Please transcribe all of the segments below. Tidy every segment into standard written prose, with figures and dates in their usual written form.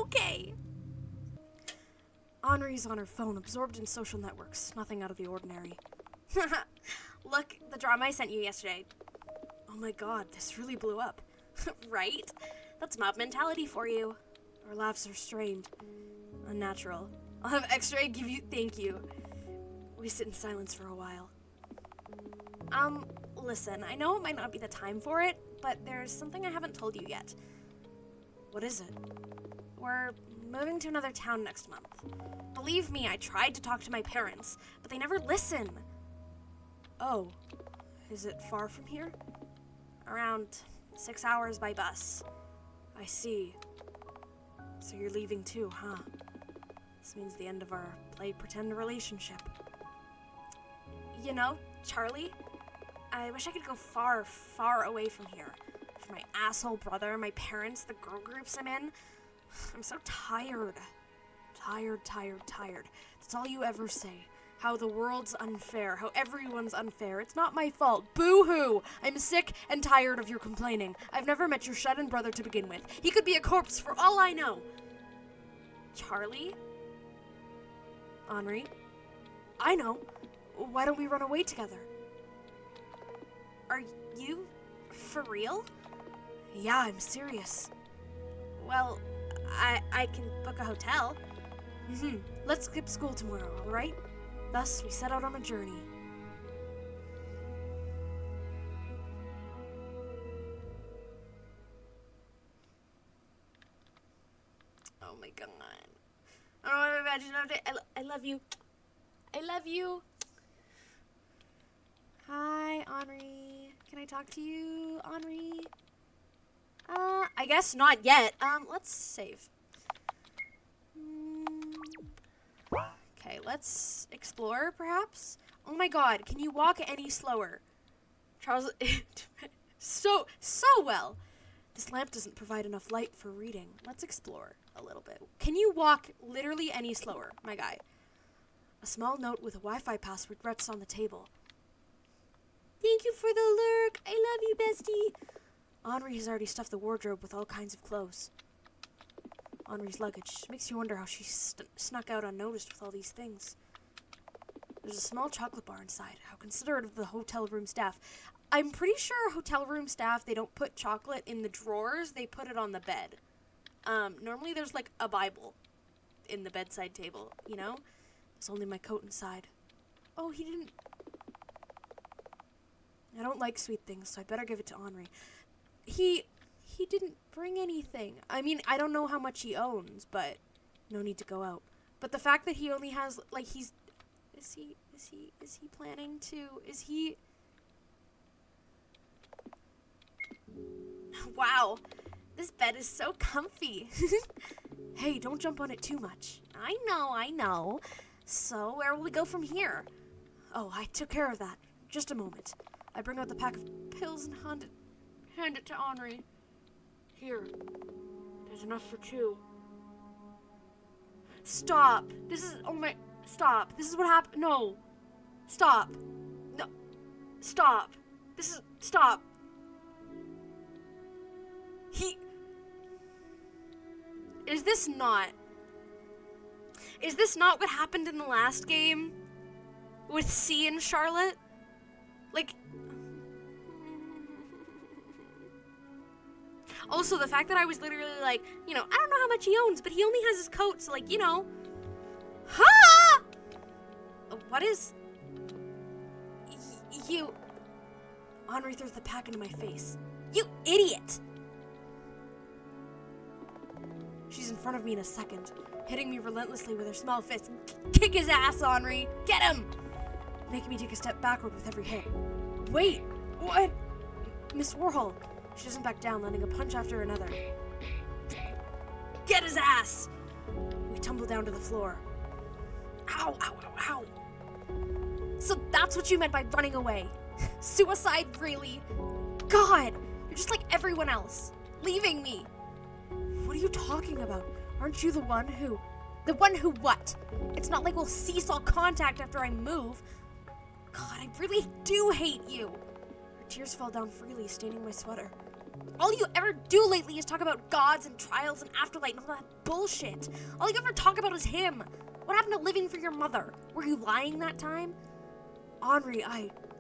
okay. Henri's on her phone, absorbed in social networks. Nothing out of the ordinary. Look, the drama I sent you yesterday. Oh my god, this really blew up. Right? That's mob mentality for you. Our laughs are strained. Unnatural. I'll have X-ray give you thank you. We sit in silence for a while. Listen, I know it might not be the time for it, but there's something I haven't told you yet. What is it? We're moving to another town next month. Believe me, I tried to talk to my parents, but they never listen. Oh, is it far from here? Around 6 hours by bus. I see. So you're leaving too, huh? This means the end of our play-pretend relationship. You know, Charlie, I wish I could go far, far away from here. From my asshole brother, my parents, the girl groups I'm in. I'm so tired. Tired. That's all you ever say. How the world's unfair, how everyone's unfair. It's not my fault. Boo-hoo! I'm sick and tired of your complaining. I've never met your shut-in brother to begin with. He could be a corpse for all I know. Charlie? Henri? I know. Why don't we run away together? Are you for real? Yeah, I'm serious. Well, I can book a hotel. Let's skip school tomorrow, alright? Thus, we set out on a journey. Oh my god. I don't want to imagine it. I love you. I love you. Hi, Henri. Can I talk to you, Henri? I guess not yet. Let's save. Okay, let's explore, perhaps? Oh my god, can you walk any slower? Charles, so well. This lamp doesn't provide enough light for reading. Let's explore a little bit. Can you walk literally any slower, my guy? A small note with a Wi-Fi password rests on the table. Thank you for the lurk. I love you, bestie. Henri has already stuffed the wardrobe with all kinds of clothes. Henri's luggage makes you wonder how she snuck out unnoticed with all these things. There's a small chocolate bar inside. How considerate of the hotel room staff. I'm pretty sure hotel room staff, they don't put chocolate in the drawers. They put it on the bed. Normally there's like a Bible in the bedside table, you know? There's only my coat inside. Oh, he didn't... I don't like sweet things, so I better give it to Henri. He didn't bring anything. I mean, I don't know how much he owns, but no need to go out. But the fact that he only has, like, is he planning to, Wow, this bed is so comfy. Hey, don't jump on it too much. I know. So, where will we go from here? Oh, I took care of that. Just a moment. I bring out the pack of pills and hand it to Henri. Here. There's enough for 2. Stop. Stop. This is what happened. No. Stop. No. Stop. Stop. Is this not what happened in the last game? With C and Scarlett? Like... Also, the fact that I was literally like, I don't know how much he owns, but he only has his coat, so like, Ha! What is... You... Henri throws the pack into my face. You idiot! She's in front of me in a second, hitting me relentlessly with her small fist. Kick his ass, Henri! Get him! Making me take a step backward with every hit. Wait! What? Miss Warhol. She doesn't back down, landing a punch after another. Get his ass! We tumble down to the floor. Ow. So that's what you meant by running away. Suicide, really? God! You're just like everyone else. Leaving me. What are you talking about? Aren't you the one who... The one who what? It's not like we'll cease all contact after I move. God, I really do hate you. Her tears fall down freely, staining my sweater. All you ever do lately is talk about gods and trials and afterlife and all that bullshit. All you ever talk about is him. What happened to living for your mother? Were you lying that time? Henri,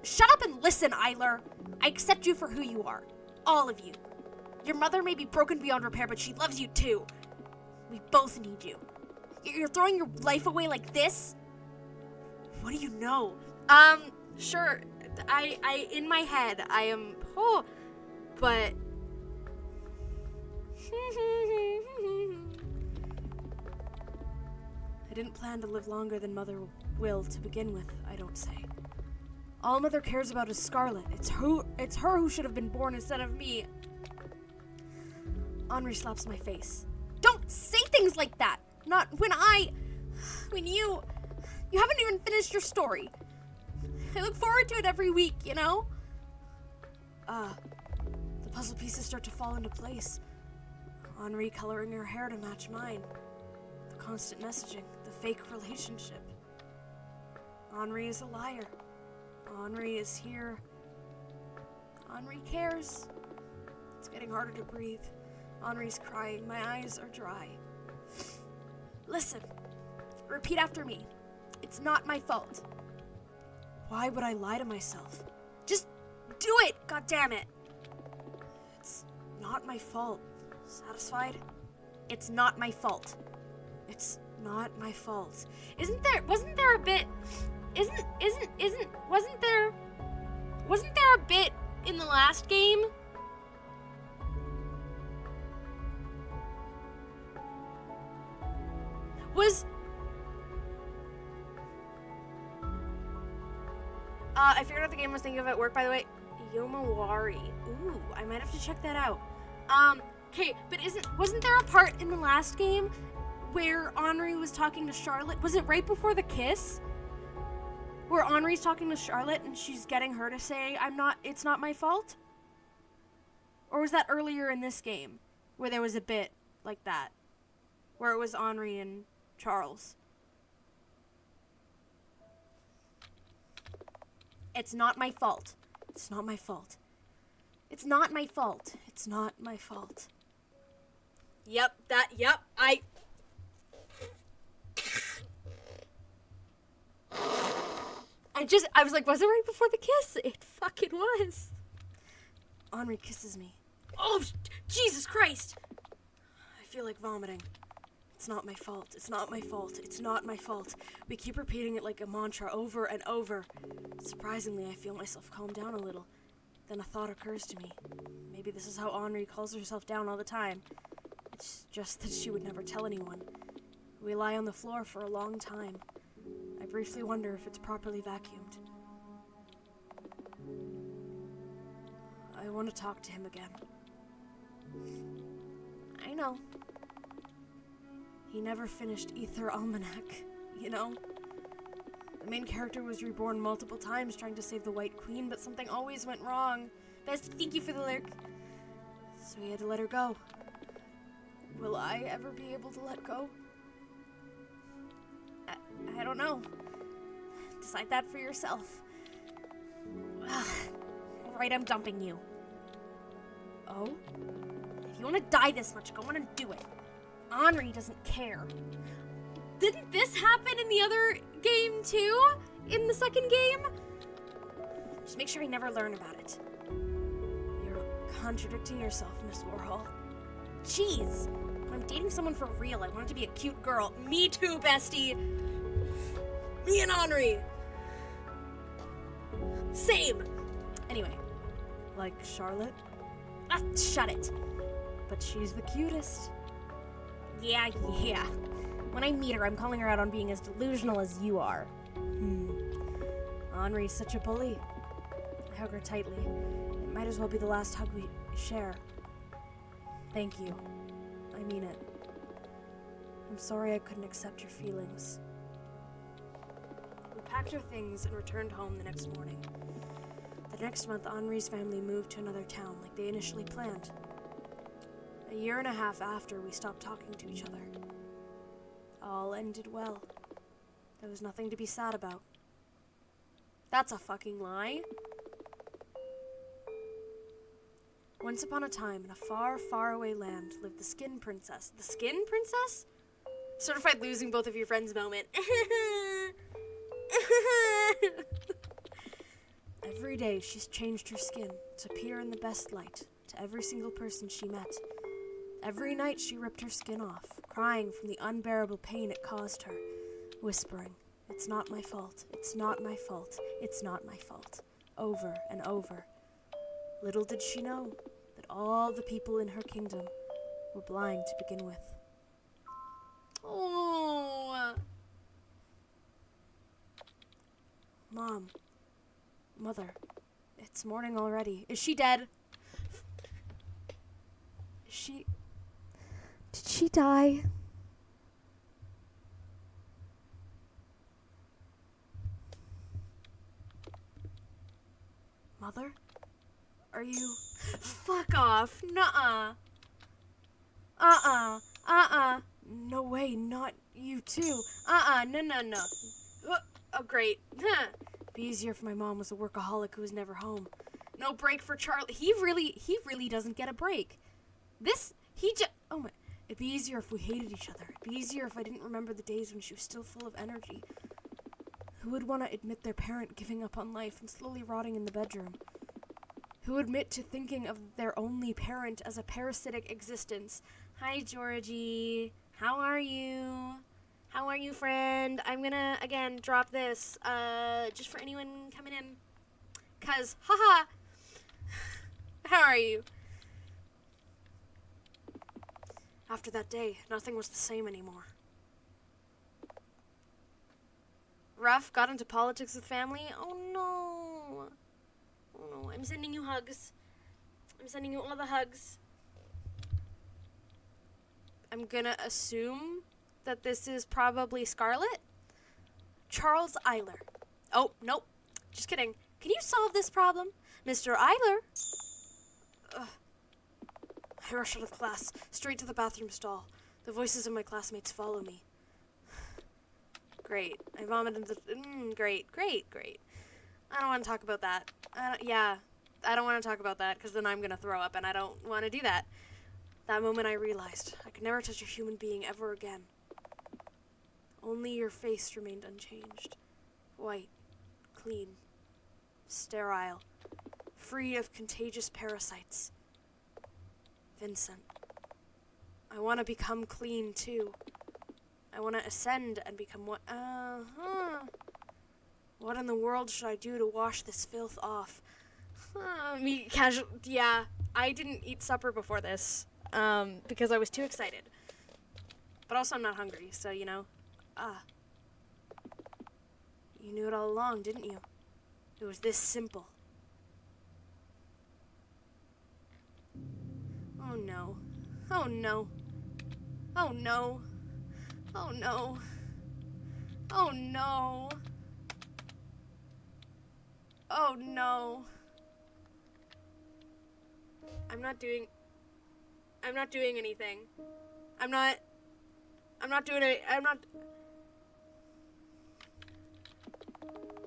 Shut up and listen, Eyler. I accept you for who you are. All of you. Your mother may be broken beyond repair, but she loves you too. We both need you. You're throwing your life away like this? What do you know? Sure. In my head, I am, but... I didn't plan to live longer than Mother will to begin with, I don't say. All Mother cares about is Scarlett. It's her who should have been born instead of me. Henri slaps my face. Don't say things like that! Not when you haven't even finished your story. I look forward to it every week, you know? The puzzle pieces start to fall into place. Henri coloring her hair to match mine. The constant messaging, the fake relationship. Henri is a liar. Henri is here. Henri cares. It's getting harder to breathe. Henri's crying. My eyes are dry. Listen. Repeat after me. It's not my fault. Why would I lie to myself? Just do it, goddammit. It's not my fault. Satisfied? It's not my fault. It's not my fault. Wasn't there a bit in the last game? I figured out the game I was thinking of at work, by the way. Yomawari. Ooh, I might have to check that out. Okay, but wasn't there a part in the last game where Henri was talking to Scarlett? Was it right before the kiss? Where Henri's talking to Scarlett and she's getting her to say, it's not my fault? Or was that earlier in this game where there was a bit like that? Where it was Henri and Charles? It's not my fault. It's not my fault. It's not my fault. It's not my fault. Yep, I was like, was it right before the kiss? It fucking was. Henri kisses me. Oh, Jesus Christ! I feel like vomiting. It's not my fault. It's not my fault. It's not my fault. We keep repeating it like a mantra over and over. Surprisingly, I feel myself calm down a little. Then a thought occurs to me. Maybe this is how Henri calls herself down all the time. It's just that she would never tell anyone. We lie on the floor for a long time. I briefly wonder if it's properly vacuumed. I want to talk to him again. I know. He never finished Ether Almanac, you know? The main character was reborn multiple times trying to save the White Queen, but something always went wrong. Bestie, thank you for the lyric. So he had to let her go. Will I ever be able to let go? I don't know. Decide that for yourself. Alright, I'm dumping you. Oh? If you want to die this much, go on and do it. Henri doesn't care. Didn't this happen in the other game too? In the second game? Just make sure I never learn about it. You're contradicting yourself, Miss Warhol. Jeez. When I'm dating someone for real, I want it to be a cute girl. Me too, bestie. Me and Henri. Same. Anyway. Like Scarlett? Shut it. But she's the cutest. Yeah. When I meet her, I'm calling her out on being as delusional as you are. Henri's such a bully. I hug her tightly. It might as well be the last hug we share. Thank you. I mean it. I'm sorry I couldn't accept your feelings. We packed our things and returned home the next morning. The next month, Henri's family moved to another town like they initially planned. A year and a half after, we stopped talking to each other. All ended well. There was nothing to be sad about. That's a fucking lie. Once upon a time, in a far, far away land, lived the Skin Princess. The Skin Princess? Certified losing both of your friends moment. Every day, she's changed her skin to appear in the best light to every single person she met. Every night, she ripped her skin off, crying from the unbearable pain it caused her, whispering, "It's not my fault, it's not my fault, it's not my fault," over and over. Little did she know that all the people in her kingdom were blind to begin with. Oh. Mom. Mother. It's morning already. Is she dead? Did she die? Mother? Are you... Fuck off. Nuh-uh. No way, not you too. No. Oh, great. Be easier if my mom was a workaholic who was never home. No break for Charlie. He really doesn't get a break. Oh my. It'd be easier if we hated each other. It'd be easier if I didn't remember the days when she was still full of energy. Who would want to admit their parent giving up on life and slowly rotting in the bedroom? Who would admit to thinking of their only parent as a parasitic existence? Hi, Georgie. How are you? How are you, friend? I'm gonna, again, drop this, just for anyone coming in. 'Cause, haha. How are you? After that day, nothing was the same anymore. Ruff got into politics with family? Oh no. Oh no, I'm sending you hugs. I'm sending you all the hugs. I'm gonna assume that this is probably Scarlett? Charles Eyler. Oh, nope. Just kidding. Can you solve this problem? Mr. Eyler? Ugh. I rush out of class, straight to the bathroom stall. The voices of my classmates follow me. Great. I vomited great. I don't want to talk about that. I don't want to talk about that, because then I'm going to throw up, and I don't want to do that. That moment I realized I could never touch a human being ever again. Only your face remained unchanged. White, clean, sterile, free of contagious parasites. Vincent, I want to become clean too. I want to ascend and become what? What in the world should I do to wash this filth off? Yeah, I didn't eat supper before this, because I was too excited. But also I'm not hungry, so you know. You knew it all along, didn't you? It was this simple. Oh no. Oh no. Oh no. Oh no. Oh no. Oh no. I'm not doing anything.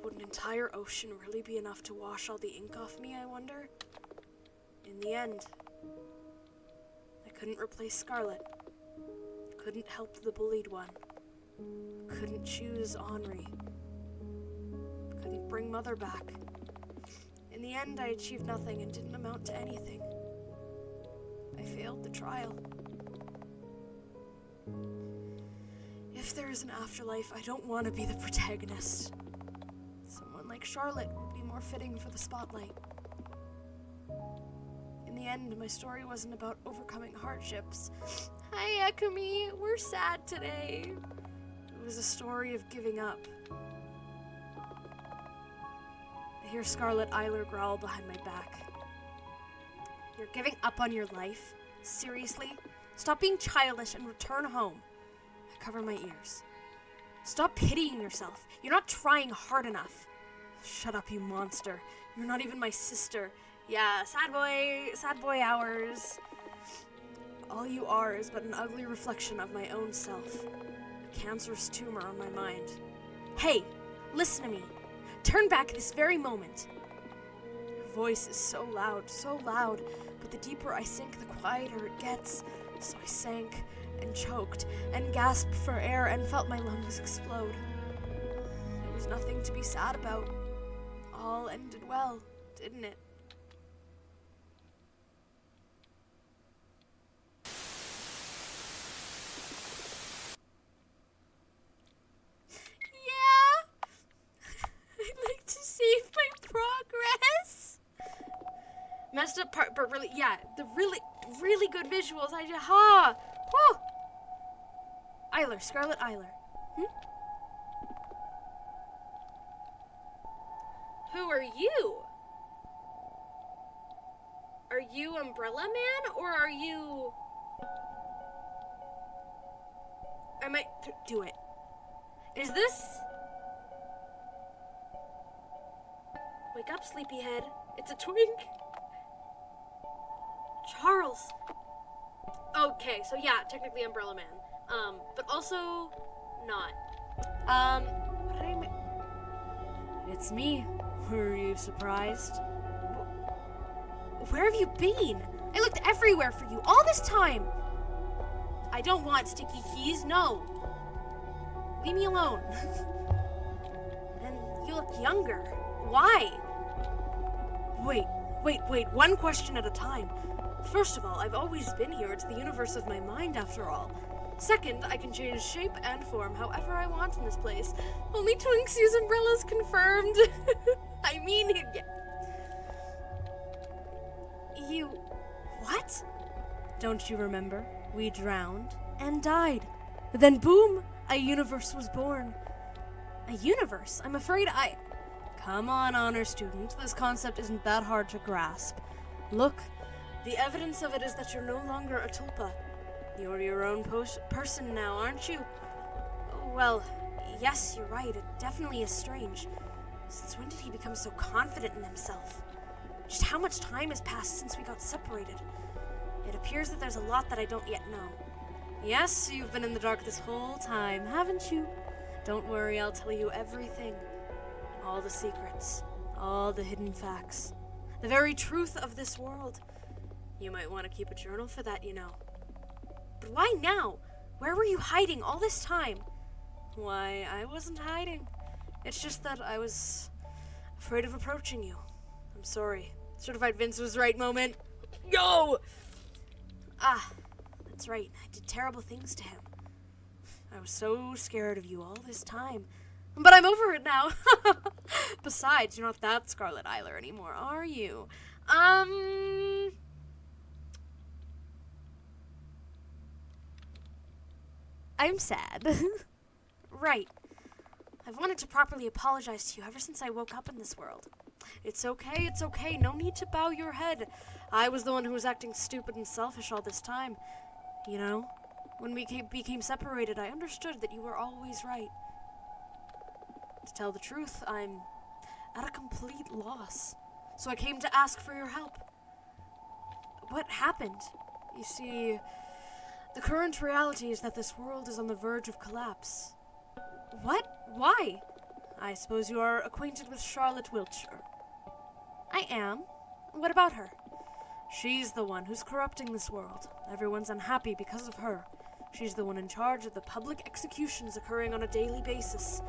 Would an entire ocean really be enough to wash all the ink off me, I wonder? In the end, I couldn't replace Scarlett. Couldn't help the bullied one. Couldn't choose Henri. Couldn't bring Mother back. In the end, I achieved nothing and didn't amount to anything. I failed the trial. If there is an afterlife, I don't want to be the protagonist. Someone like Charlotte would be more fitting for the spotlight. In the end, my story wasn't about overcoming hardships. Hi, Akumi. We're sad today. It was a story of giving up. I hear Scarlett Eyler growl behind my back. You're giving up on your life? Seriously? Stop being childish and return home. I cover my ears. Stop pitying yourself. You're not trying hard enough. Shut up, you monster. You're not even my sister. Yeah, sad boy hours. All you are is but an ugly reflection of my own self. A cancerous tumor on my mind. Hey, listen to me. Turn back this very moment. Her voice is so loud, but the deeper I sink, the quieter it gets. So I sank and choked and gasped for air and felt my lungs explode. It was nothing to be sad about. All ended well, didn't it? Messed up part, but really, yeah, the really good visuals. Whew. Eyler, Scarlett Eyler. Who are you? Are you Umbrella Man, or are you... do it. Is this... Wake up, sleepyhead. It's a twink. Charles. Okay, so yeah, technically Umbrella Man. But also not. What did I It's me. Were you surprised? Where have you been? I looked everywhere for you all this time. I don't want sticky keys, no. Leave me alone. And you look younger. Why? Wait, one question at a time. First of all, I've always been here. It's the universe of my mind, after all. Second, I can change shape and form however I want in this place. Only twinks use umbrellas, confirmed. I mean, you... What? Don't you remember? We drowned and died. Then boom, a universe was born. A universe? I'm afraid Come on, honor student. This concept isn't that hard to grasp. Look, the evidence of it is that you're no longer a tulpa. You're your own person now, aren't you? Well, yes, you're right. It definitely is strange. Since when did he become so confident in himself? Just how much time has passed since we got separated? It appears that there's a lot that I don't yet know. Yes, you've been in the dark this whole time, haven't you? Don't worry, I'll tell you everything. All the secrets, all the hidden facts, the very truth of this world. You might want to keep a journal for that, you know. But why now? Where were you hiding all this time? Why, I wasn't hiding. It's just that I was afraid of approaching you. I'm sorry. Certified Vince was right moment. Go! Ah, that's right. I did terrible things to him. I was so scared of you all this time. But I'm over it now. Besides, you're not that Scarlett Eyler anymore, are you? I'm sad. Right. I've wanted to properly apologize to you ever since I woke up in this world. It's okay. No need to bow your head. I was the one who was acting stupid and selfish all this time. You know, when we became separated, I understood that you were always right. To tell the truth, I'm at a complete loss. So I came to ask for your help. What happened? You see, the current reality is that this world is on the verge of collapse. What? Why? I suppose you are acquainted with Charlotte Wiltshire. I am. What about her? She's the one who's corrupting this world. Everyone's unhappy because of her. She's the one in charge of the public executions occurring on a daily basis.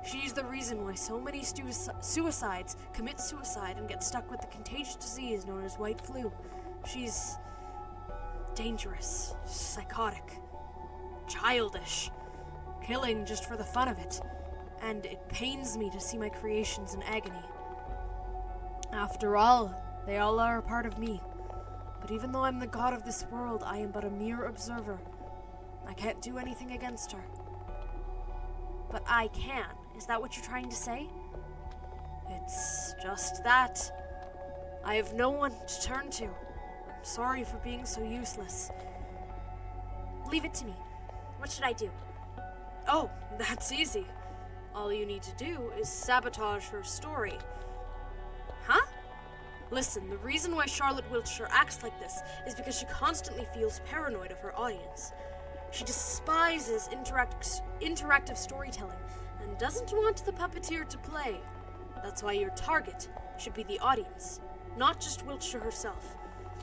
She's the reason why so many suicides commit suicide and get stuck with the contagious disease known as white flu. She's dangerous, psychotic, childish, killing just for the fun of it. And it pains me to see my creations in agony. After all, they all are a part of me. But even though I'm the god of this world, I am but a mere observer. I can't do anything against her. But I can. Is that what you're trying to say? It's just that. I have no one to turn to. I'm sorry for being so useless. Leave it to me. What should I do? Oh, that's easy. All you need to do is sabotage her story. Huh? Listen, the reason why Charlotte Wiltshire acts like this is because she constantly feels paranoid of her audience. She despises interactive storytelling and doesn't want the puppeteer to play. That's why your target should be the audience. not just Wiltshire herself.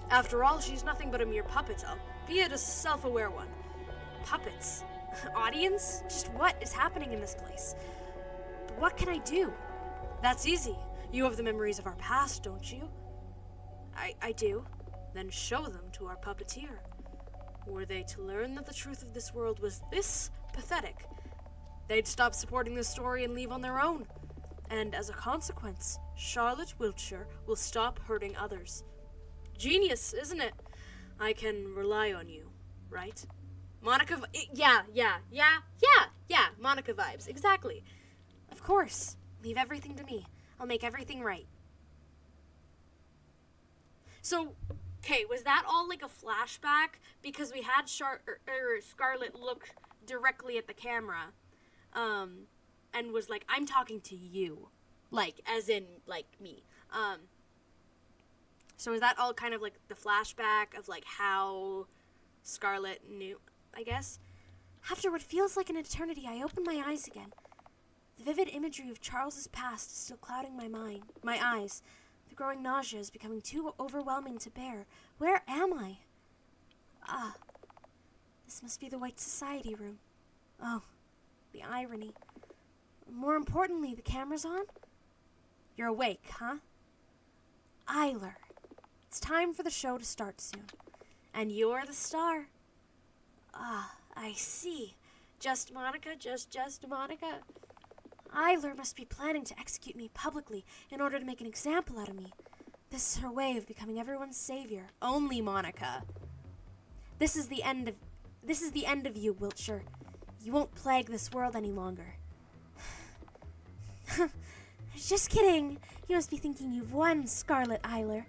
After all, she's nothing but a mere puppet, albeit a self-aware one. Puppets? Audience? Just what is happening in this place? But what can I do? That's easy. You have the memories of our past, don't you? I do. Then show them to our puppeteer. Were they to learn that the truth of this world was this pathetic, they'd stop supporting this story and leave on their own. And as a consequence, Charlotte Wiltshire will stop hurting others. Genius, isn't it? I can rely on you, right? Monica, yeah, Monica vibes, exactly. Of course, leave everything to me. I'll make everything right. So, okay, was that all like a flashback? Because we had Scarlett look directly at the camera, and was like, I'm talking to you. Like, as in, like, me. So is that all kind of like the flashback of like how Scarlett knew, I guess? After what feels like an eternity, I open my eyes again. The vivid imagery of Charles's past is still clouding my eyes. The growing nausea is becoming too overwhelming to bear. Where am I? Ah, this must be the White Society room. Oh, the irony. More importantly, the camera's on? You're awake, huh? Eyler. It's time for the show to start soon. And you're the star. Ah, I see. Just Monica, just Monica. Eyler must be planning to execute me publicly in order to make an example out of me. This is her way of becoming everyone's savior. Only Monica. This is the end of you, Wiltshire. You won't plague this world any longer. Just kidding. You must be thinking you've won, Scarlett Eyler.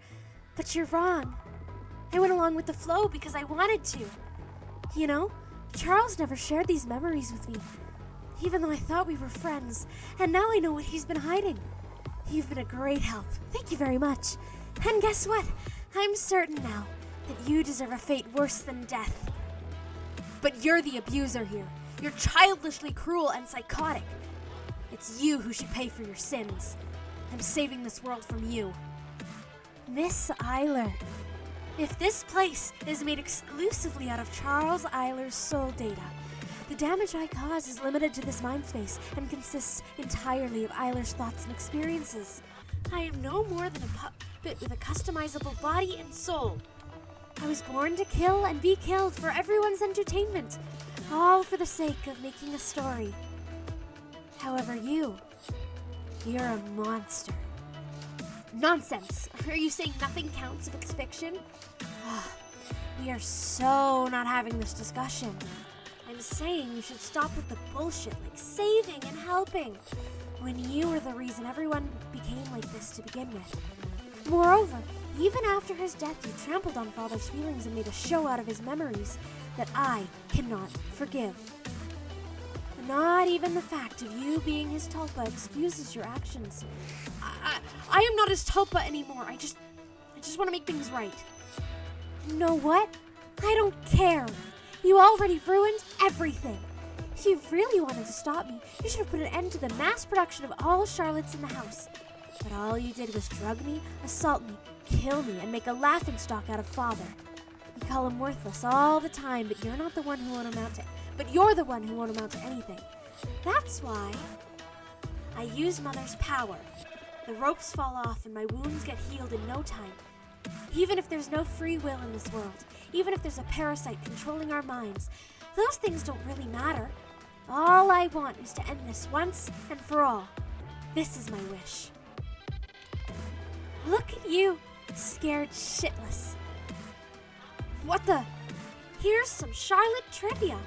But you're wrong. I went along with the flow because I wanted to. You know, Charles never shared these memories with me, even though I thought we were friends, and now I know what he's been hiding. You've been a great help. Thank you very much. And guess what? I'm certain now that you deserve a fate worse than death. But you're the abuser here. You're childishly cruel and psychotic. It's you who should pay for your sins. I'm saving this world from you. Miss Eyler, if this place is made exclusively out of Charles Eyler's soul data, the damage I cause is limited to this mind space and consists entirely of Eyler's thoughts and experiences. I am no more than a puppet with a customizable body and soul. I was born to kill and be killed for everyone's entertainment, all for the sake of making a story. However, you're a monster. Nonsense! Are you saying nothing counts if it's fiction? We are so not having this discussion. I'm saying you should stop with the bullshit, like saving and helping, when you were the reason everyone became like this to begin with. Moreover, even after his death, you trampled on Father's feelings and made a show out of his memories that I cannot forgive. Not even the fact of you being his tulpa excuses your actions. I am not his tulpa anymore. I just want to make things right. You know what? I don't care. You already ruined everything. If you really wanted to stop me, you should have put an end to the mass production of all Charlottes in the house. But all you did was drug me, assault me, kill me, and make a laughingstock out of Father. You call him worthless all the time, but you're the one who won't amount to anything. That's why I use Mother's power. The ropes fall off and my wounds get healed in no time. Even if there's no free will in this world, even if there's a parasite controlling our minds, those things don't really matter. All I want is to end this once and for all. This is my wish. Look at you, scared shitless. What the? Here's some Charlotte trivia.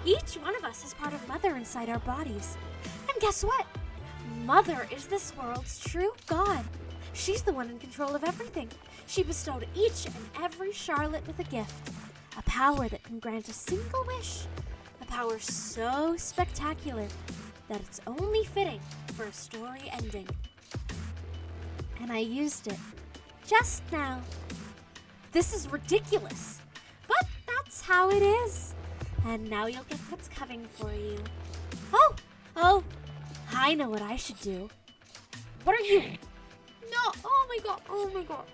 Each one of us is part of Mother inside our bodies. And guess what? Mother is this world's true God. She's the one in control of everything. She bestowed each and every Charlotte with a gift. A power that can grant a single wish. A power so spectacular that it's only fitting for a story ending. And I used it. Just now. This is ridiculous. But that's how it is. And now you'll get what's coming for you. Oh, I know what I should do. What are you? No, oh my god.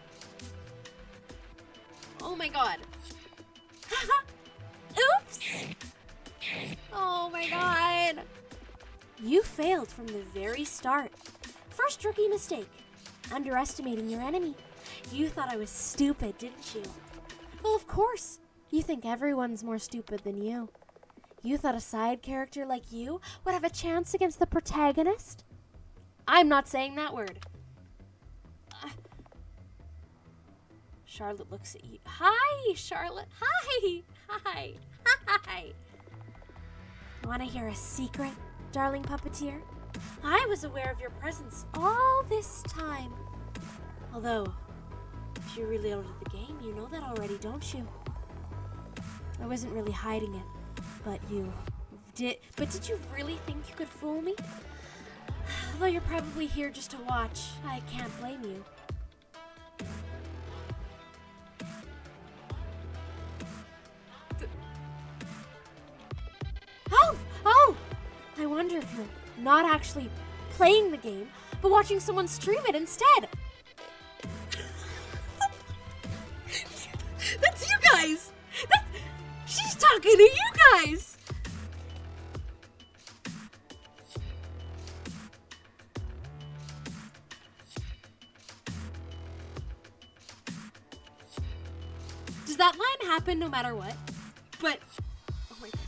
Oh my god. Oops! Oh my god. You failed from the very start. First rookie mistake. Underestimating your enemy. You thought I was stupid, didn't you? Well, of course. You think everyone's more stupid than you. You thought a side character like you would have a chance against the protagonist? I'm not saying that word. Charlotte looks at you. Hi, Charlotte. Hi. Hi. Hi. Want to hear a secret, darling puppeteer? I was aware of your presence all this time. Although, if you reloaded the game, you know that already, don't you? I wasn't really hiding it, but you did. But did you really think you could fool me? Although you're probably here just to watch, I can't blame you. Oh! I wonder if you're not actually playing the game, but watching someone stream it instead. That's you guys! She's talking to you guys! Does that line happen no matter what? But, oh my god.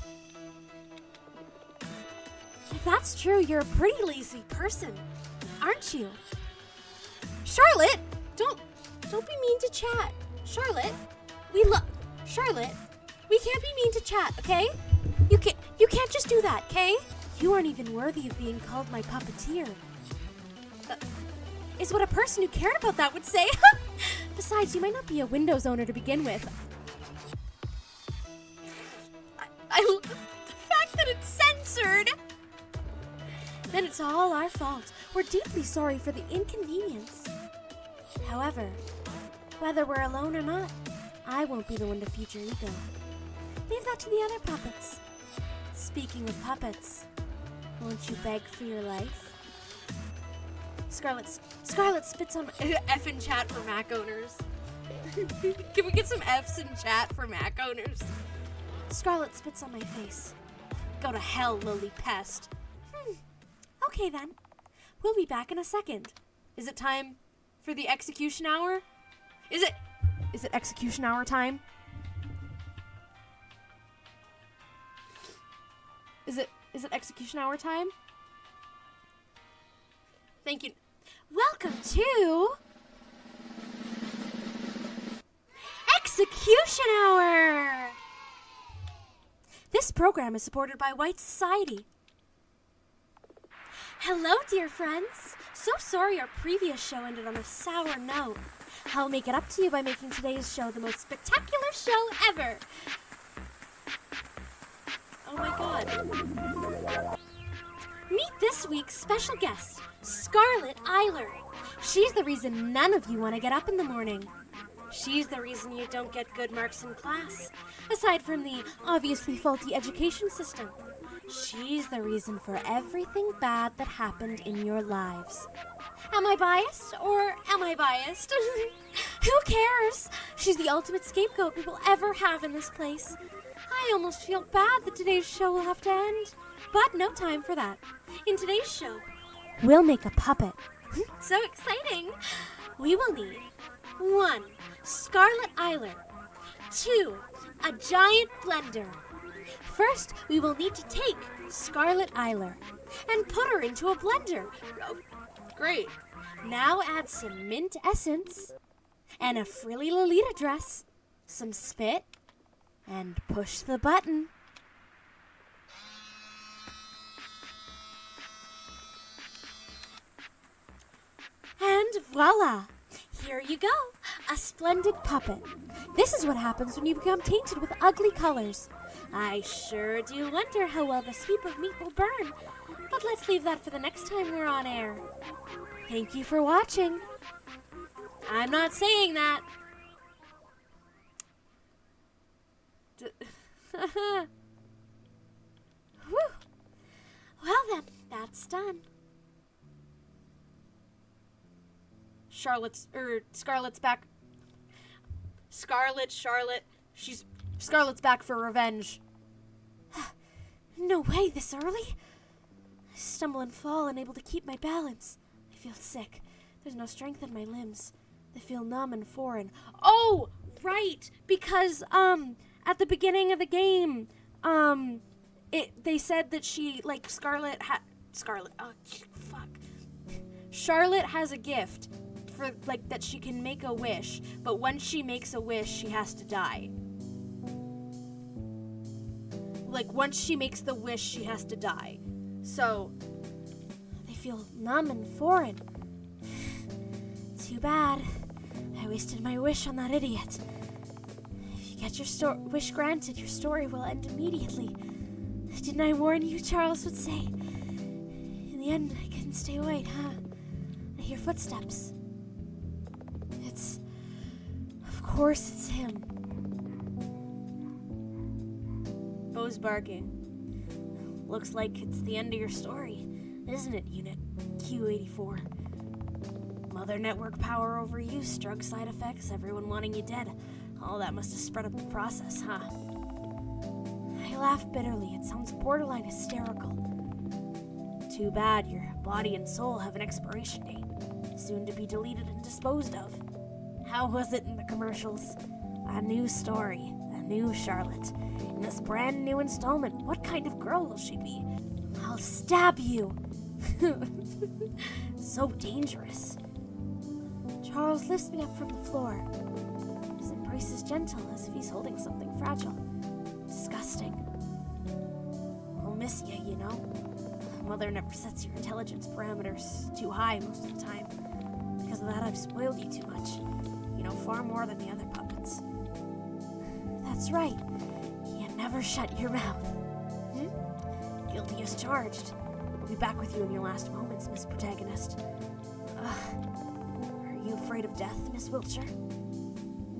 If that's true, you're a pretty lazy person, aren't you? Charlotte, don't be mean to chat. Charlotte, Charlotte, we can't be mean to chat, okay? You can't just do that, okay? You aren't even worthy of being called my puppeteer. Is what a person who cared about that would say. Besides, you might not be a Windows owner to begin with. I love the fact that it's censored. Then it's all our fault. We're deeply sorry for the inconvenience. However, whether we're alone or not, I won't be the one to feed your ego. Leave that to the other puppets. Speaking of puppets, won't you beg for your life? Scarlett spits on F in chat for Mac owners. Can we get some F's in chat for Mac owners? Scarlett spits on my face. Go to hell, lowly pest. Okay then. We'll be back in a second. Is it time for the execution hour? Is it execution hour time? Is it execution hour time? Thank you. Welcome to Execution Hour! This program is supported by White Society. Hello, dear friends. So sorry our previous show ended on a sour note. I'll make it up to you by making today's show the most spectacular show ever. Oh my god. Meet this week's special guest, Scarlett Eyler. She's the reason none of you want to get up in the morning. She's the reason you don't get good marks in class, aside from the obviously faulty education system. She's the reason for everything bad that happened in your lives. Am I biased or am I biased? Who cares? She's the ultimate scapegoat we will ever have in this place. I almost feel bad that today's show will have to end. But no time for that. In today's show, we'll make a puppet. So exciting! We will need 1. Scarlett Eyler. 2. A giant blender. First, we will need to take Scarlett Eyler and put her into a blender. Oh, great. Now add some mint essence and a frilly Lolita dress, some spit, and push the button. And voila! Here you go, a splendid puppet. This is what happens when you become tainted with ugly colors. I sure do wonder how well the sweep of meat will burn, but let's leave that for the next time we're on air. Thank you for watching. I'm not saying that. Whew. Well then, that's done. Scarlett's back. Scarlett, Charlotte. Scarlett's back for revenge. No way, this early? I stumble and fall, unable to keep my balance. I feel sick. There's no strength in my limbs. They feel numb and foreign. Oh, right, because, at the beginning of the game, they said that Charlotte, Charlotte has a gift for, that she can make a wish, but when she makes a wish, she has to die. Once she makes the wish, she has to die. So, they feel numb and foreign. Too bad. I wasted my wish on that idiot. If you get your wish granted, your story will end immediately. Didn't I warn you, Charles would say? In the end, I couldn't stay awake, huh? I hear footsteps. Of course it's him. Bo's barking. Looks like it's the end of your story, isn't it, Unit Q84? Mother network power overuse, drug side effects, everyone wanting you dead. All that must have spread up the process, huh? I laugh bitterly. It sounds borderline hysterical. Too bad your body and soul have an expiration date, soon to be deleted and disposed of. How was it in the commercials? A new story, a new Charlotte. In this brand new installment, what kind of girl will she be? I'll stab you. So dangerous. Charles lifts me up from the floor. His embrace is gentle, as if he's holding something fragile. Disgusting. I'll miss you, you know. Mother never sets your intelligence parameters too high most of the time. Because of that, I've spoiled you too much. You know, far more than the other puppets. That's right. You never shut your mouth. Guilty as charged. I'll be back with you in your last moments, Miss Protagonist. Are you afraid of death, Miss Wiltshire?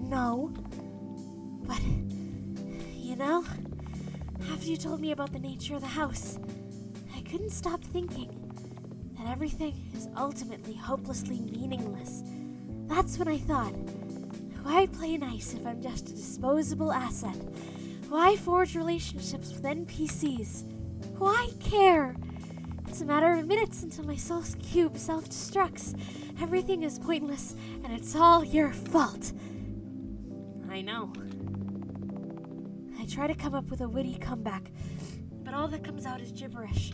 No. But, you know, after you told me about the nature of the house, I couldn't stop thinking that everything is ultimately hopelessly meaningless. That's when I thought, why play nice if I'm just a disposable asset? Why forge relationships with NPCs? Why care? It's a matter of minutes until my soul's cube self-destructs. Everything is pointless, and it's all your fault. I know. I try to come up with a witty comeback, but all that comes out is gibberish.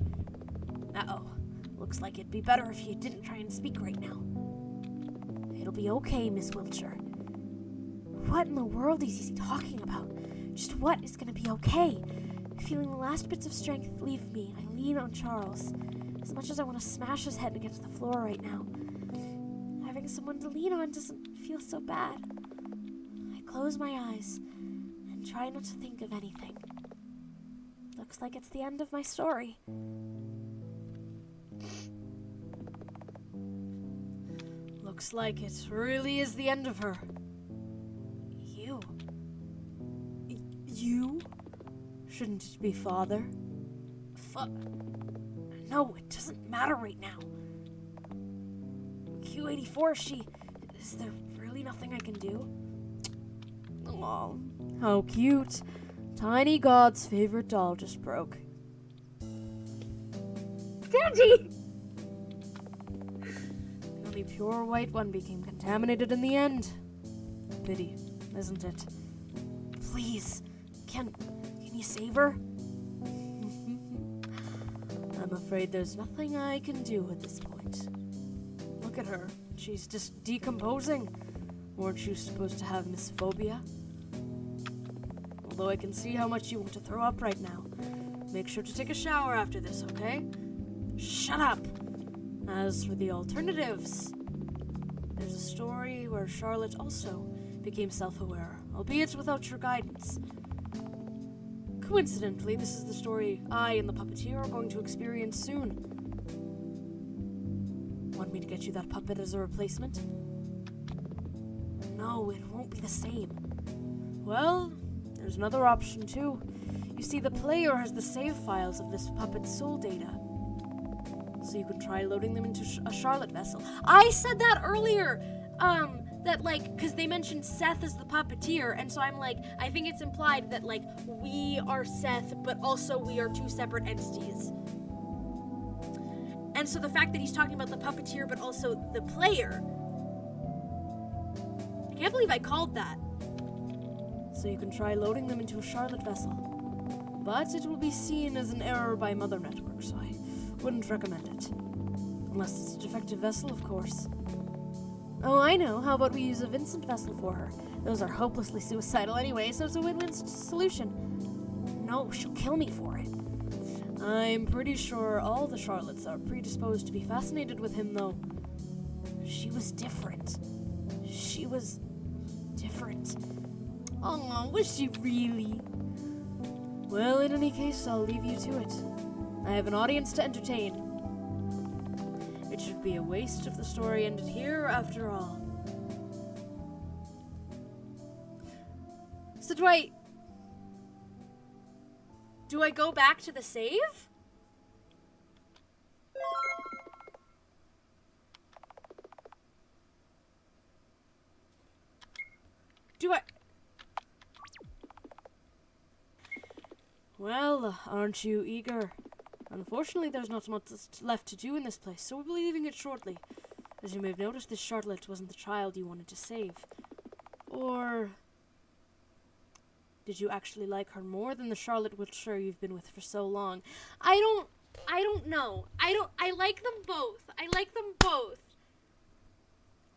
Uh-oh. Looks like it'd be better if you didn't try and speak right now. It'll be okay, Miss Wiltshire. What in the world is he talking about? Just what is going to be okay? Feeling the last bits of strength leave me, I lean on Charles. As much as I want to smash his head against the floor right now, having someone to lean on doesn't feel so bad. I close my eyes and try not to think of anything. Looks like it's the end of my story. Looks like it really is the end of her. You? Shouldn't it be father? No, it doesn't matter right now. Q84, is there really nothing I can do? Oh, how cute. Tiny God's favorite doll just broke. Daddy! The only pure white one became contaminated in the end. Pity, isn't it? Please, can you save her? I'm afraid there's nothing I can do at this point. Look at her. She's just decomposing. Weren't you supposed to have misphobia? Although I can see how much you want to throw up right now. Make sure to take a shower after this, okay? Shut up! As for the alternatives, there's a story where Charlotte also became self-aware, albeit without your guidance. Coincidentally, this is the story I and the puppeteer are going to experience soon. Want me to get you that puppet as a replacement? No, it won't be the same. Well, there's another option too. You see, the player has the save files of this puppet's soul data. So you can try loading them into a Charlotte vessel. I said that earlier! that, like, because they mentioned Seth as the puppeteer, and so I'm like, I think it's implied that, like, we are Seth, but also we are two separate entities. And so the fact that he's talking about the puppeteer, but also the player, I can't believe I called that. So you can try loading them into a Scarlett vessel. But it will be seen as an error by Mother Network, so I wouldn't recommend it. Unless it's a defective vessel, of course. Oh, I know. How about we use a Vincent vessel for her? Those are hopelessly suicidal anyway, so it's a win-win solution. No, she'll kill me for it. I'm pretty sure all the Scarletts are predisposed to be fascinated with him, though. She was different. She was different. Oh, was she really? Well, in any case, I'll leave you to it. I have an audience to entertain. It should be a waste if the story ended here, after all. So do I go back to the save? Do I... Well, aren't you eager? Unfortunately, there's not much left to do in this place, so we'll be leaving it shortly. As you may have noticed, this Scarlett wasn't the child you wanted to save. Or... did you actually like her more than the Scarlett Witcher you've been with for so long? I don't know. I like them both. I like them both.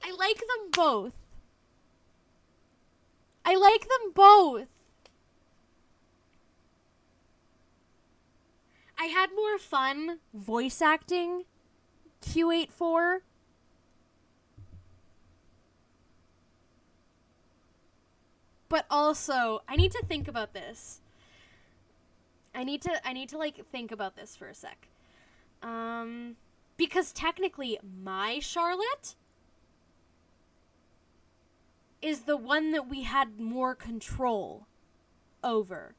I like them both. I like them both. I had more fun voice acting Q84. But also, I need to think about this. I need to like think about this for a sec. Because technically my Scarlett is the one that we had more control over.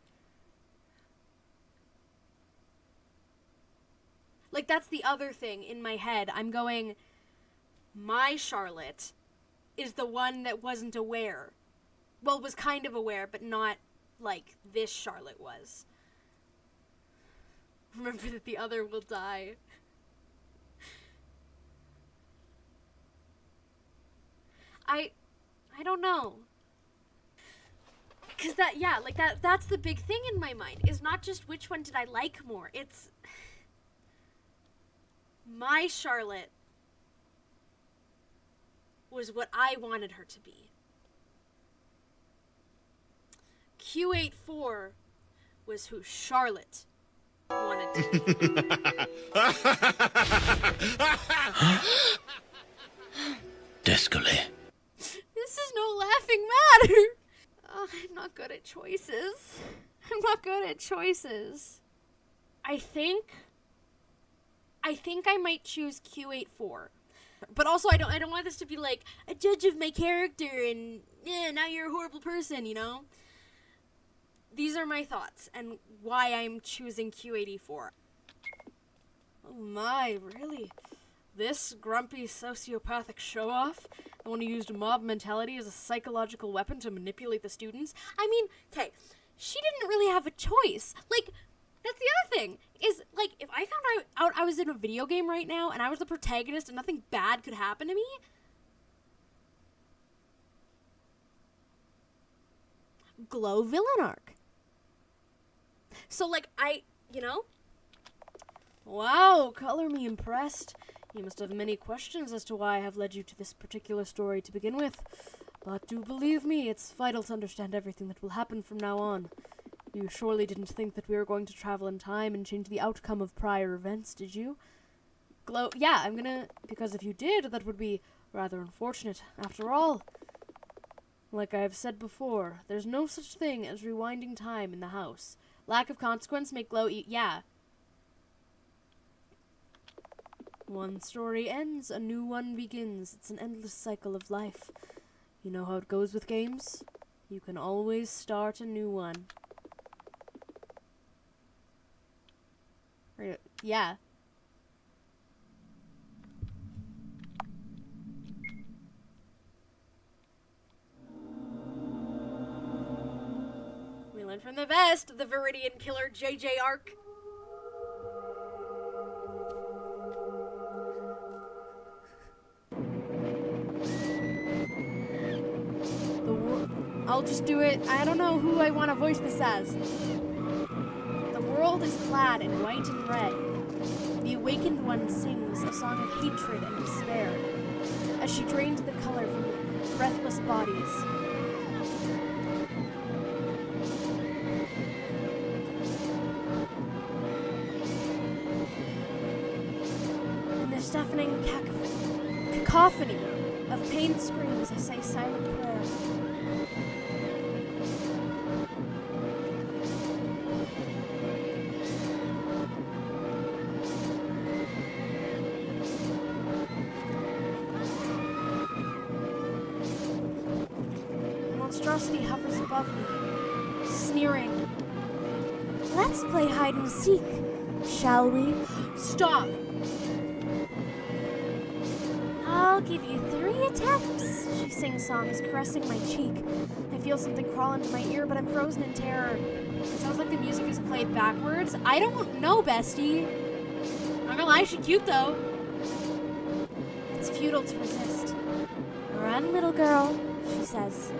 Like, that's the other thing in my head. I'm going, my Scarlett is the one that wasn't aware. Well, was kind of aware, but not like this Scarlett was. Remember that the other will die. I don't know. Cause that's the big thing in my mind, is not just which one did I like more. It's my Scarlett was what I wanted her to be. Q84 was who Scarlett wanted to be. Descole. This is no laughing matter. Oh, I'm not good at choices. I'm not good at choices. I think I might choose Q84. But also, I don't want this to be like a judge of my character and now you're a horrible person, you know? These are my thoughts and why I'm choosing Q84. Oh my, really? This grumpy sociopathic show-off? The one who used mob mentality as a psychological weapon to manipulate the students? I mean, okay, she didn't really have a choice. Like, that's the other thing, is, like, if I found out I was in a video game right now and I was the protagonist and nothing bad could happen to me, glow villain arc. So, like, wow, color me impressed. You must have many questions as to why I have led you to this particular story to begin with. But do believe me, it's vital to understand everything that will happen from now on. You surely didn't think that we were going to travel in time and change the outcome of prior events, did you? Yeah, because if you did, that would be rather unfortunate. After all, like I have said before, there's no such thing as rewinding time in the house. Lack of consequence make glow yeah. One story ends, a new one begins. It's an endless cycle of life. You know how it goes with games? You can always start a new one. Yeah. from the best, the Viridian Killer JJ arc. I'll just do it. I don't know who I want to voice this as. The world is clad in white and red. The awakened one sings a song of hatred and despair as she drains the color from breathless bodies. In this deafening cacophony of pained screams, I say silent prayer. Monstrosity hovers above me, sneering. Let's play hide and seek, shall we? Stop! I'll give you 3 attempts, she sings songs, caressing my cheek. I feel something crawl into my ear, but I'm frozen in terror. It sounds like the music is played backwards. I don't know, bestie. I'm not gonna lie, she's cute though. It's futile to resist. Run, little girl, she says.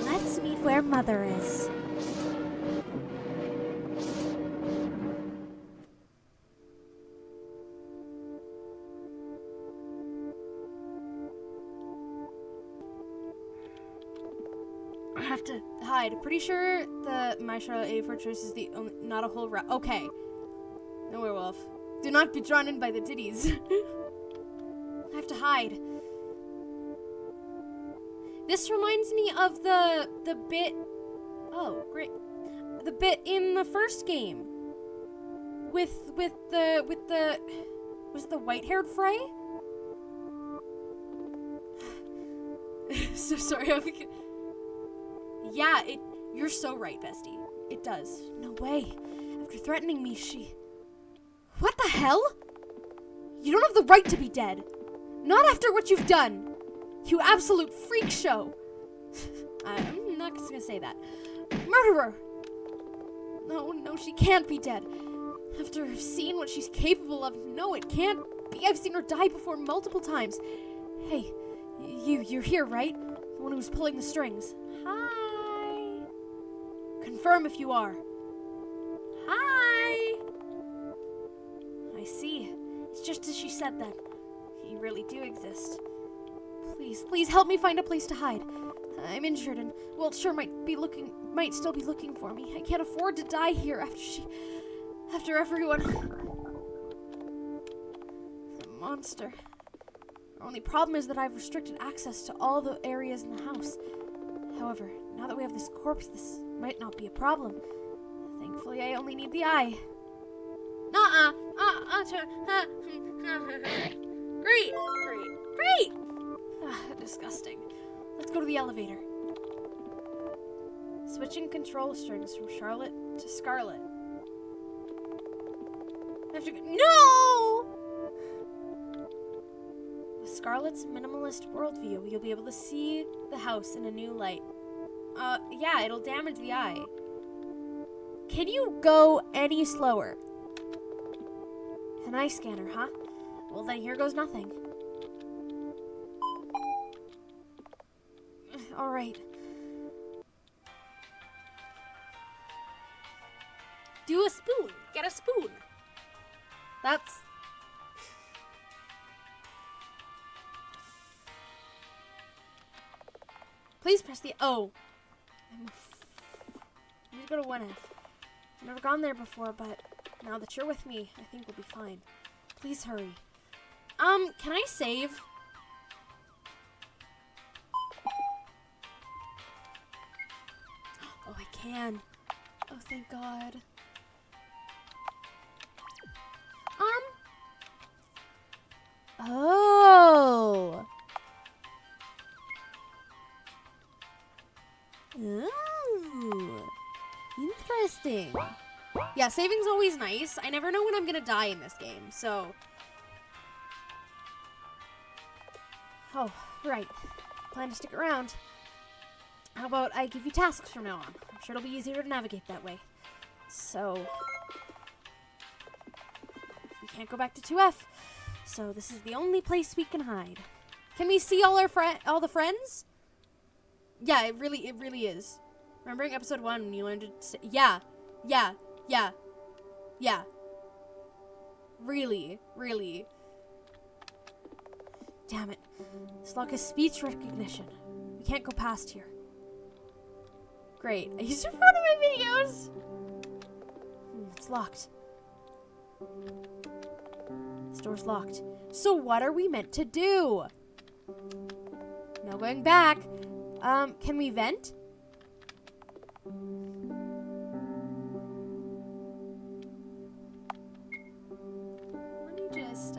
Let's meet where Mother is. I have to hide. Pretty sure my Charlotte A4 choice is the only, not a whole route. Okay. No werewolf. Do not be drawn in by the ditties. I have to hide. This reminds me of the bit. Oh, great. The bit in the first game with the was it the white-haired Frey? So sorry. Yeah, you're so right, bestie. It does. No way. After threatening me, she... What the hell? You don't have the right to be dead. Not after what you've done. You absolute freak show. I'm not just gonna say that. Murderer! No, she can't be dead. After I've seen what she's capable of, no, it can't be. I've seen her die before multiple times. Hey, you're here, right? The one who was pulling the strings. Hi. Confirm if you are. Hi. I see. It's just as she said then. You really do exist. Please help me find a place to hide. I'm injured and, well, sure might still be looking for me. I can't afford to die here after everyone. The monster. The only problem is that I've restricted access to all the areas in the house. However, now that we have this corpse, this might not be a problem. Thankfully, I only need the eye. Great! Disgusting. Let's go to the elevator. Switching control strings from Charlotte to Scarlett. No! With Scarlett's minimalist worldview, you'll be able to see the house in a new light. Yeah, it'll damage the eye. Can you go any slower? An eye scanner, huh? Well, then here goes nothing. All right. Do a spoon. Get a spoon. That's... Please press the O. I need to go to 1F. I've never gone there before, but now that you're with me, I think we'll be fine. Please hurry. Can I save? Oh, I can. Oh, thank God. Oh. Ooh. Interesting. Yeah, saving's always nice. I never know when I'm gonna die in this game, so... Oh, right. Plan to stick around. How about I give you tasks from now on? I'm sure it'll be easier to navigate that way. So, we can't go back to 2F. So this is the only place we can hide. Can we see all the friends? Yeah, it really is. Remembering episode 1 when you learned to say, yeah. Really. Damn it. This lock is speech recognition. We can't go past here. Great. I used to photo my videos. It's locked. This door's locked. So what are we meant to do? No going back. Can we vent? Let me just,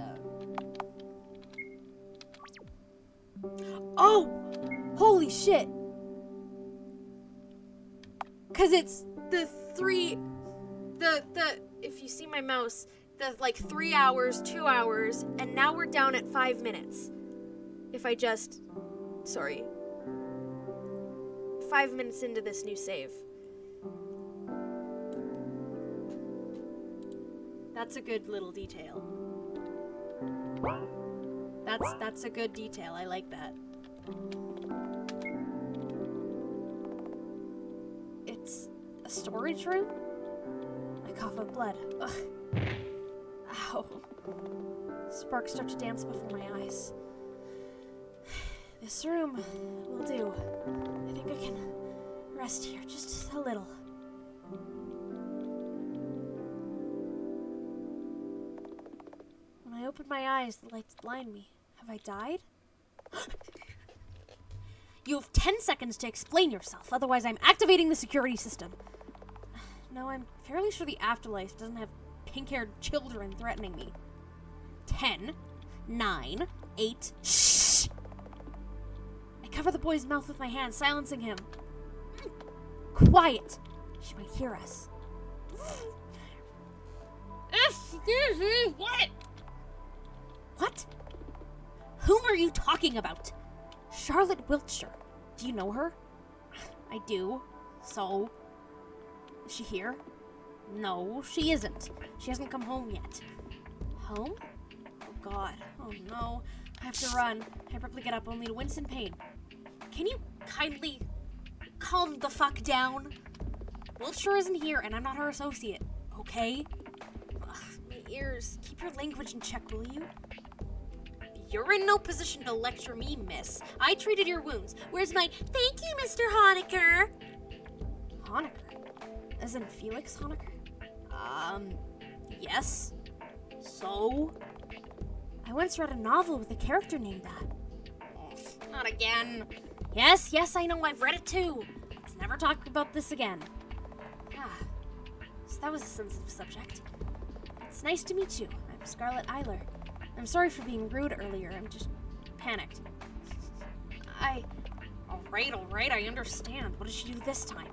Oh! Holy shit! Cause it's the if you see my mouse, the like 3 hours, 2 hours, and now we're down at 5 minutes. If I just, sorry. 5 minutes into this new save. That's a good little detail. That's a good detail. I like that. It's a storage room? I cough up blood. Ugh. Ow. Sparks start to dance before my eyes. This room will do. I think I can rest here just a little. When I open my eyes, the lights blind me. Have I died? You have 10 seconds to explain yourself, otherwise I'm activating the security system. No, I'm fairly sure the afterlife doesn't have pink-haired children threatening me. 10, 9, 8, shh! I cover the boy's mouth with my hand, silencing him. Quiet! She might hear us. Excuse me, what? What? Whom are you talking about? Charlotte Wiltshire. Do you know her? I do. So? Is she here? No, she isn't. She hasn't come home yet. Home? Oh god. Oh no. I have to run. I abruptly get up only to wince in pain. Can you kindly calm the fuck down? Wiltshire isn't here and I'm not her associate. Okay? Ugh, my ears. Keep your language in check, will you? You're in no position to lecture me, miss. I treated your wounds. Where's my thank you, Mr. Honecker? Honecker? As in Felix Honecker? Yes. So? I once read a novel with a character named that. Oh, not again. Yes, I know, I've read it too. Let's never talk about this again. Ah, so that was a sensitive subject. It's nice to meet you. I'm Scarlett Eyler. I'm sorry for being rude earlier. I'm just panicked. Alright, I understand. What did she do this time?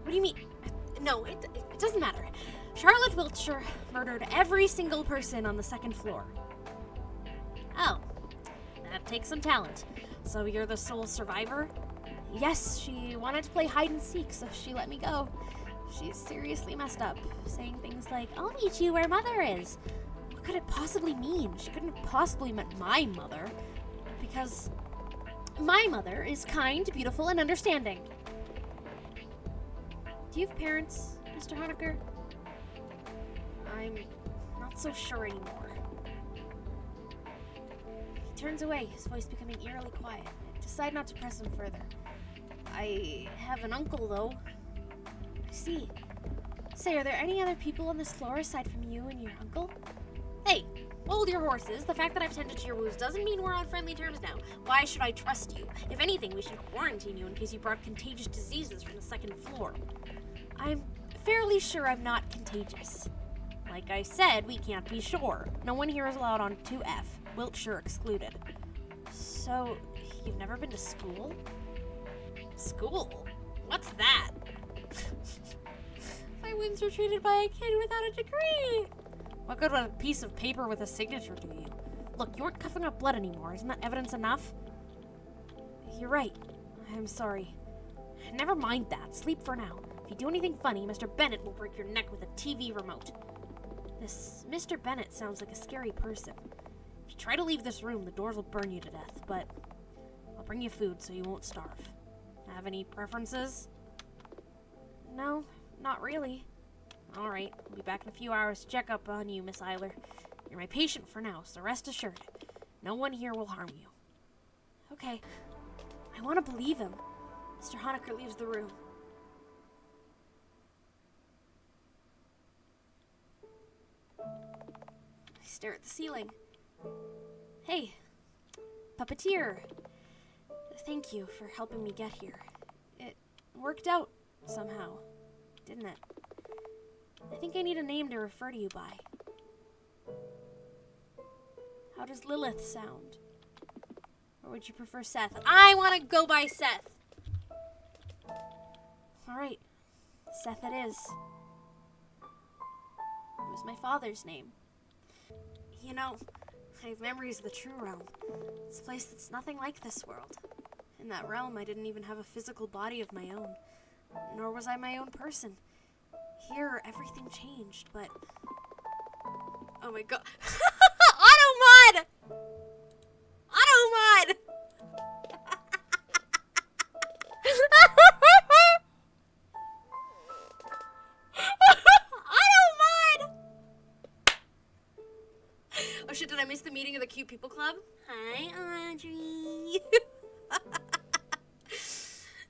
What do you mean? No, it doesn't matter. Charlotte Wiltshire murdered every single person on the 2nd floor. Oh, that takes some talent. So you're the sole survivor? Yes, she wanted to play hide and seek, so she let me go. She's seriously messed up, saying things like, I'll meet you where Mother is. What could it possibly mean? She couldn't have possibly meant my mother, because my mother is kind, beautiful, and understanding. Do you have parents, Mr. Honecker? I'm not so sure anymore. He turns away, his voice becoming eerily quiet. I decide not to press him further. I have an uncle, though. I see. Say, are there any other people on this floor aside from you and your uncle? Hey, hold your horses. The fact that I've tended to your wounds doesn't mean we're on friendly terms now. Why should I trust you? If anything, we should quarantine you in case you brought contagious diseases from the 2nd floor. I'm fairly sure I'm not contagious. Like I said, we can't be sure. No one here is allowed on 2F, Wiltshire excluded. So, you've never been to school? School? What's that? My wounds were treated by a kid without a degree. What good would a piece of paper with a signature do you? Look, you aren't coughing up blood anymore. Isn't that evidence enough? You're right. I'm sorry. Never mind that. Sleep for now. If you do anything funny, Mr. Bennett will break your neck with a TV remote. This Mr. Bennett sounds like a scary person. If you try to leave this room, the doors will burn you to death, but I'll bring you food so you won't starve. Have any preferences? No, not really. Alright, I'll be back in a few hours to check up on you, Miss Eyler. You're my patient for now, so rest assured. No one here will harm you. Okay. I want to believe him. Mr. Honecker leaves the room. I stare at the ceiling. Hey, puppeteer. Thank you for helping me get here. It worked out somehow, didn't it? I think I need a name to refer to you by. How does Lilith sound? Or would you prefer Seth? I want to go by Seth. Alright, Seth it is. It was my father's name. You know, I have memories of the true realm. It's a place that's nothing like this world. In that realm, I didn't even have a physical body of my own. Nor was I my own person. Here, everything changed, but... Oh my god. Automod! Automod! Automod! Oh shit, did I miss the meeting of the Cute People Club? Hi, Audrey.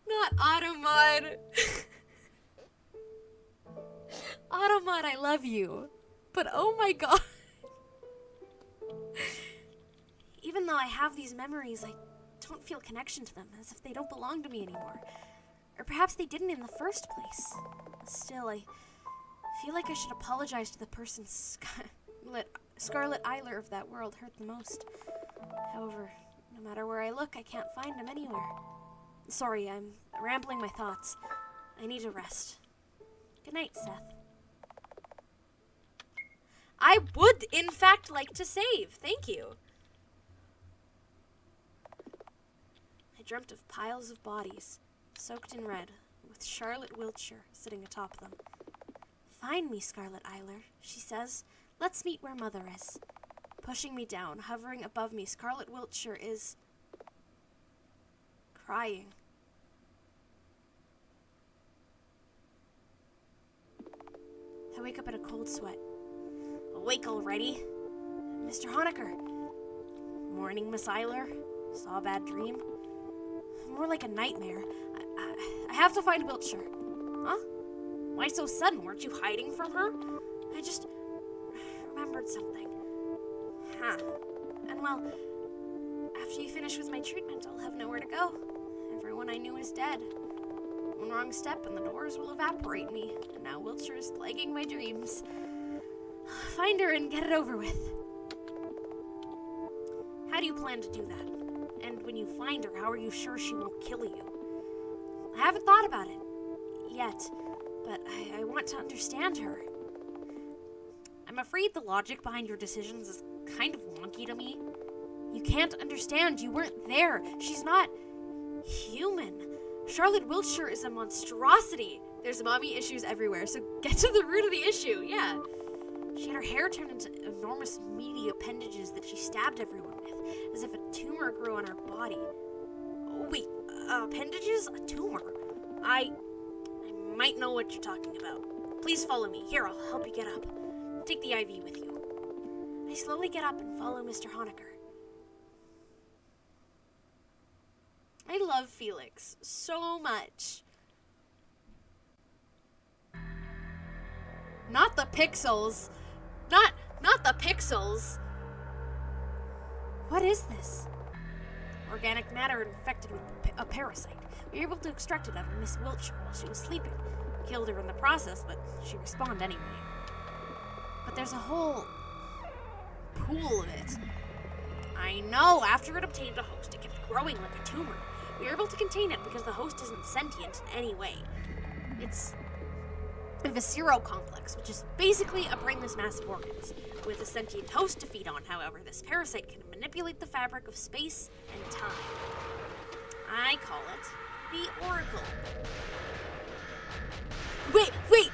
Not Automod. Automod, I love you. But oh my god. Even though I have these memories, I don't feel connection to them, as if they don't belong to me anymore. Or perhaps they didn't in the first place. Still, I feel like I should apologize to the person Scarlett Eyler of that world hurt the most. However, no matter where I look, I can't find him anywhere. Sorry, I'm rambling my thoughts. I need to rest. Good night, Seth. I would, in fact, like to save. Thank you. I dreamt of piles of bodies, soaked in red, with Charlotte Wiltshire sitting atop them. Find me, Scarlett Eyler, she says. Let's meet where Mother is. Pushing me down, hovering above me, Scarlett Wiltshire is... crying. I wake up in a cold sweat. Awake already? Mr. Honecker. Morning, Miss Eyler. Saw a bad dream. More like a nightmare. I have to find Wiltshire. Huh? Why so sudden? Weren't you hiding from her? I just remembered something. Huh. And well, after you finish with my treatment, I'll have nowhere to go. Everyone I knew is dead. One wrong step and the doors will evaporate me. And now Wiltshire is plaguing my dreams. Find her and get it over with. How do you plan to do that? And when you find her, how are you sure she won't kill you? I haven't thought about it yet, but I want to understand her. I'm afraid the logic behind your decisions is kind of wonky to me. You can't understand. You weren't there. She's not human. Charlotte Wiltshire is a monstrosity. There's mommy issues everywhere, so get to the root of the issue, yeah. She had her hair turned into enormous meaty appendages that she stabbed everyone with, as if a tumor grew on her body. Oh, wait, appendages? A tumor? I might know what you're talking about. Please follow me. Here, I'll help you get up. Take the IV with you. I slowly get up and follow Mr. Honecker. I love Felix so much. Not the pixels. Not the pixels. What is this? Organic matter infected with a parasite. We were able to extract it out of Miss Wiltshire while she was sleeping. Killed her in the process, but she responded anyway. But there's a whole pool of it. I know, after it obtained a host, it kept growing like a tumor. We were able to contain it because the host isn't sentient in any way. It's a visceral complex, which is basically a brainless mass of organs. With a sentient host to feed on, however, this parasite can manipulate the fabric of space and time. I call it the Oracle. Wait! Wait!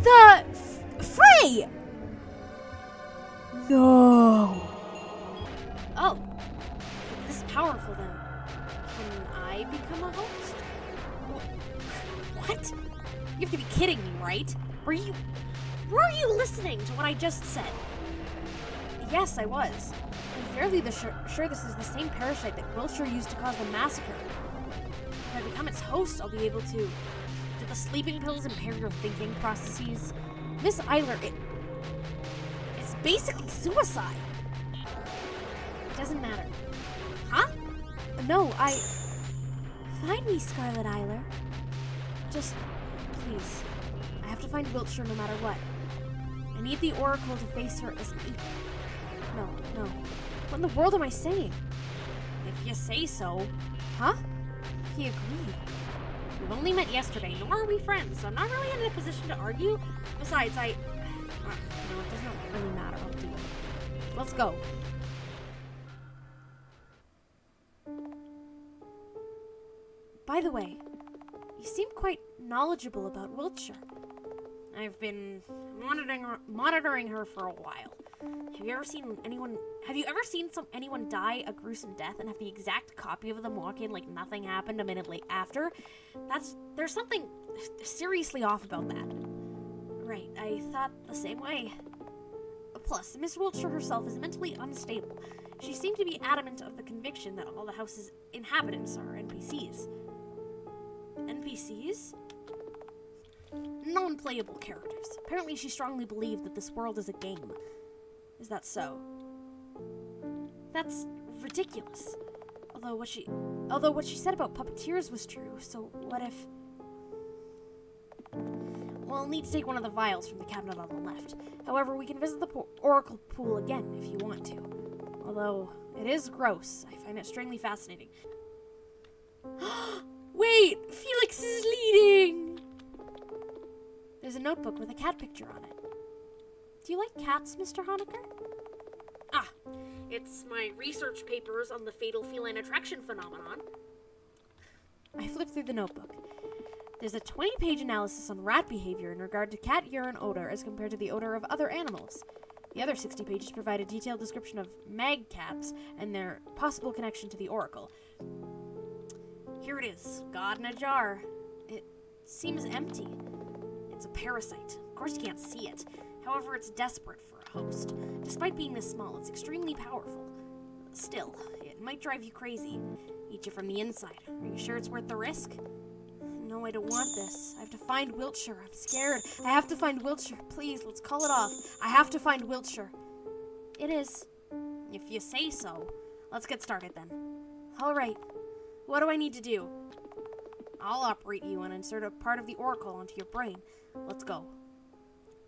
The Frey! No. Oh, if this is powerful then, can I become a host? What? You have to be kidding me, right? Were you listening to what I just said? Yes, I was. I'm fairly sure this is the same parasite that Wilshire used to cause the massacre. If I become its host, I'll be able to... Do the sleeping pills impair your thinking processes? Miss Eyler, it's basically suicide. It doesn't matter. Huh? No, Find me, Scarlett Eyler. Just, please. I have to find Wiltshire no matter what. I need the Oracle to face her as an equal. No. What in the world am I saying? If you say so. Huh? He agreed. We've only met yesterday, nor are we friends, so I'm not really in a position to argue. Besides, No, it does not really matter. I'll do it. Let's go. By the way, you seem quite knowledgeable about Wiltshire. I've been monitoring her for a while. Have you ever seen anyone die a gruesome death and have the exact copy of them walk in like nothing happened a minute after? There's something seriously off about that. Right, I thought the same way. Plus, Miss Wiltshire herself is mentally unstable. She seemed to be adamant of the conviction that all the house's inhabitants are NPCs. NPCs? Non-playable characters. Apparently she strongly believed that this world is a game. Is that so? That's ridiculous. Although what she said about puppeteers was true, so what if... Well, I'll need to take one of the vials from the cabinet on the left. However, we can visit the Oracle pool again if you want to. Although, it is gross. I find it extremely fascinating. Wait! Felix is leading! There's a notebook with a cat picture on it. Do you like cats, Mr. Honecker? Ah, it's my research papers on the fatal feline attraction phenomenon. I flipped through the notebook. There's a 20-page analysis on rat behavior in regard to cat urine odor as compared to the odor of other animals. The other 60 pages provide a detailed description of mag cats and their possible connection to the Oracle. Here it is, God in a jar. It seems empty. It's a parasite. Of course you can't see it. However, it's desperate for a host. Despite being this small, it's extremely powerful. Still, it might drive you crazy. Eat you from the inside. Are you sure it's worth the risk? No, I don't want this. I have to find Wiltshire. I'm scared. I have to find Wiltshire. Please, let's call it off. I have to find Wiltshire. It is. If you say so. Let's get started then. All right. What do I need to do? I'll operate you and insert a part of the Oracle onto your brain. Let's go.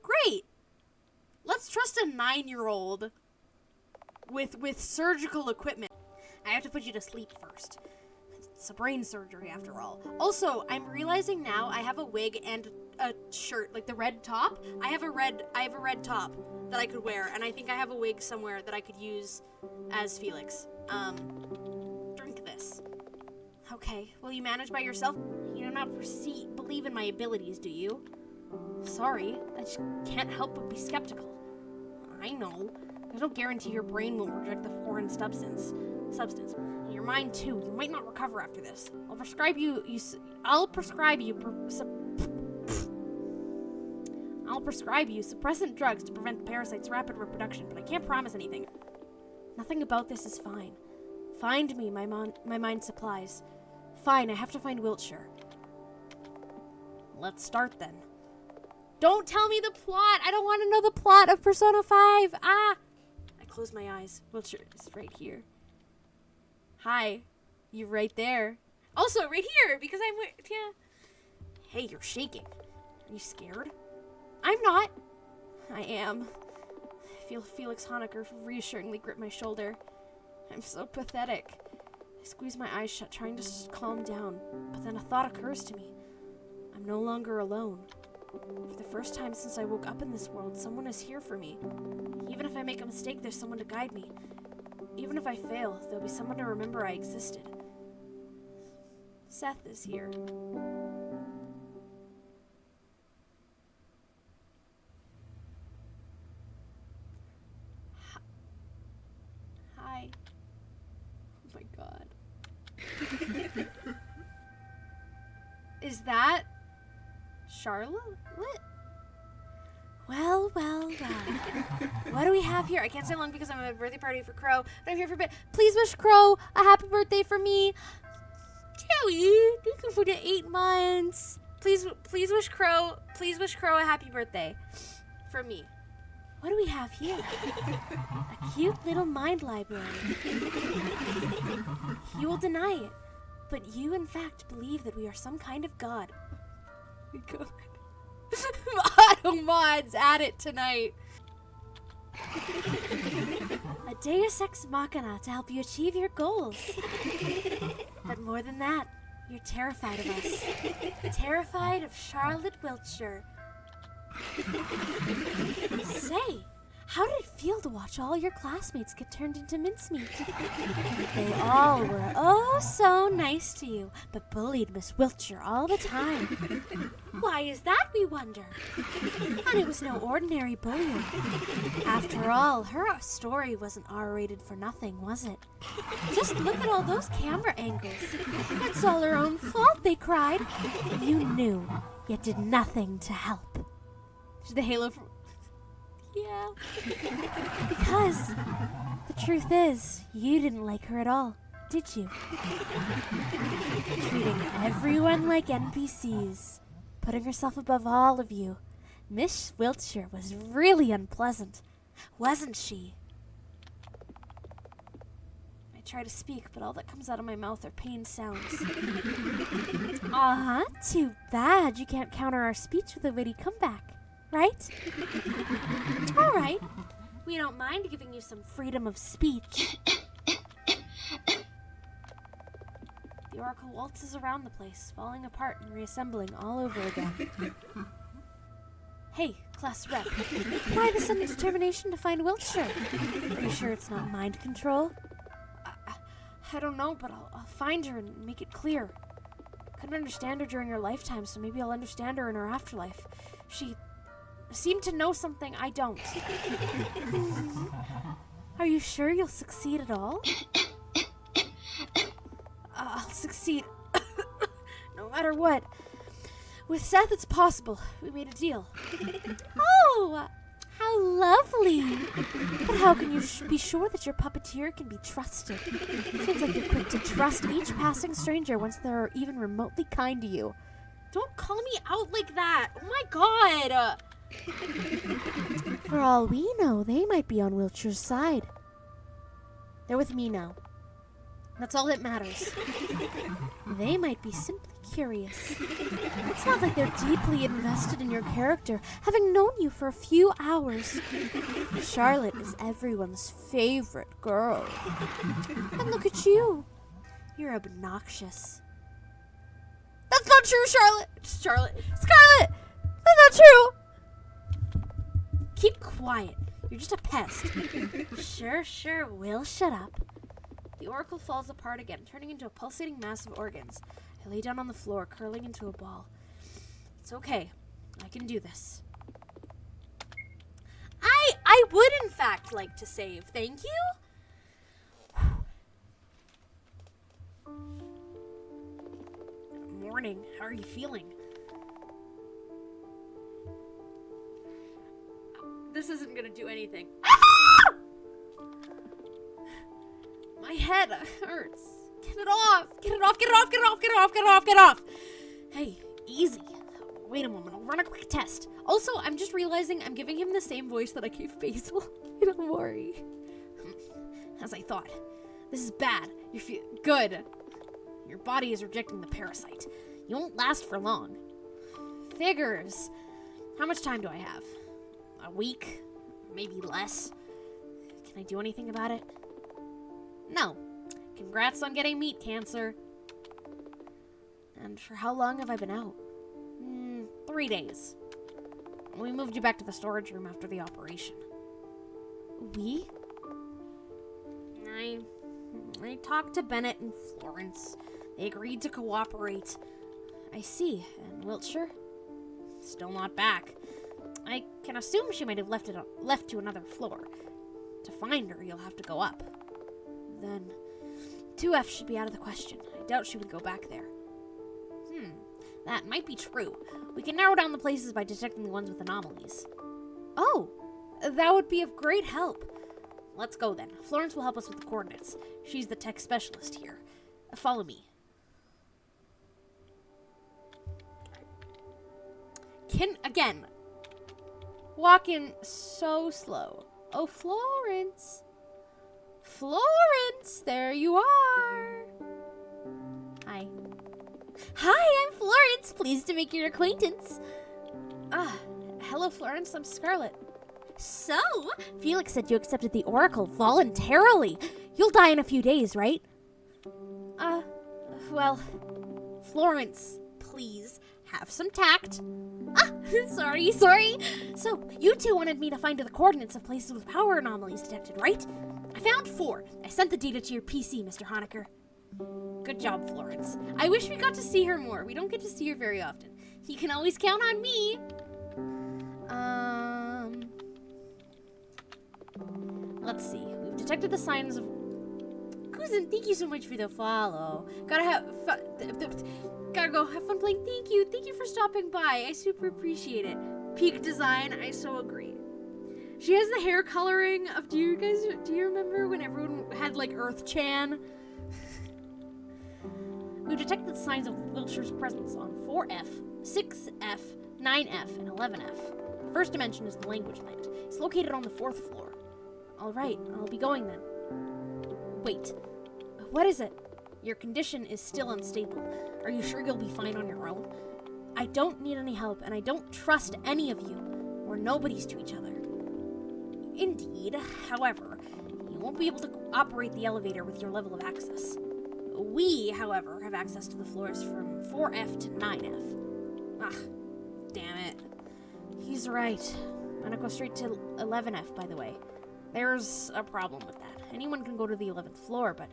Great! Let's trust a 9-year-old with surgical equipment. I have to put you to sleep first. It's a brain surgery after all. Also, I'm realizing now I have a wig and a shirt, like the red top. I have a red top that I could wear, and I think I have a wig somewhere that I could use as Felix. Drink this. Okay, will you manage by yourself? You do not believe in my abilities, do you? Sorry, I just can't help but be skeptical. I know. There's no guarantee your brain won't reject the foreign substance. Your mind too. You might not recover after this. I'll prescribe you suppressant drugs to prevent the parasite's rapid reproduction, but I can't promise anything. Nothing about this is fine. Find me, my mind supplies. Fine, I have to find Wiltshire. Let's start then. Don't tell me the plot! I don't want to know the plot of Persona 5! Ah! I close my eyes. Wiltshire is right here. Hi. You're right there. Also, right here, because yeah. Hey, you're shaking. Are you scared? I'm not. I am. I feel Felix Honecker reassuringly grip my shoulder. I'm so pathetic. I squeeze my eyes shut, trying to calm down, but then a thought occurs to me. I'm no longer alone. For the first time since I woke up in this world, someone is here for me. Even if I make a mistake, there's someone to guide me. Even if I fail, there'll be someone to remember I existed. Seth is here. Hi. Oh my god. Is that Charlotte? Well. What do we have here? I can't stay long because I'm at a birthday party for Crow, but I'm here for a bit. Please wish Crow a happy birthday for me. Joey, thank you for the 8 months. Please wish Crow a happy birthday for me. What do we have here? A cute little mind library. You will deny it, but you in fact believe that we are some kind of god. Oh my god. Auto mods, add it tonight. A deus ex machina to help you achieve your goals. But more than that, you're terrified of us. Terrified of Charlotte Wiltshire. Say, how did it feel to watch all your classmates get turned into mincemeat? They all were oh so nice to you, but bullied Miss Wiltshire all the time. Why is that, we wonder? And it was no ordinary bullying. After all, her story wasn't R-rated for nothing, was it? Just look at all those camera angles. It's all her own fault, they cried. You knew, yet did nothing to help. The Halo from... Yeah. Because the truth is, you didn't like her at all, did you? Treating everyone like NPCs, putting herself above all of you. Miss Wiltshire was really unpleasant, wasn't she? I try to speak, but all that comes out of my mouth are pained sounds. Too bad you can't counter our speech with a witty comeback. Right? All right. We don't mind giving you some freedom of speech. The oracle waltzes around the place, falling apart and reassembling all over again. Hey, class rep. Why the sudden determination to find Wiltshire? Are you sure it's not mind control? I don't know, but I'll find her and make it clear. Couldn't understand her during her lifetime, so maybe I'll understand her in her afterlife. She seem to know something I don't. Are you sure you'll succeed at all? I'll succeed. No matter what. With Seth, it's possible. We made a deal. Oh, how lovely. But how can you be sure that your puppeteer can be trusted? Seems like you're quick to trust each passing stranger once they're even remotely kind to you. Don't call me out like that. Oh my god. For all we know, they might be on Wiltshire's side. They're with me now. That's all that matters. They might be simply curious. It's not like they're deeply invested in your character, having known you for a few hours. Charlotte is everyone's favorite girl. And look at you. You're obnoxious. That's not true, Charlotte! Scarlett! That's not true! Keep quiet. You're just a pest. Sure, we'll shut up. The oracle falls apart again, turning into a pulsating mass of organs. I lay down on the floor, curling into a ball. It's okay. I can do this. I would, in fact, like to save. Thank you? Morning. How are you feeling? This isn't gonna do anything. Ah! My head hurts. Get it off! Get it off! Get it off! Get it off! Get it off! Get it off! Get it off! Hey, easy. Wait a moment. I'll run a quick test. Also, I'm just realizing I'm giving him the same voice that I gave Basil. Don't worry. As I thought. This is bad. You feel good. Your body is rejecting the parasite. You won't last for long. Figures. How much time do I have? A week? Maybe less? Can I do anything about it? No. Congrats on getting meat cancer. And for how long have I been out? 3 days. We moved you back to the storage room after the operation. We? I talked to Bennett and Florence. They agreed to cooperate. I see. And Wiltshire? Still not back. I can assume she might have left to another floor. To find her, you'll have to go up. Then 2F should be out of the question. I doubt she would go back there. That might be true. We can narrow down the places by detecting the ones with anomalies. Oh, that would be of great help. Let's go then. Florence will help us with the coordinates. She's the tech specialist here. Follow me. Again. Walking so slow. Oh, Florence. Florence, there you are. Hi. Hi, I'm Florence. Pleased to make your acquaintance. Hello, Florence. I'm Scarlett. So, Felix said you accepted the Oracle voluntarily. You'll die in a few days, right? Well, Florence, please, have some tact. Sorry. So, you two wanted me to find the coordinates of places with power anomalies detected, right? I found 4. I sent the data to your PC, Mr. Honecker. Good job, Florence. I wish we got to see her more. We don't get to see her very often. You can always count on me. Let's see. We've detected the signs of... Cousin, thank you so much for the follow. Gotta go have fun playing. Thank you. Thank you for stopping by. I super appreciate it. Peak design. I so agree. She has the hair coloring of... Do you remember when everyone had, like, Earth-chan? We've detected signs of Wiltshire's presence on 4F, 6F, 9F, and 11F. The first dimension is the language land. It's located on the 4th floor. All right, I'll be going then. Wait, what is it? your condition is still unstable. Are you sure you'll be fine on your own? I don't need any help, and I don't trust any of you. We're nobodies to each other. Indeed, however, you won't be able to operate the elevator with your level of access. We, however, have access to the floors from 4F to 9F. Damn it. He's right. I'm gonna go straight to 11F, by the way. There's a problem with that. Anyone can go to the 11th floor, but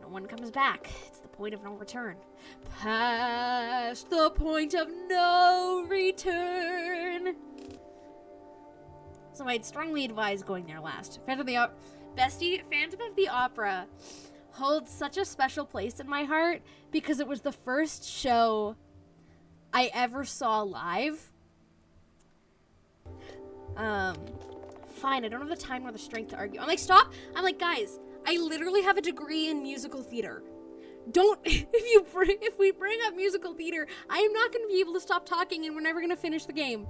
no one comes back. It's the point of no return. Past the point of no return. So I'd strongly advise going there last. Phantom of the Opera holds such a special place in my heart because it was the first show I ever saw live. Fine, I don't have the time or the strength to argue. I'm like, stop! I'm like, guys, I literally have a degree in musical theater. If we bring up musical theater, I am not going to be able to stop talking and we're never going to finish the game.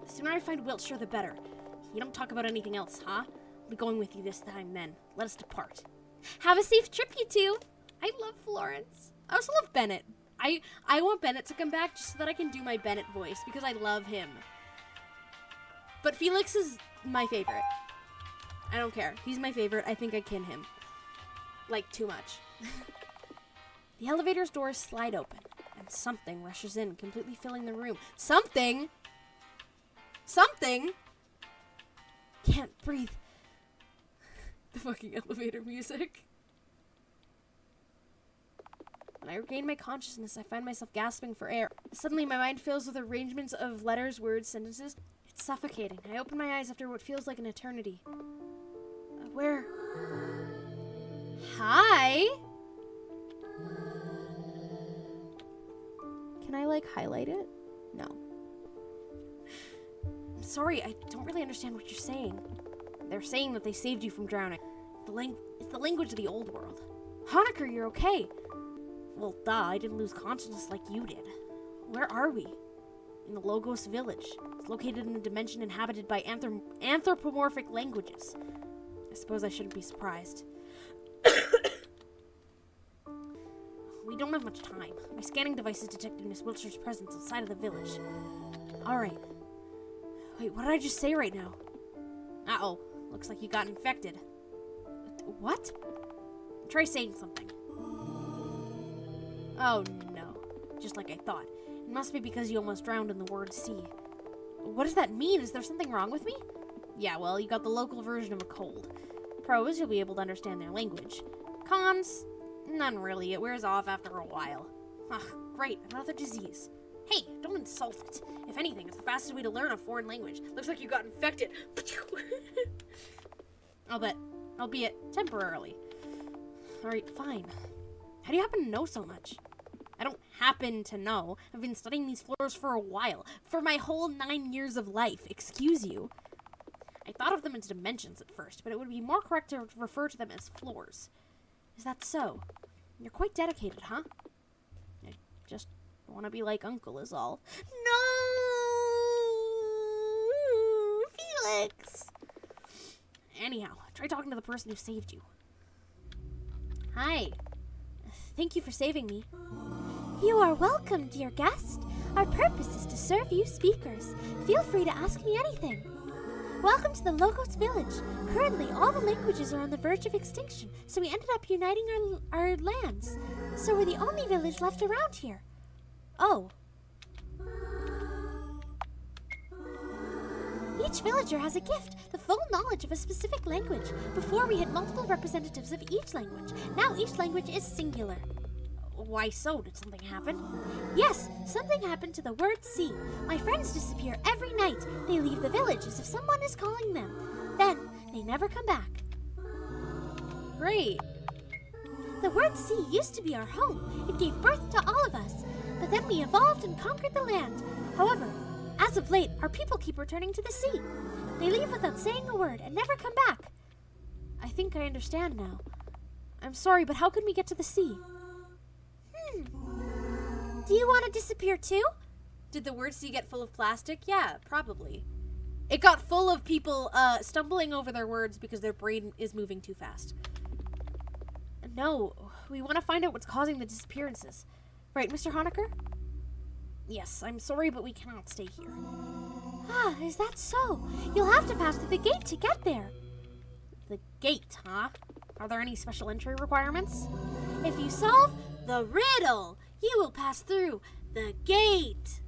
The sooner I find Wiltshire, the better. You don't talk about anything else, huh? I'll be going with you this time then. Let us depart. Have a safe trip, you two. I love Florence. I also love Bennett. I want Bennett to come back just so that I can do my Bennett voice because I love him. But Felix is my favorite. I don't care. He's my favorite. I think I kin him. Like, too much. The elevator's doors slide open, and something rushes in, completely filling the room. Something? Can't breathe. The fucking elevator music. When I regain my consciousness, I find myself gasping for air. Suddenly, my mind fills with arrangements of letters, words, sentences. It's suffocating. I open my eyes after what feels like an eternity. Where? Hi? Can I, like, highlight it? No. I'm sorry, I don't really understand what you're saying. They're saying that they saved you from drowning. It's the language of the old world. Honecker, you're okay. Well, duh, I didn't lose consciousness like you did. Where are we? In the Logos village. It's located in a dimension inhabited by anthropomorphic languages. I suppose I shouldn't be surprised. We don't have much time. My scanning device has detected Miss Wiltshire's presence outside of the village. Alright. Wait, what did I just say right now? Uh-oh. Looks like you got infected. What? Try saying something. Oh, no. Just like I thought. Must be because you almost drowned in the word sea. What does that mean? Is there something wrong with me? Yeah, well, you got the local version of a cold. Pros, you'll be able to understand their language. Cons, none really. It wears off after a while. Ugh, great, another disease. Hey, don't insult it. If anything, it's the fastest way to learn a foreign language. Looks like you got infected. Albeit temporarily. Alright, fine. How do you happen to know so much? I don't happen to know. I've been studying these floors for a while. For my whole 9 years of life. Excuse you. I thought of them as dimensions at first, but it would be more correct to refer to them as floors. Is that so? You're quite dedicated, huh? I just want to be like Uncle is all. No! Felix! Anyhow, try talking to the person who saved you. Hi. Thank you for saving me. You are welcome, dear guest. Our purpose is to serve you speakers. Feel free to ask me anything. Welcome to the Logos Village. Currently, all the languages are on the verge of extinction, so we ended up uniting our lands. So we're the only village left around here. Oh. Each villager has a gift, the full knowledge of a specific language. Before, we had multiple representatives of each language. Now each language is singular. Why so? Did something happen? Yes, something happened to the word sea. My friends disappear every night. They leave the village as if someone is calling them. Then, they never come back. Great. The word sea used to be our home. It gave birth to all of us. But then we evolved and conquered the land. However, as of late, our people keep returning to the sea. They leave without saying a word and never come back. I think I understand now. I'm sorry, but how can we get to the sea? Do you want to disappear too? Did the word sea get full of plastic? Yeah, probably. It got full of people stumbling over their words because their brain is moving too fast. No, we want to find out what's causing the disappearances. Right, Mr. Honecker? Yes, I'm sorry, but we cannot stay here. Ah, is that so? You'll have to pass through the gate to get there. The gate, huh? Are there any special entry requirements? If you solve the riddle, you will pass through the gate.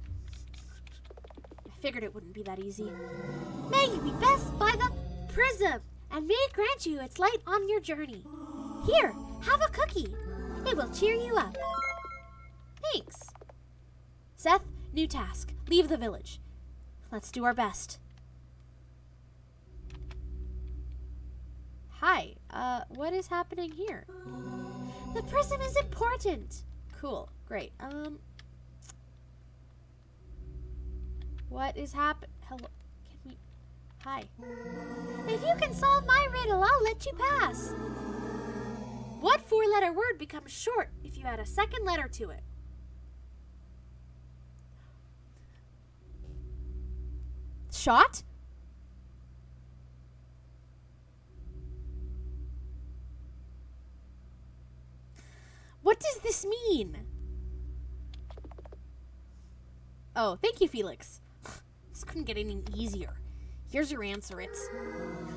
I figured it wouldn't be that easy. May you be blessed by the prism, and may it grant you its light on your journey. Here, have a cookie. It will cheer you up. Thanks. Seth, new task. Leave the village. Let's do our best. Hi, what is happening here? The prism is important. Cool, great. What is Hello, can we? Hi. If you can solve my riddle, I'll let you pass. What four-letter word becomes short if you add a second letter to it? Shot? What does this mean? Oh, thank you, Felix. This couldn't get any easier. Here's your answer. It's...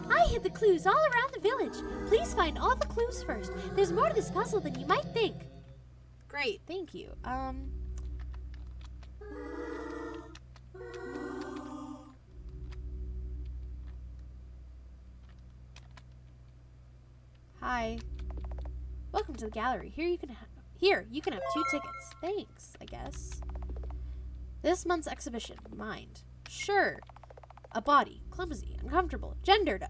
I hid the clues all around the village. Please find all the clues first. There's more to this puzzle than you might think. Great, thank you. Hi. Welcome to the gallery. Here you can have 2 tickets. Thanks, I guess. This month's exhibition, mind. Sure. A body, clumsy, uncomfortable, gendered,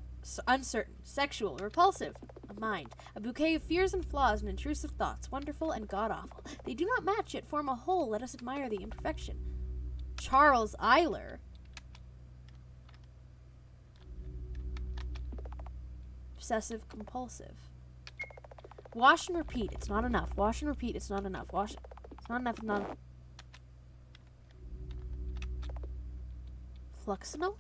uncertain, sexual, repulsive. A mind. A bouquet of fears and flaws and intrusive thoughts, wonderful and god-awful. They do not match yet form a whole. Let us admire the imperfection. Charles Eyler. Obsessive compulsive. Wash and repeat. It's not enough. Wash and repeat. It's not enough. Wash. It's not enough. It's not enough. Fluxinal?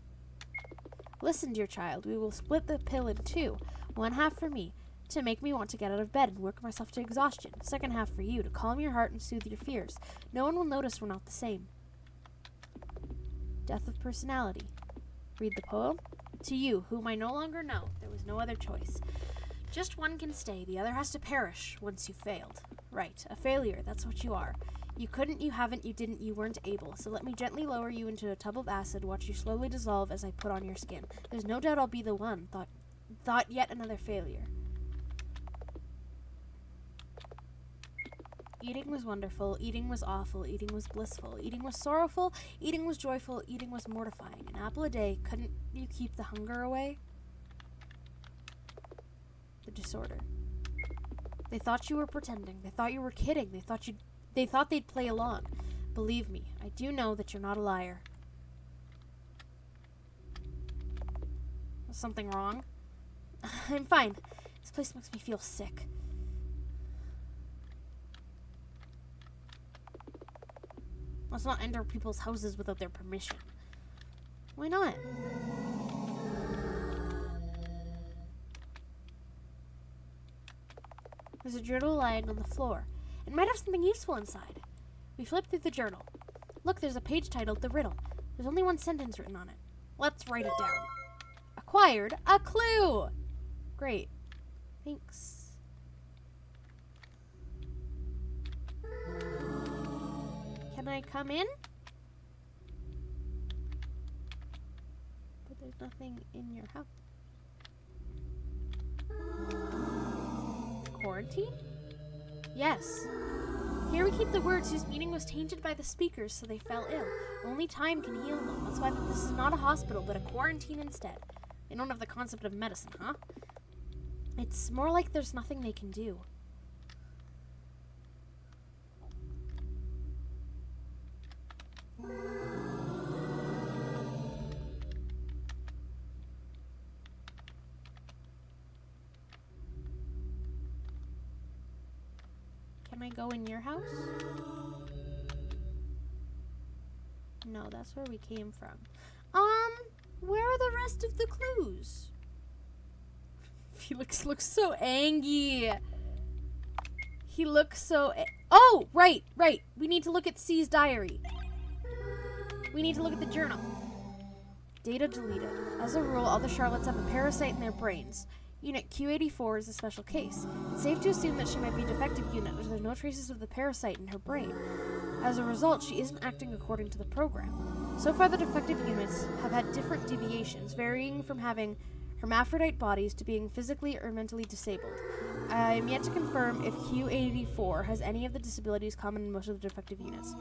Listen, dear child. We will split the pill in 2. 1 half for me, to make me want to get out of bed and work myself to exhaustion. 2nd half for you, to calm your heart and soothe your fears. No one will notice we're not the same. Death of personality. Read the poem. To you, whom I no longer know, there was no other choice. Just one can stay, the other has to perish once you've failed. Right, a failure, that's what you are. You couldn't, you haven't, you didn't, you weren't able. So let me gently lower you into a tub of acid, watch you slowly dissolve as I put on your skin. There's no doubt I'll be the one. Thought yet another failure. Eating was wonderful, eating was awful, eating was blissful, eating was sorrowful, eating was joyful, eating was mortifying. An apple a day, couldn't you keep the hunger away? The disorder. They thought you were pretending, they thought you were kidding, they thought they'd play along. Believe me, I do know that you're not a liar. Is something wrong? I'm fine. This place makes me feel sick. Let's not enter people's houses without their permission. Why not? There's a journal lying on the floor. It might have something useful inside. We flip through the journal. Look, there's a page titled The Riddle. There's only one sentence written on it. Let's write it down. Acquired a clue! Great. Thanks. Can I come in? But there's nothing in your house. Quarantine? Yes. Here we keep the words whose meaning was tainted by the speakers, so they fell ill. Only time can heal them. That's why this is not a hospital, but a quarantine instead. They don't have the concept of medicine, huh? It's more like there's nothing they can do. Can I go in your house? No, that's where we came from. Where are the rest of the clues? Felix looks so angry. He looks so... Oh, right. We need to look at C's diary. We need to look at the journal. Data deleted. As a rule, all the Charlottes have a parasite in their brains. Unit Q84 is a special case. It's safe to assume that she might be a defective unit, as there are no traces of the parasite in her brain. As a result, she isn't acting according to the program. So far, the defective units have had different deviations, varying from having hermaphrodite bodies to being physically or mentally disabled. I am yet to confirm if Q84 has any of the disabilities common in most of the defective units.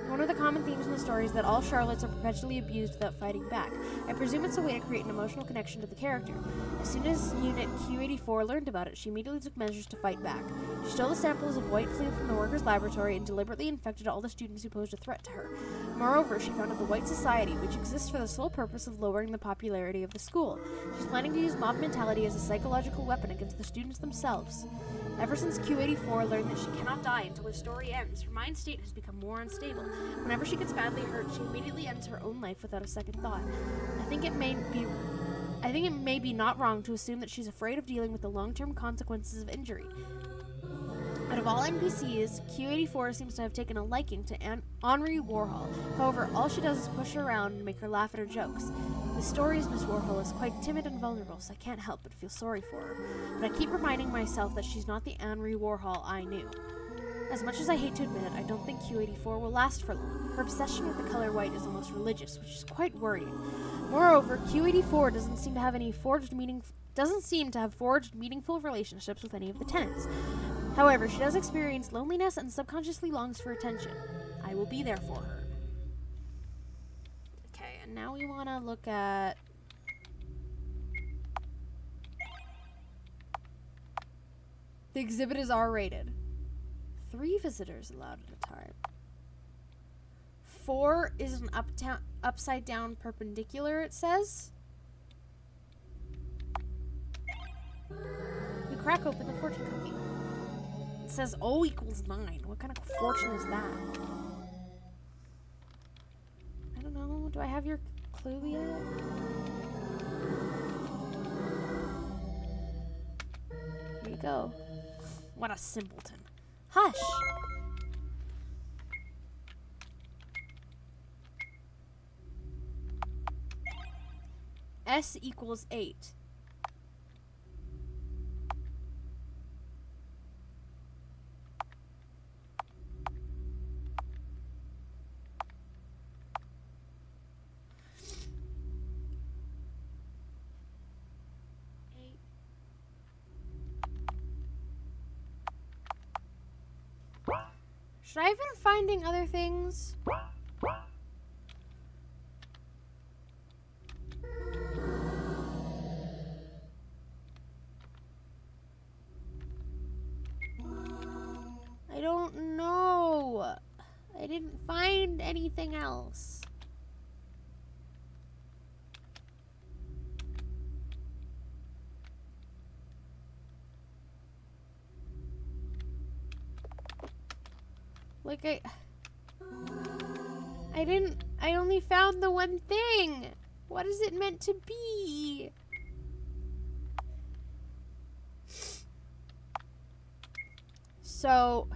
One of the common themes in the story is that all Charlottes are perpetually abused without fighting back. I presume it's a way to create an emotional connection to the character. As soon as Unit Q84 learned about it, she immediately took measures to fight back. She stole the samples of white flu from the workers' laboratory and deliberately infected all the students who posed a threat to her. Moreover, she founded the White Society, which exists for the sole purpose of lowering the popularity of the school. She's planning to use mob mentality as a psychological weapon against the students themselves. Ever since Q84 learned that she cannot die until her story ends, her mind state has become more unstable. Whenever she gets badly hurt, she immediately ends her own life without a second thought. I think it may be not wrong to assume that she's afraid of dealing with the long-term consequences of injury. Out of all NPCs, Q84 seems to have taken a liking to Henri Warhol. However, all she does is push her around and make her laugh at her jokes. The story's Miss Warhol is quite timid and vulnerable, so I can't help but feel sorry for her. But I keep reminding myself that she's not the Henri Warhol I knew. As much as I hate to admit it, I don't think Q84 will last for long. Her obsession with the color white is almost religious, which is quite worrying. Moreover, Q84 doesn't seem to have forged meaningful relationships with any of the tenants. However, she does experience loneliness and subconsciously longs for attention. I will be there for her. Okay, and now we want to look at... The exhibit is R-rated. 3 visitors allowed at a time. 4 is an upside down perpendicular, it says. We crack open the fortune cookie. It says O equals 9. What kind of fortune is that? I don't know. Do I have your clue yet? Here you go. What a simpleton. Hush! S equals 8. Should I have been finding other things? I don't know. I didn't find anything else. Like I only found the one thing. What is it meant to be? So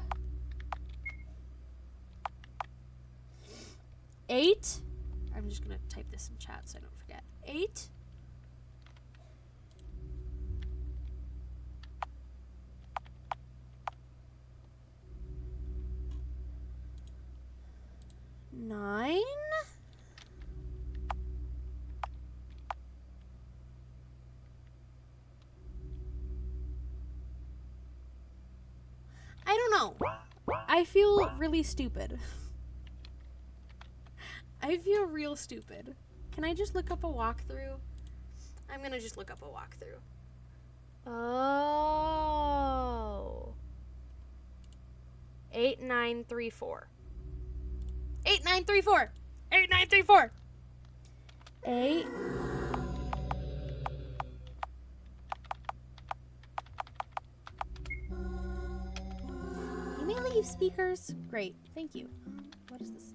8. I'm just gonna type this in chat so I don't forget. 8. Nine. I don't know. I feel really stupid. I feel real stupid. Can I just look up a walkthrough? I'm gonna just look up a walkthrough. Oh. 8934. 8934. 8934. 8. You may leave speakers. Great, thank you. What is this?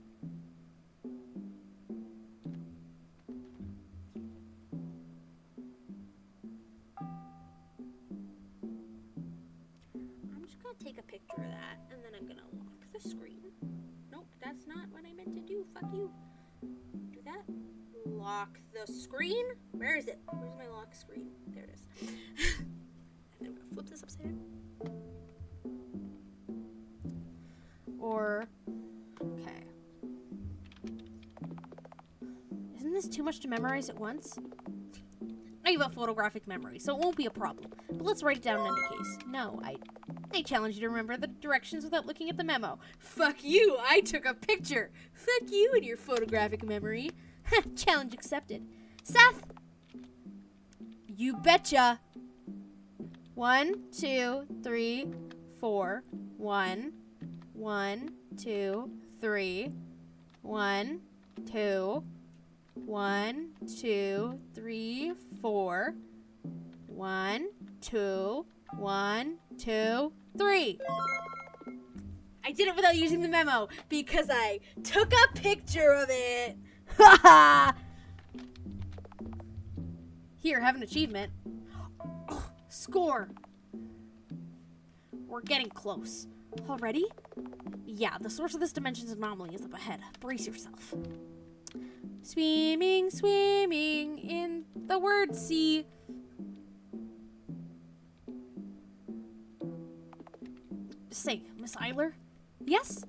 I'm just gonna take a picture of that and then I'm gonna lock the screen. Nope, that's not what I meant to do. Fuck you. Do that. Lock the screen. Where is it? Where's my lock screen? There it is. And I'm gonna flip this upside down. Or, okay. Isn't this too much to memorize at once? I have a photographic memory, so it won't be a problem. But let's write it down in any case. No, I challenge you to remember the directions without looking at the memo. Fuck you, I took a picture. Fuck you and your photographic memory. Challenge accepted. Seth! You betcha. 1, 2, 3, 4. 1, 1, 2, 3. 1, 2. 1, 2, 3, 4. 1, 2, 1, 2, 3. I did it without using the memo because I took a picture of it. Ha Here, have an achievement. Oh, score. We're getting close. Already? Yeah, the source of this dimension's anomaly is up ahead. Brace yourself. Swimming, swimming in the word sea. Say, Miss Eyler? Yes?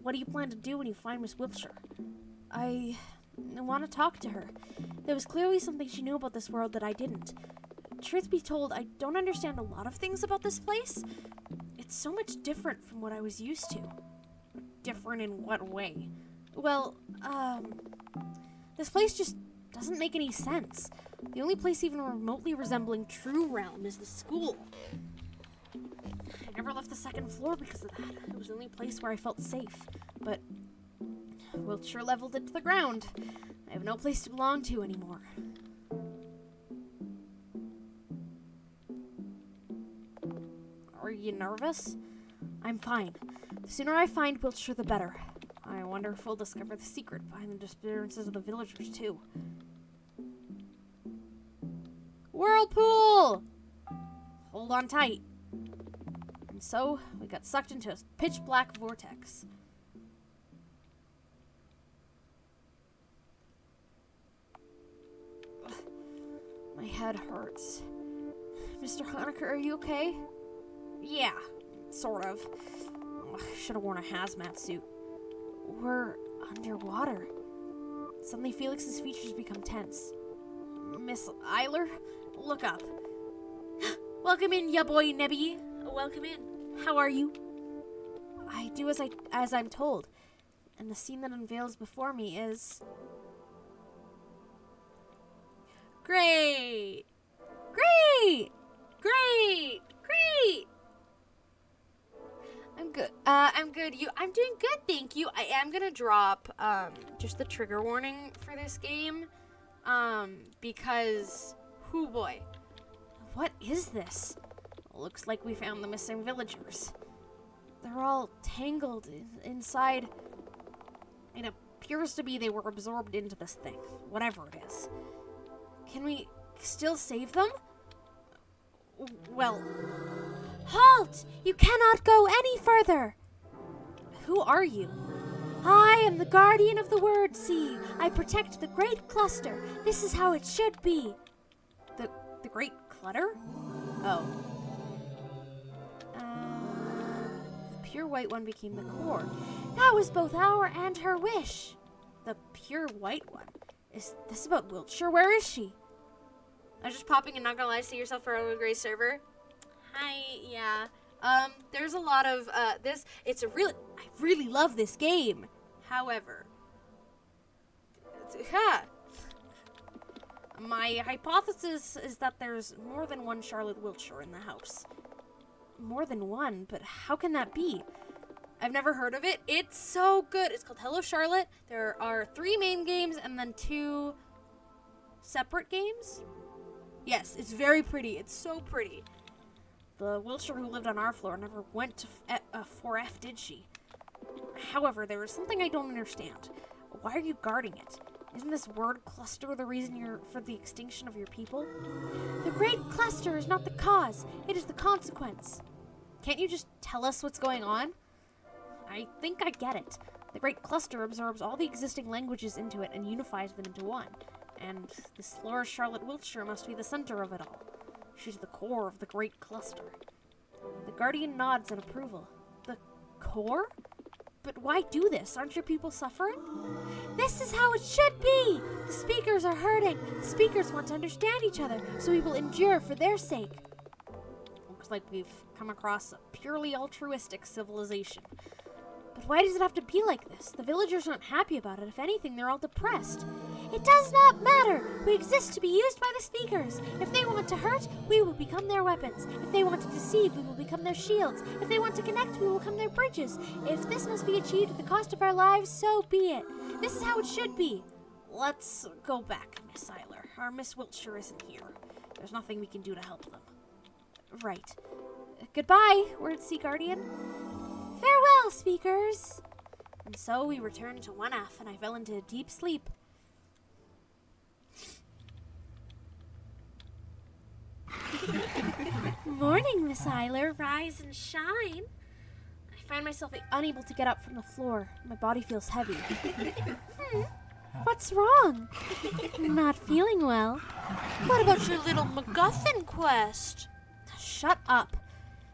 What do you plan to do when you find Miss Wiltshire? I want to talk to her. There was clearly something she knew about this world that I didn't. Truth be told, I don't understand a lot of things about this place. It's so much different from what I was used to. Different in what way? Well, this place just doesn't make any sense. The only place even remotely resembling True Realm is the school. I never left the second floor because of that. It was the only place where I felt safe. But Wiltshire leveled it to the ground. I have no place to belong to anymore. Are you nervous? I'm fine. The sooner I find Wiltshire, the better. I wonder if we'll discover the secret behind the disappearances of the villagers, too. Whirlpool! Hold on tight. And so, we got sucked into a pitch-black vortex. Ugh, my head hurts. Mr. Honecker, are you okay? Yeah, sort of. Should have worn a hazmat suit. We're underwater. Suddenly, Felix's features become tense. Miss Eyler, look up. Welcome in, ya boy Nebby. Welcome in. How are you? I do as I'm told. And the scene that unveils before me is... Great! Great! Great! Great! I'm good. I'm good. I'm doing good, thank you. I am gonna drop just the trigger warning for this game, because, hoo boy, What is this? Looks like we found the missing villagers. They're all tangled inside. It appears to be they were absorbed into this thing, whatever it is. Can we still save them? Well, Halt! You cannot go any further! who are you? I am the guardian of the word sea. I protect the great cluster. This is how it should be. The Great Clutter? Oh. The pure white one became the core. That was both our and her wish. The pure white one? Is this about Wiltshire? Where is she? I was just popping and not gonna lie, see yourself for a Gray server. Hi, yeah. There's a lot of this. I really love this game. However, My hypothesis is that there's more than one Charlotte Wiltshire in the house. More than one, but how can that be? I've never heard of it. It's so good. It's called Hello Charlotte. There are 3 main games and then 2 separate games. Yes, it's very pretty. It's so pretty. The Wiltshire who lived on our floor never went to 4F, did she? However, there is something I don't understand. Why are you guarding it? Isn't this word cluster the reason you're for the extinction of your people? The great cluster is not the cause, it is the consequence. Can't you just tell us what's going on? I think I get it. The Great Cluster absorbs all the existing languages into it and unifies them into one. And this Flora Charlotte Wiltshire must be the center of it all. She's the core of the Great Cluster. The Guardian nods in approval. The core? But why do this? Aren't your people suffering? This is how it should be! The speakers are hurting. The speakers want to understand each other, so we will endure for their sake. Looks like we've come across a purely altruistic civilization. But why does it have to be like this? The villagers aren't happy about it. If anything, they're all depressed. It does not matter. We exist to be used by the speakers. If they want to hurt, we will become their weapons. If they want to deceive, we will become their shields. If they want to connect, we will become their bridges. If this must be achieved at the cost of our lives, so be it. This is how it should be. Let's go back, Miss Eyler. Our Miss Wiltshire isn't here. There's nothing we can do to help them. Right. Goodbye, Word Sea Guardian. Farewell, speakers. And so we returned to 1F, and I fell into a deep sleep. Morning, Miss Eyler. Rise and shine. I find myself unable to get up from the floor. My body feels heavy. What's wrong? Not feeling well. What about your little MacGuffin quest? Shut up.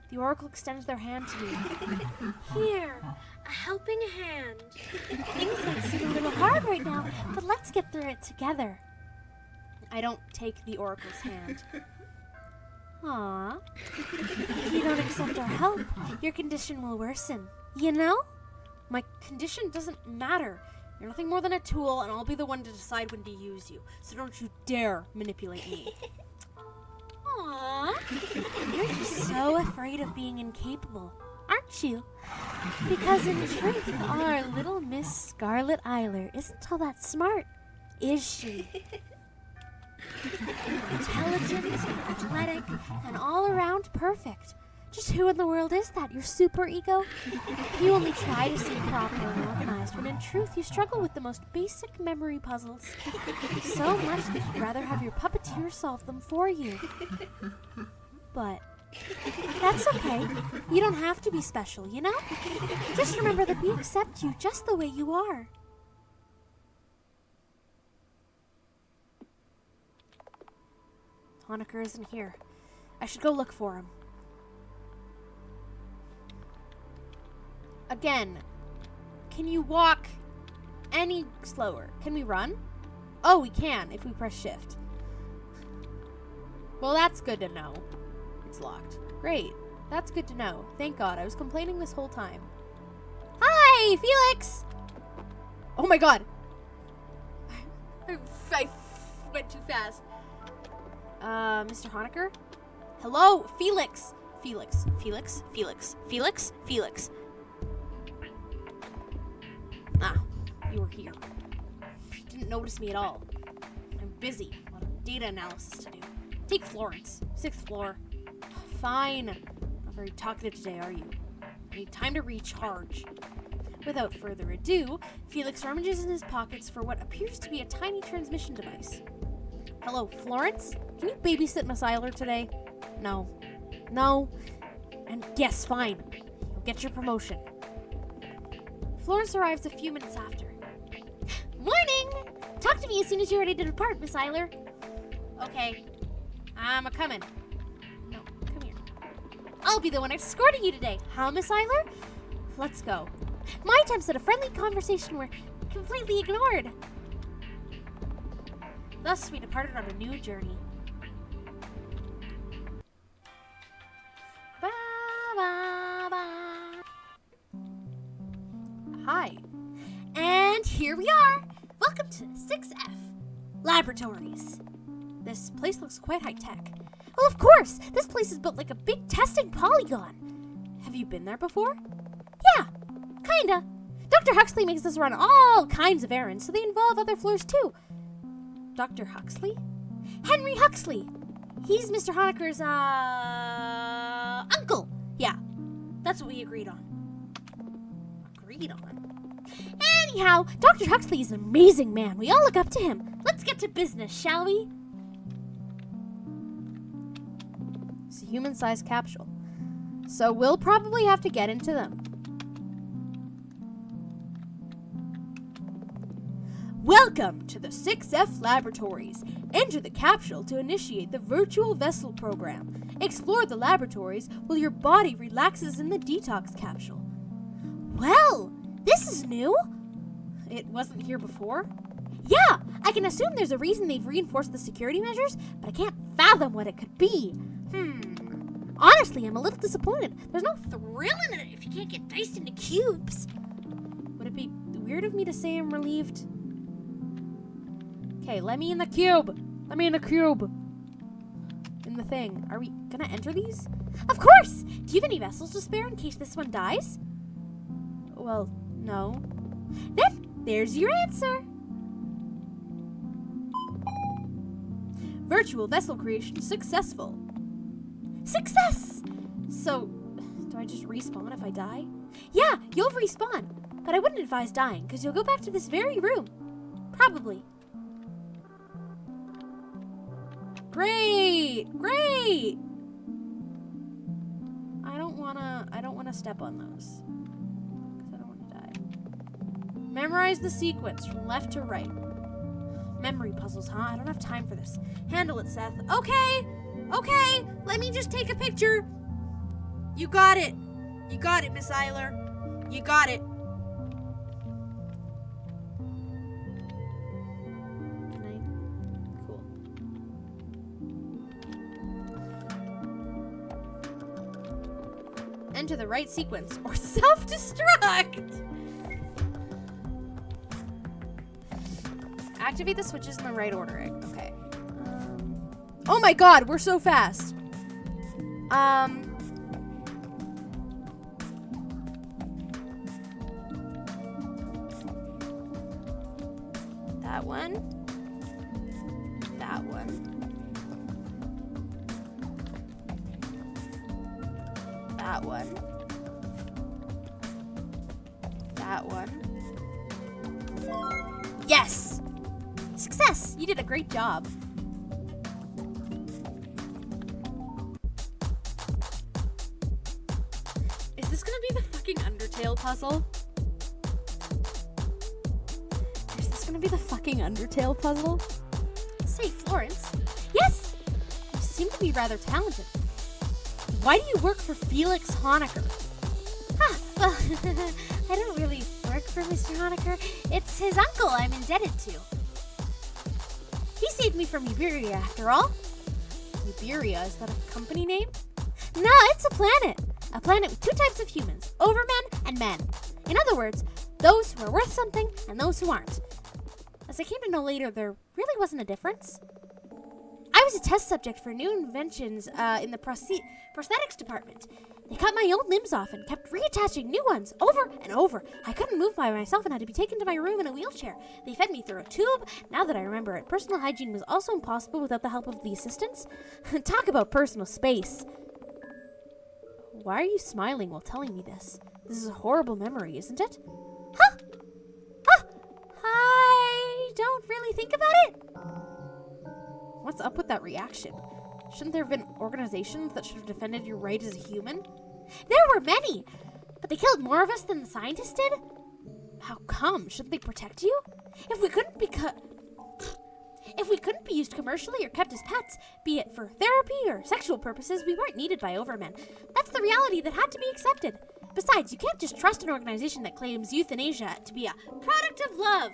The Oracle extends their hand to me. Here, a helping hand. Things might seem a little hard right now, but let's get through it together. I don't take the Oracle's hand. Aw. If you don't accept our help, your condition will worsen. You know? My condition doesn't matter. You're nothing more than a tool, and I'll be the one to decide when to use you. So don't you dare manipulate me. Aw. You're just so afraid of being incapable, aren't you? Because in truth, our little Miss Scarlett Eyler isn't all that smart, is she? Intelligent, athletic, and all around perfect. Just who in the world is that? Your super ego? You only try to seem proper and organized when in truth you struggle with the most basic memory puzzles. So much that you'd rather have your puppeteer solve them for you. But that's okay. You don't have to be special, you know? Just remember that we accept you just the way you are. Honecker isn't here. I should go look for him. Again, can you walk any slower? Can we run? Oh, we can if we press shift. Well, that's good to know. It's locked. Great. That's good to know. Thank God. I was complaining this whole time. Hey, Felix! Oh my god. I went too fast. Mr. Honecker? Hello, Felix! Felix. Ah, you were here. You didn't notice me at all. I'm busy. A lot of data analysis to do. Take Florence. 6th floor. Fine. Not very talkative today, are you? I need time to recharge. Without further ado, Felix rummages in his pockets for what appears to be a tiny transmission device. Hello, Florence? Can you babysit Miss Eyler today? No. And yes, fine. You'll get your promotion. Florence arrives a few minutes after. Morning! Talk to me as soon as you're ready to depart, Miss Eyler. Okay. I'm a-comin'. No, come here. I'll be the one escorting you today, huh, Miss Eyler? Let's go. My attempts at a friendly conversation were completely ignored. Thus, we departed on a new journey. Ba, ba, ba. Hi. And here we are. Welcome to 6F Laboratories. This place looks quite high-tech. Well, of course. This place is built like a big testing polygon. Have you been there before? Yeah, kinda. Dr. Huxley makes us run all kinds of errands, so they involve other floors too. Dr. Huxley? Henry Huxley. He's Mr. Honecker's, uncle. Yeah, that's what we agreed on. Anyhow, Dr. Huxley is an amazing man. We all look up to him. Let's get to business, shall we? It's a human-sized capsule, so we'll probably have to get into them. Welcome to the 6F Laboratories. Enter the capsule to initiate the virtual vessel program. Explore the laboratories while your body relaxes in the detox capsule. Well, this is new. It wasn't here before? Yeah, I can assume there's a reason they've reinforced the security measures, but I can't fathom what it could be. Honestly, I'm a little disappointed. There's no thrill in it if you can't get diced into cubes. Would it be weird of me to say I'm relieved? Okay, let me in the cube. In the thing. Are we gonna enter these? Of course! Do you have any vessels to spare in case this one dies? Well, no. Then, there's your answer. Virtual vessel creation successful. Success! So, do I just respawn if I die? Yeah, you'll respawn. But I wouldn't advise dying, because you'll go back to this very room. Probably. Great! I don't wanna step on those. Because I don't wanna die. Memorize the sequence from left to right. Memory puzzles, huh? I don't have time for this. Handle it, Seth. Okay, let me just take a picture. You got it, Miss Eyler. You got it. Cool. Enter the right sequence or self-destruct. Activate the switches in the right order. Okay. Oh my god, we're so fast. That one. That one. That one. That one. Yes! Success! You did a great job. Is this gonna be the fucking Undertale puzzle? Is this gonna be the fucking Undertale puzzle? Say, Florence. Yes! You seem to be rather talented. Why do you work for Felix Honecker? Well, I don't really work for Mr. Honecker. It's his uncle I'm indebted to. He saved me from Iberia, after all. Iberia, is that a company name? No, it's a planet. A planet with two types of humans, overmen and men. In other words, those who are worth something and those who aren't. As I came to know later, there really wasn't a difference. I was a test subject for new inventions in the prosthetics department. They cut my old limbs off and kept reattaching new ones over and over. I couldn't move by myself and had to be taken to my room in a wheelchair. They fed me through a tube. Now that I remember it, personal hygiene was also impossible without the help of the assistants. Talk about personal space. Why are you smiling while telling me this? This is a horrible memory, isn't it? Huh? Huh? I don't really think about it. What's up with that reaction? Shouldn't there have been organizations that should have defended your right as a human? There were many, but they killed more of us than the scientists did. How come? Shouldn't they protect you? If we couldn't be used commercially or kept as pets, be it for therapy or sexual purposes, we weren't needed by overmen. That's the reality that had to be accepted. Besides, you can't just trust an organization that claims euthanasia to be a product of love.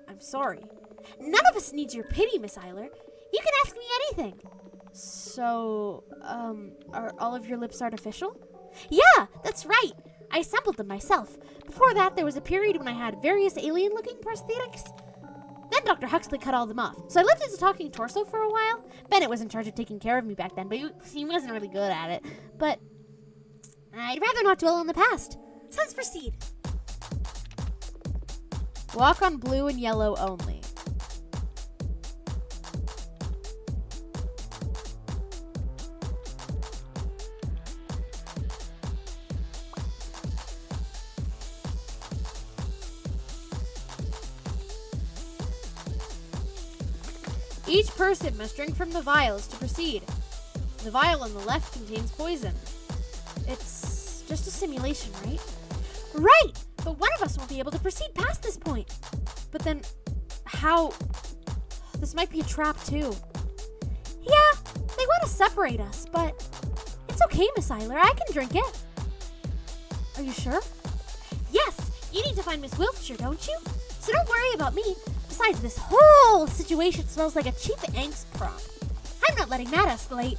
I'm sorry. None of us needs your pity, Miss Eyler. You can ask me anything. So, are all of your lips artificial? Yeah, that's right. I assembled them myself. Before that, there was a period when I had various alien-looking prosthetics. Then Dr. Huxley cut all them off. So I lived as a talking torso for a while. Bennett was in charge of taking care of me back then, but he wasn't really good at it. But I'd rather not dwell on the past. So let's proceed. Walk on blue and yellow only. Each person must drink from the vials to proceed. The vial on the left contains poison. It's just a simulation, right? Right! But one of us won't be able to proceed past this point. But then, how? This might be a trap, too. Yeah, they want to separate us, but it's okay, Miss Eyler. I can drink it. Are you sure? Yes! You need to find Miss Wiltshire, don't you? So don't worry about me. Besides, this whole situation smells like a cheap angst prop. I'm not letting that escalate.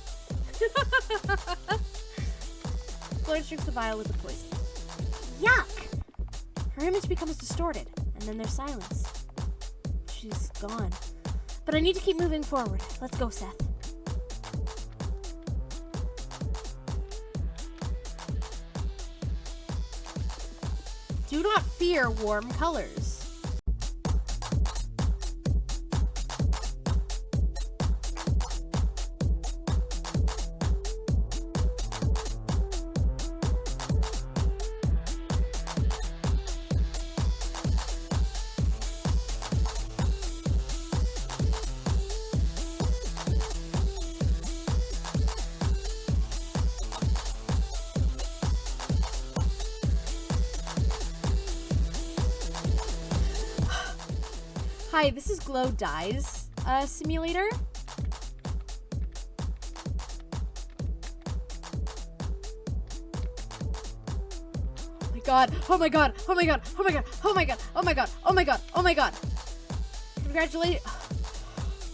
Florence drinks the vial with the poison. Yuck! Her image becomes distorted, and then there's silence. She's gone. But I need to keep moving forward. Let's go, Seth. Do not fear warm colors. Hi, this is Glow Dyes simulator. Oh my god, oh my god, oh my god, oh my god, oh my god, oh my god, oh my god, oh my god. Congratulations.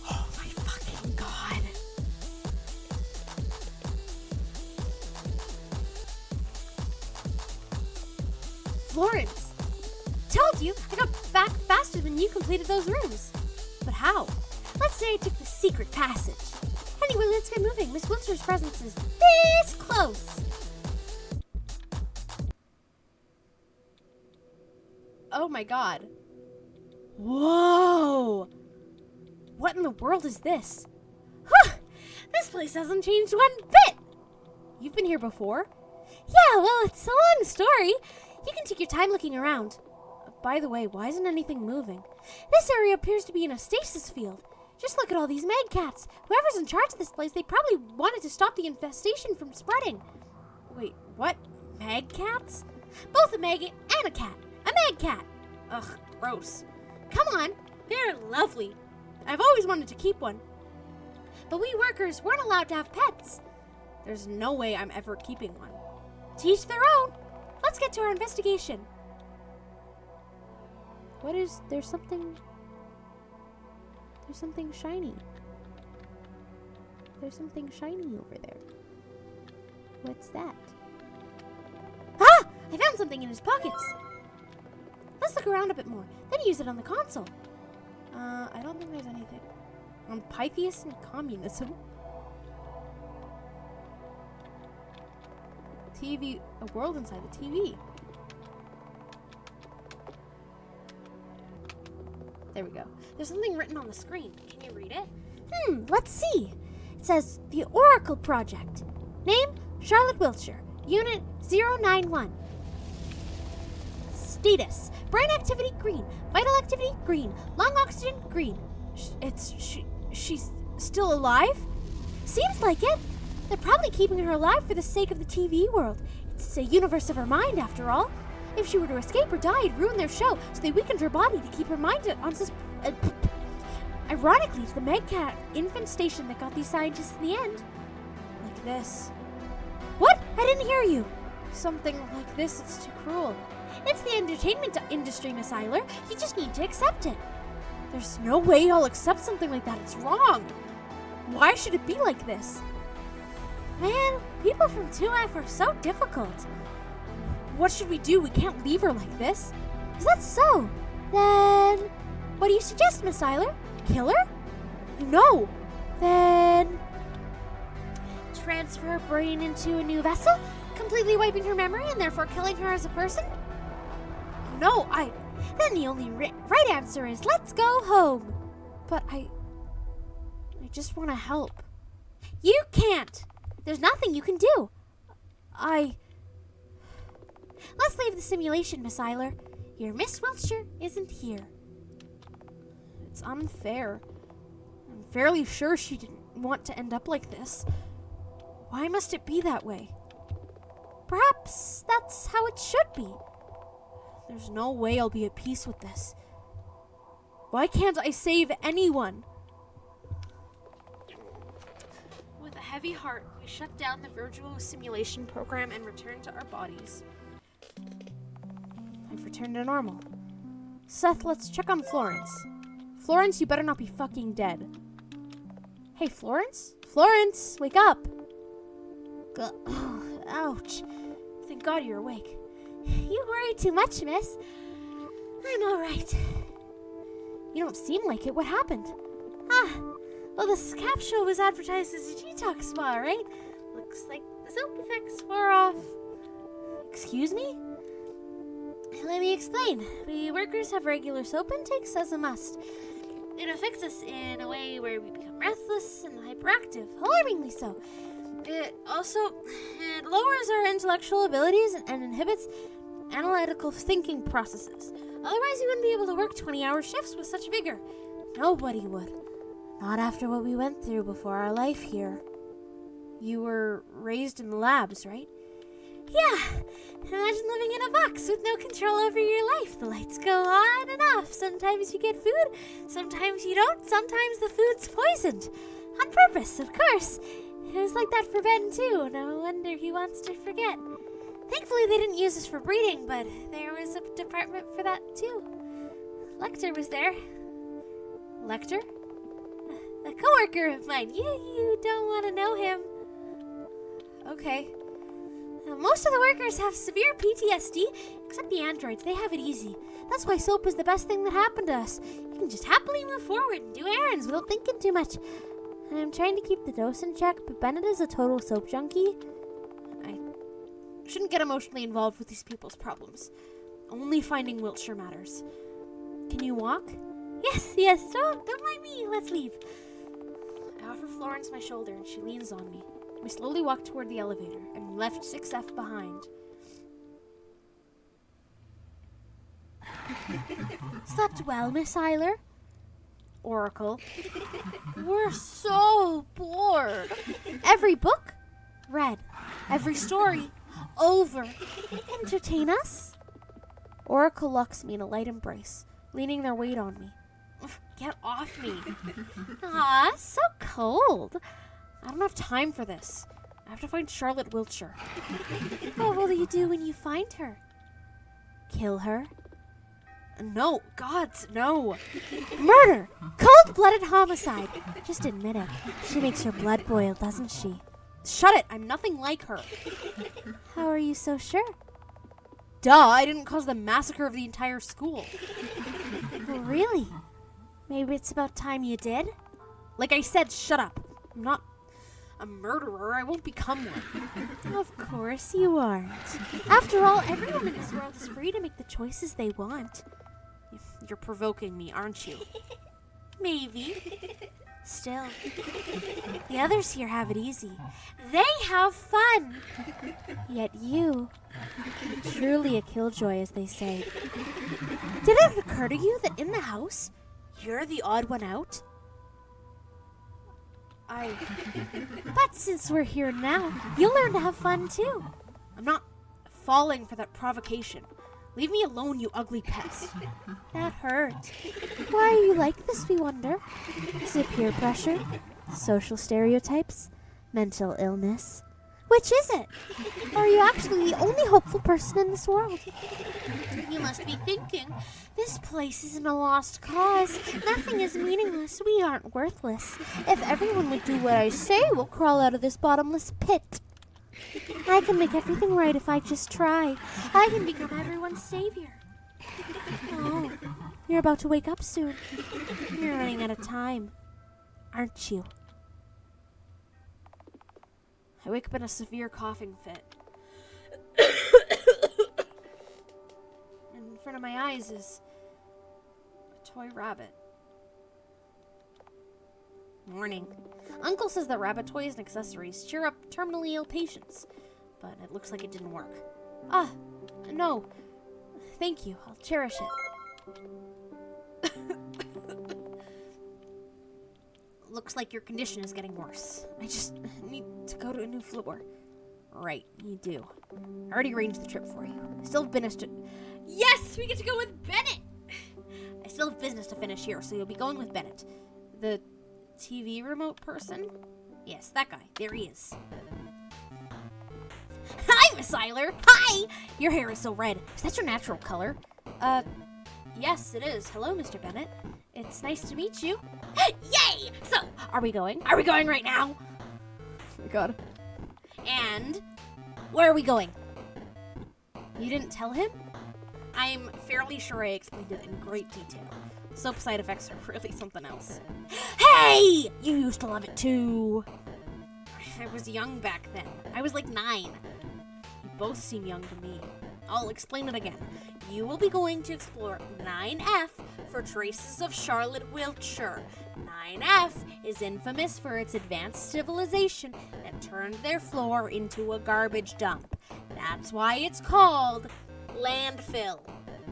Oh my fucking god. Florence. Told you, I got back faster than you completed those rooms. But how? Let's say I took the secret passage. Anyway, let's get moving. Miss Wiltshire's presence is this close. Oh my god. Whoa! What in the world is this? Huh! This place hasn't changed one bit! You've been here before? Yeah, well, it's a long story. You can take your time looking around. By the way, why isn't anything moving? This area appears to be in a stasis field. Just look at all these mag cats. Whoever's in charge of this place, they probably wanted to stop the infestation from spreading. Wait, what? Mag cats? Both a mag and a cat. A mag cat. Ugh, gross. Come on, they're lovely. I've always wanted to keep one. But we workers weren't allowed to have pets. There's no way I'm ever keeping one. To each their own. Let's get to our investigation. There's something shiny. There's something shiny over there. What's that? I found something in his pockets. Let's look around a bit more, then use it on the console. I don't think there's anything. On Pythias and communism. TV, a world inside the TV. There we go. There's something written on the screen. Can you read it? Let's see. It says the Oracle Project. Name, Charlotte Wiltshire. Unit 091. Status, brain activity green, vital activity green, lung oxygen green. She's still alive? Seems like it. They're probably keeping her alive for the sake of the TV world. It's a universe of her mind, after all. If she were to escape or die, it'd ruin their show, so they weakened her body to keep her mind on Ironically, it's the Megcat infant station that got these scientists in the end. Like this. What? I didn't hear you. Something like this, it's too cruel. It's the entertainment industry, Miss Eyler. You just need to accept it. There's no way I'll accept something like that. It's wrong. Why should it be like this? Man, people from 2F are so difficult. What should we do? We can't leave her like this. Is that so? Then, what do you suggest, Miss Eyler? Kill her? No. Then, transfer her brain into a new vessel, completely wiping her memory and therefore killing her as a person? No, Then the only right answer is let's go home. But I just want to help. You can't. There's nothing you can do. Let's leave the simulation, Miss Eyler. Your Miss Wiltshire isn't here. It's unfair. I'm fairly sure she didn't want to end up like this. Why must it be that way? Perhaps that's how it should be. There's no way I'll be at peace with this. Why can't I save anyone? With a heavy heart, we shut down the virtual simulation program and returned to our bodies. I've returned to normal. Seth, let's check on Florence. Florence, you better not be fucking dead. Hey, Florence? Florence, wake up! Ouch. Thank God you're awake. You worry too much, miss. I'm all right. You don't seem like it. What happened? Well, this capsule was advertised as a detox spa, right? Looks like the soap effects wore off. Excuse me? Let me explain. We workers have regular soap intakes as a must. It affects us in a way where we become restless and hyperactive, alarmingly so. It lowers our intellectual abilities and inhibits analytical thinking processes. Otherwise, we wouldn't be able to work 20-hour shifts with such vigor. Nobody would. Not after what we went through before our life here. You were raised in the labs, right? Yeah. Imagine living in a box with no control over your life. The lights go on and off. Sometimes you get food, sometimes you don't. Sometimes the food's poisoned. On purpose, of course. It was like that for Ben, too. No wonder he wants to forget. Thankfully, they didn't use us for breeding, but there was a department for that, too. Lecter was there. Lecter? A coworker of mine. You don't want to know him. Okay. Most of the workers have severe PTSD, except the androids. They have it easy. That's why soap is the best thing that happened to us. You can just happily move forward and do errands without thinking too much. I'm trying to keep the dose in check, but Bennett is a total soap junkie. I shouldn't get emotionally involved with these people's problems. Only finding Wiltshire matters. Can you walk? Yes, don't mind me. Let's leave. I offer Florence my shoulder and she leans on me. We slowly walked toward the elevator and left 6F behind. Slept well, Miss Eyler? Oracle. We're so bored. Every book? Read. Every story. Over. Entertain us? Oracle locks me in a light embrace, leaning their weight on me. Get off me. Aw, so cold. I don't have time for this. I have to find Charlotte Wiltshire. What will you do when you find her? Kill her? No, gods, no. Murder! Cold-blooded homicide. Just admit it. She makes your blood boil, doesn't she? Shut it, I'm nothing like her. How are you so sure? Duh, I didn't cause the massacre of the entire school. Oh, really? Maybe it's about time you did? Like I said, shut up. I'm not a murderer. I won't become one. Of course you aren't. After all, everyone in this world is free to make the choices they want. You're provoking me, aren't you? Maybe. Still, the others here have it easy. They have fun. Yet you, truly a killjoy, as they say. Did it occur to you that in the house, you're the odd one out? But since we're here now, you'll learn to have fun too. I'm not falling for that provocation. Leave me alone, you ugly pest. That hurt. Why are you like this, we wonder? Is it peer pressure? Social stereotypes? Mental illness? Which is it? Or are you actually the only hopeful person in this world? You must be thinking, this place isn't a lost cause. Nothing is meaningless. We aren't worthless. If everyone would do what I say, we'll crawl out of this bottomless pit. I can make everything right if I just try. I can become everyone's savior. Oh, you're about to wake up soon. You're running out of time, aren't you? I wake up in a severe coughing fit. In front of my eyes is a toy rabbit. Morning. Uncle says that rabbit toys and accessories cheer up terminally ill patients, but it looks like it didn't work. Ah, no. Thank you. I'll cherish it. Looks like your condition is getting worse. I just need to go to a new floor. Right, you do. I already arranged the trip for you. I still have business to... Yes! We get to go with Bennett! I still have business to finish here, so you'll be going with Bennett. The TV remote person? Yes, that guy. There he is. Hi, Miss Eyler! Hi! Your hair is so red. Is that your natural color? Yes, it is. Hello, Mr. Bennett. It's nice to meet you. Yay! So, are we going? Are we going right now? Oh my god. And where are we going? You didn't tell him? I'm fairly sure I explained it in great detail. Soap side effects are really something else. Hey! You used to love it too. I was young back then. I was like 9. You both seem young to me. I'll explain it again. You will be going to explore 9F for traces of Charlotte, Wiltshire. 9F is infamous for its advanced civilization that turned their floor into a garbage dump. That's why it's called landfill.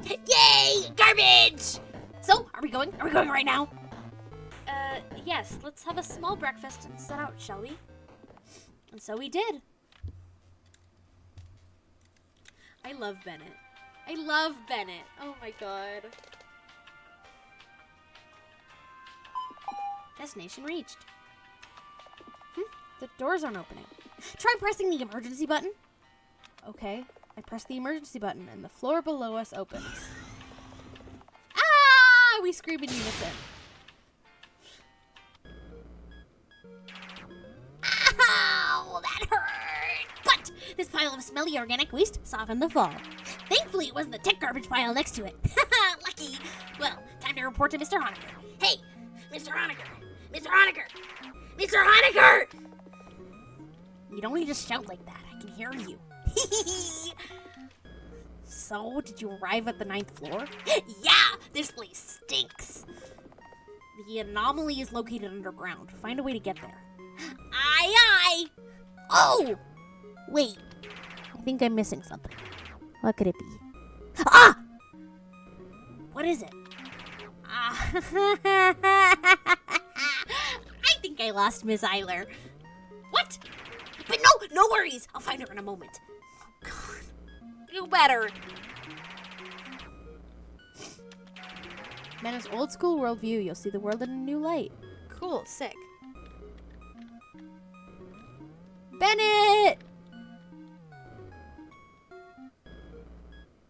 Yay! Garbage! So, are we going? Are we going right now? Yes. Let's have a small breakfast and set out, shall we? And so we did. I love Bennett. I love Bennett. Oh my god. Destination reached. The doors aren't opening. Try pressing the emergency button. Okay. I press the emergency button and the floor below us opens. Ah! We scream in unison. Ow! That hurt! But this pile of smelly organic waste softened the fall. Thankfully, it wasn't the tech garbage pile next to it. Lucky. Well, time to report to Mr. Honecker. Hey, Mr. Honecker! Mr. Honecker! Mr. Honecker! You don't need to shout like that. I can hear you. So, did you arrive at the 9th floor? Yeah! This place stinks. The anomaly is located underground. Find a way to get there. Aye, aye! Oh! Wait. I think I'm missing something. What could it be? Ah! What is it? I think I lost Miss Eyler. What? But no worries. I'll find her in a moment. Oh, God. You better. Bennett's old school worldview. You'll see the world in a new light. Cool. Sick. Bennett!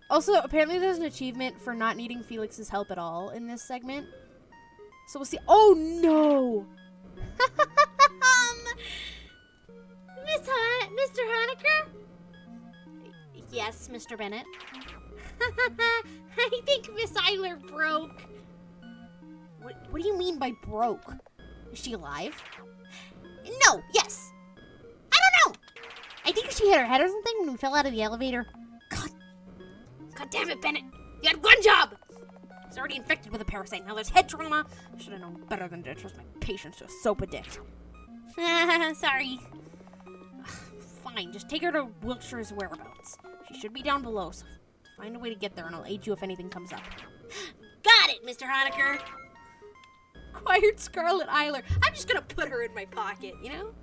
Also, apparently there's an achievement for not needing Felix's help at all in this segment. So we'll see. Oh, no! Mr. Honecker? Yes, Mr. Bennett? I think Miss Eyler broke. What do you mean by broke? Is she alive? No, yes. I don't know. I think she hit her head or something when we fell out of the elevator. God damn it, Bennett. You had one job. He's already infected with a parasite. Now there's head trauma. I should have known better than to trust my patients to a soap addict. Sorry. Fine, just take her to Wiltshire's whereabouts. She should be down below, so find a way to get there and I'll aid you if anything comes up. Got it, Mr. Honecker. Acquired Scarlett Eyler. I'm just gonna put her in my pocket, you know?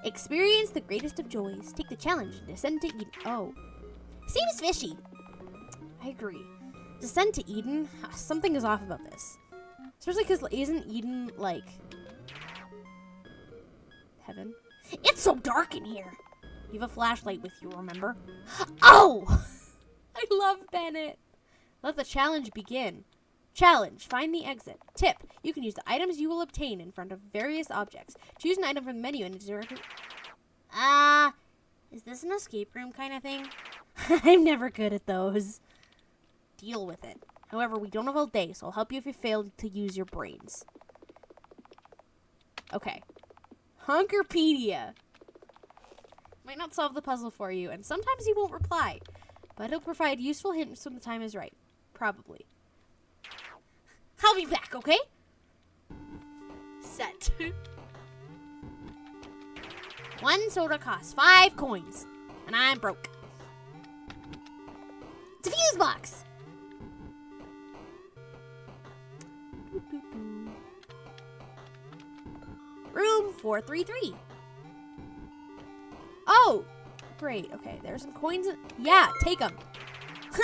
Experience the greatest of joys. Take the challenge and descend to Eden. Oh. Seems fishy. I agree. Descend to Eden? Something is off about this. Especially because isn't Eden, like, heaven? It's so dark in here. You have a flashlight with you, remember? Oh! I love Bennett. Let the challenge begin. Challenge. Find the exit. Tip. You can use the items you will obtain in front of various objects. Choose an item from the menu and direct. Is this an escape room kind of thing? I'm never good at those. Deal with it. However, we don't have all day, so I'll help you if you fail to use your brains. Okay. Hunkerpedia. Might not solve the puzzle for you, and sometimes he won't reply. But he'll provide useful hints when the time is right. Probably. I'll be back, okay? Set. 1 soda costs 5 coins, and I'm broke. It's a fuse box. Room 433. Oh, great. Okay, there's some coins. Yeah, take them.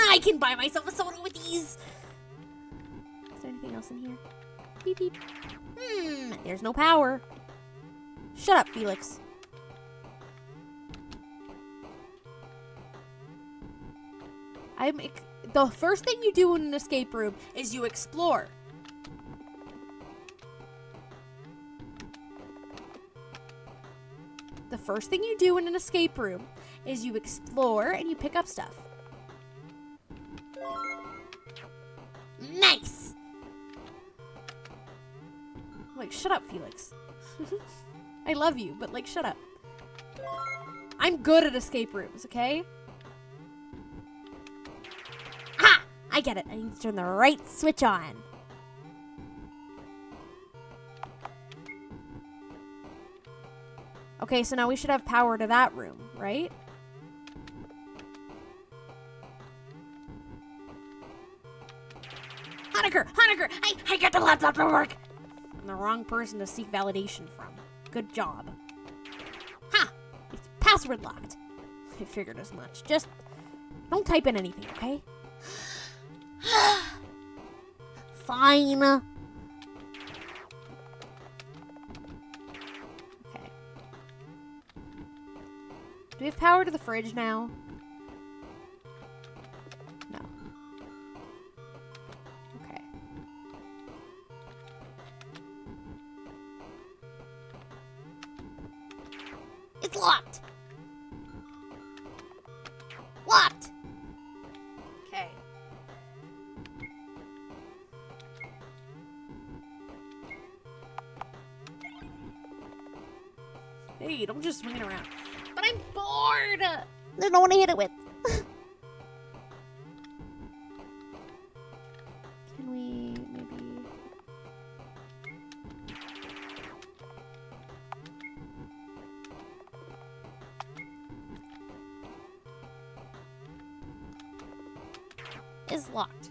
I can buy myself a soda with these. Is there anything else in here? Beep, beep. There's no power. Shut up, Felix. The first thing you do in an escape room is you explore. The first thing you do in an escape room is you explore and you pick up stuff. Nice! Like, shut up, Felix. I love you, but, like, shut up. I'm good at escape rooms, okay? Ha! I get it. I need to turn the right switch on. Okay, so now we should have power to that room, right? Honecker! I got the laptop to work! I'm the wrong person to seek validation from. Good job. Ha! It's password locked. I figured as much. Just don't type in anything, okay? Fine. Okay. Do we have power to the fridge now? No. Okay. It's locked. Locked. Okay. Hey, don't just swing it around. But I'm bored. There's no one to hit it with. Can we maybe... It's locked.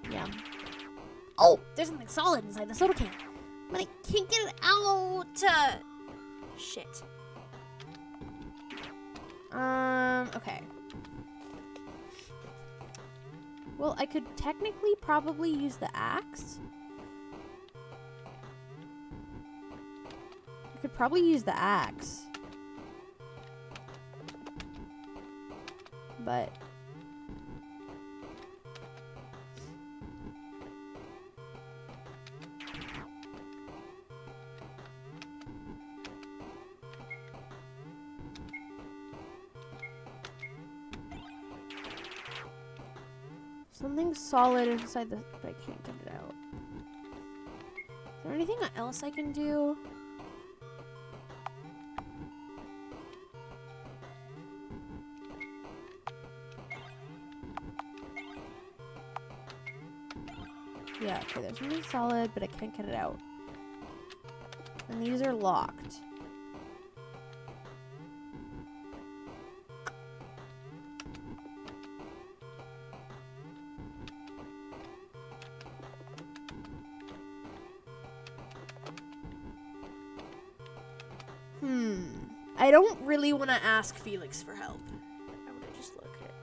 Yum. Oh, there's something solid inside the soda can. But I can't get it out. Shit. Okay. Well, I could technically probably use the axe. I could probably use the axe. But Something solid inside the... But I can't get it out. Is there anything else I can do? Yeah, okay, there's something solid, but I can't get it out. And these are locked. I don't really want to ask Felix for help. I want to just look at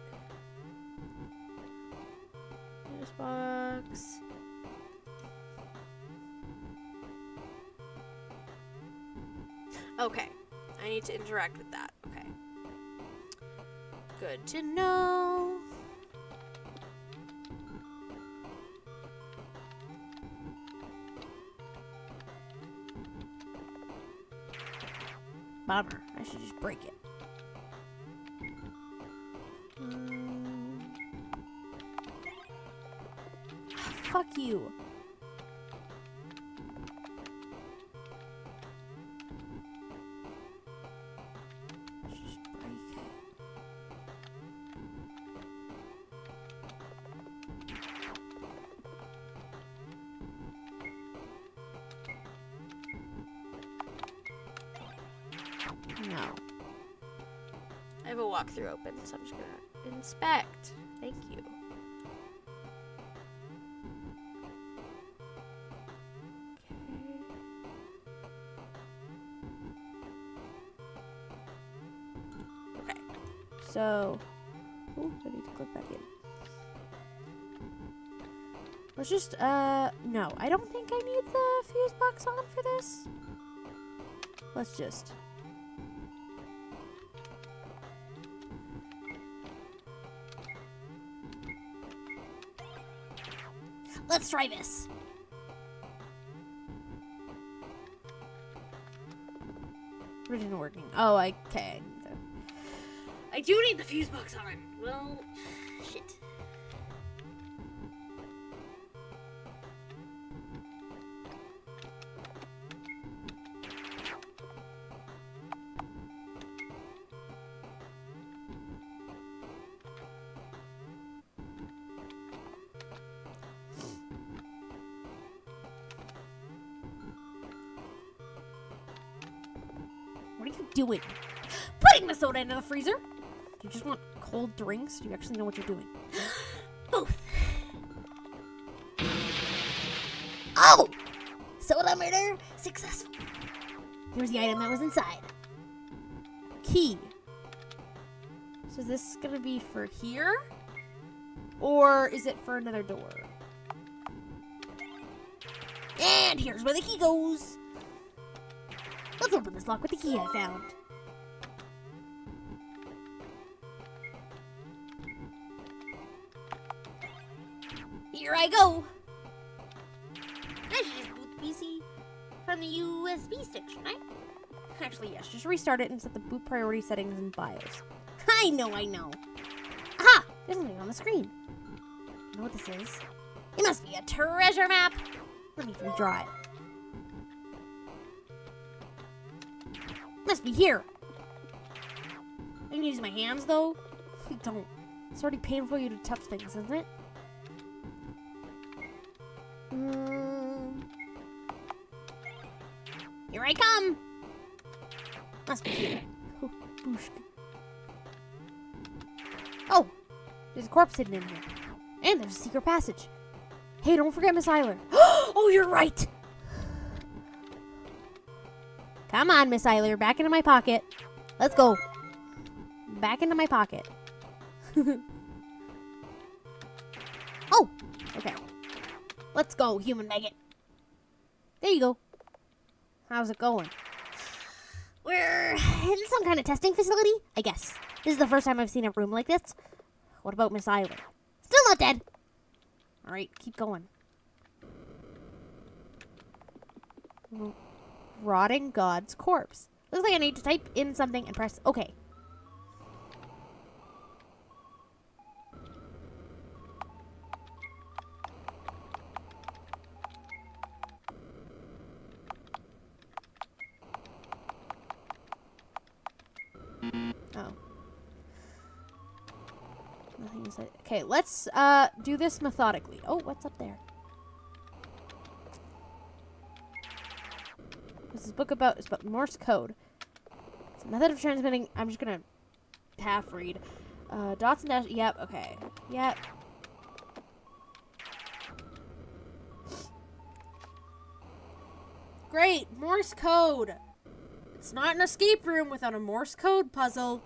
this box. Okay, I need to interact with that. Okay. Good to know. Bummer. I should just break it. Fuck you. I should just break it. No. I have a walkthrough open, so I'm just gonna inspect. Thank you. Okay. So, ooh, I need to click back in. Let's just, no. I don't think I need the fuse box on for this. Let's just. Let's try this. It isn't working. Oh, okay. I do need the fuse box on. Well, shit. What are you doing? Putting the soda into the freezer? Do you just want cold drinks? Do you actually know what you're doing? Both. Oh! Soda murder successful. Here's the item that was inside. Key. So is this gonna be for here? Or is it for another door? And here's where the key goes. Let's open this lock with the key I found. Here I go. I should just boot the PC from the USB stick, shouldn't I? Actually, yes. Just restart it and set the boot priority settings in BIOS. I know. Aha! There's something on the screen. You know what this is? It must be a treasure map. Let me redraw it. Must be here. I can use my hands though. Don't. It's already painful for you to touch things, isn't it? Here I come. Must be here. Oh, boosh. Oh, there's a corpse hidden in here. And there's a secret passage. Hey, don't forget Miss Eyler. Oh, you're right. Come on, Miss Eyler, back into my pocket. Let's go. Back into my pocket. Oh, Okay. Let's go, human maggot. There you go. How's it going? we're in some kind of testing facility, I guess. This is the first time I've seen a room like this. What about Miss Eyler? Still not dead. All right, keep going. Rotting God's corpse. Looks like I need to type in something and press OK. Nothing inside. Okay, let's do this methodically. Oh, what's up there? This is a book about Morse code. It's a method of transmitting. I'm just gonna half read. Dots and dash. Yep. Okay. Yep. Great, Morse code. It's not an escape room without a Morse code puzzle.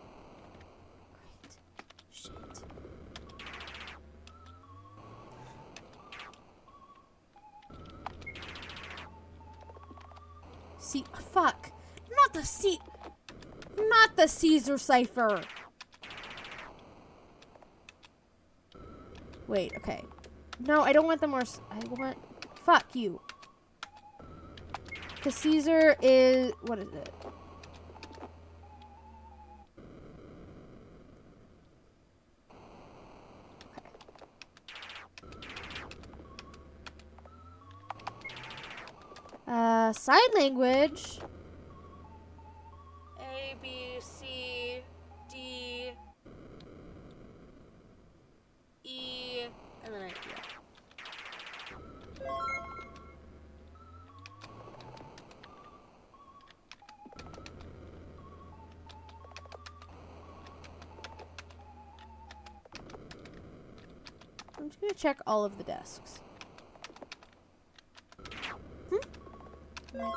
Great. Shit. See, fuck. Not the Caesar cipher. Wait, okay. No, I don't want the Morse. I want. Fuck you. The Caesar is. What is it? Sign language. A, B, C, D, E, and then I'm just gonna check all of the desks.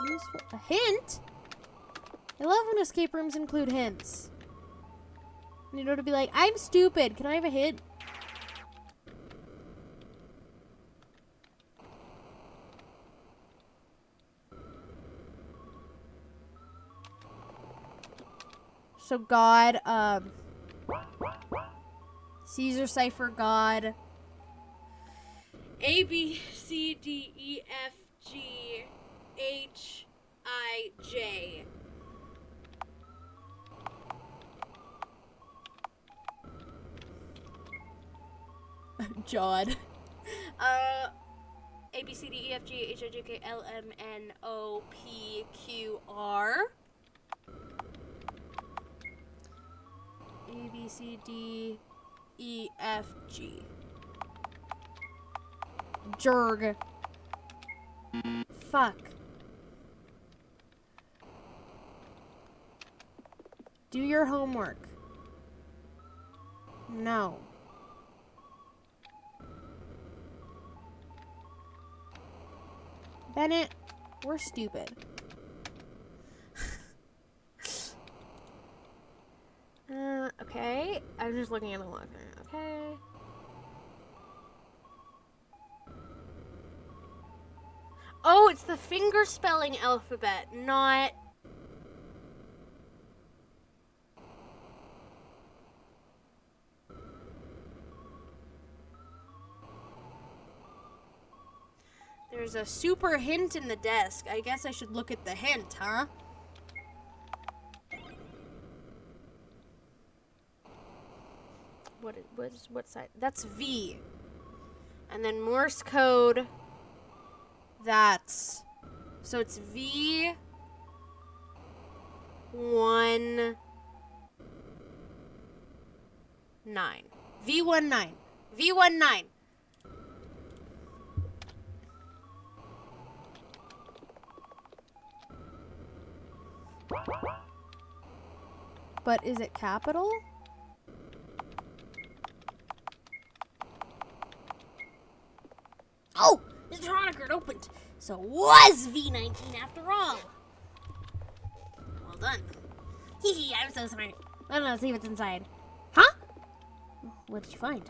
Useful. A hint? I love when escape rooms include hints. You know, to be like, I'm stupid. Can I have a hint? So God, Caesar cipher God. A, B, C, D, E, F, G, H, I, J. Jod. A, B, C, D, E, F, G, H, I, J, K, L, M, N, O, P, Q, R. A, B, C, D, E, F, G. Jerg. Fuck. Do your homework. No. Bennett, we're stupid. Okay. I'm just looking at the log. Okay. Oh, it's the finger spelling alphabet, not... There's a super hint in the desk. I guess I should look at the hint, huh? What side? That's V. And then Morse code. That's... So it's V... 1... 9. V19. V19. But is it capital? Oh! Mr. Honecker opened. So it was V19 after all. Well done. Hee hee, I'm so smart. I don't know, see what's inside. Huh? What did you find?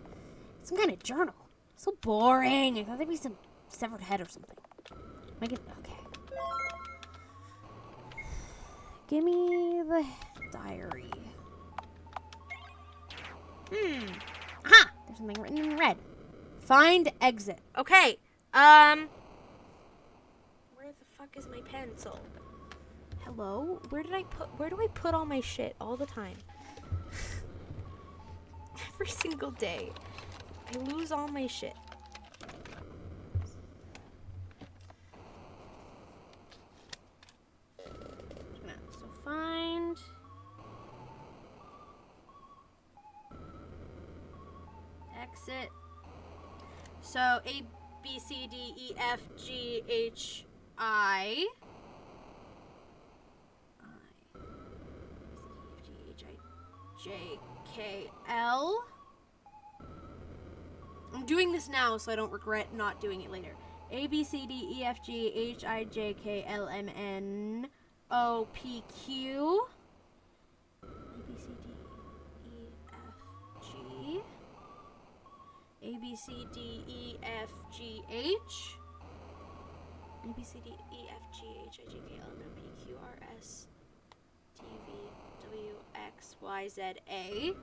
Some kind of journal. So boring. I thought there'd be some severed head or something. Make it... Okay. Give me the diary. Aha! There's something written in red. Find exit. Okay. Where the fuck is my pencil? Hello? Where do I put all my shit all the time? Every single day. I lose all my shit. So find... exit. So A, B, C, D, E, F, G, H, I. C, D, E, F, G, H, I, J, K, L. I'm doing this now so I don't regret not doing it later. A, B, C, D, E, F, G, H, I, J, K, L, M, N, O, P, Q. A, B, C, D, E, F, G. A, B, C, D, E, F, G, H. A, B, C, D, E, F, G, H, I, J, K, L, M, N, P, Q, R, S, T, V, W, X, Y, Z, A.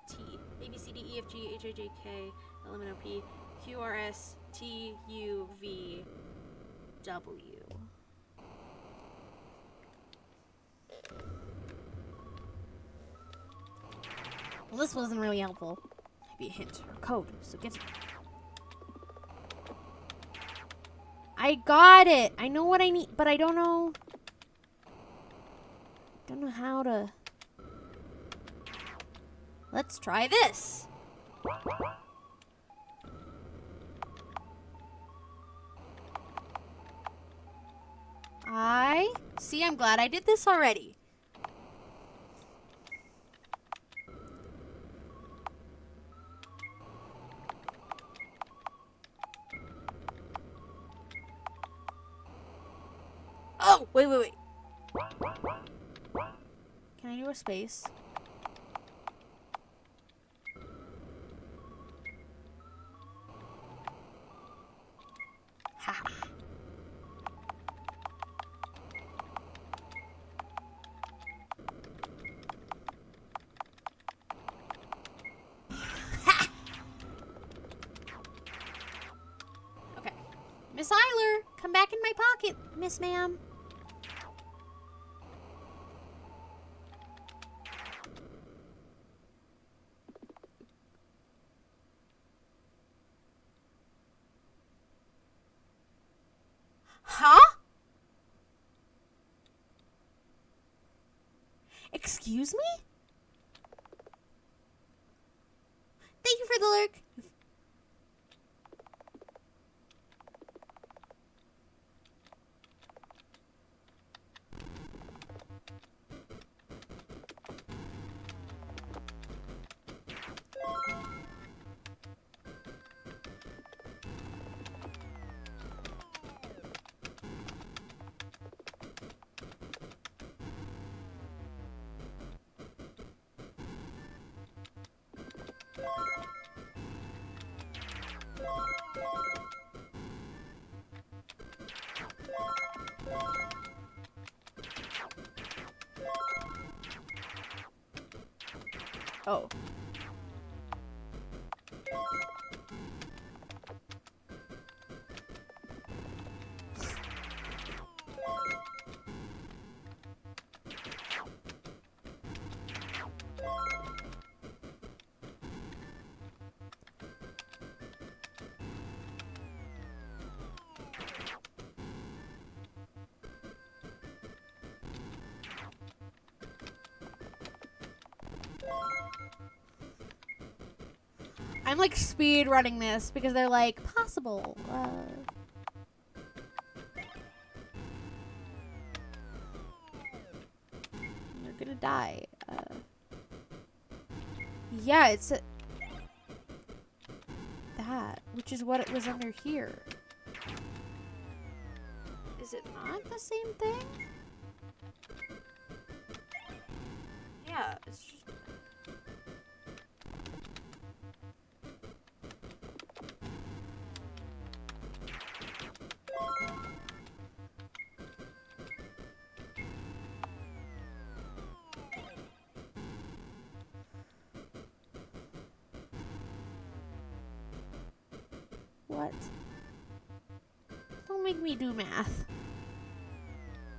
T. A, B, C, D, E, F, G, H, I, J, K, L, M, N, O, P, Q, R, S, T, U, V, W. Well, this wasn't really helpful. Maybe a hint or code, so get it. I got it! I know what I need, but I don't know... Don't know how to... Let's try this! See, I'm glad I did this already. Oh, wait. Can I do a space? Ha. Okay. Miss Eyler, come back in my pocket, Miss Ma'am. Huh? Excuse me? Thank you for the lurk. Oh. I'm like speed running this because they're like possible. You're gonna die. Yeah, it's that, which is what it was under here. Is it not the same thing? Yeah, it's just. What? Don't make me do math.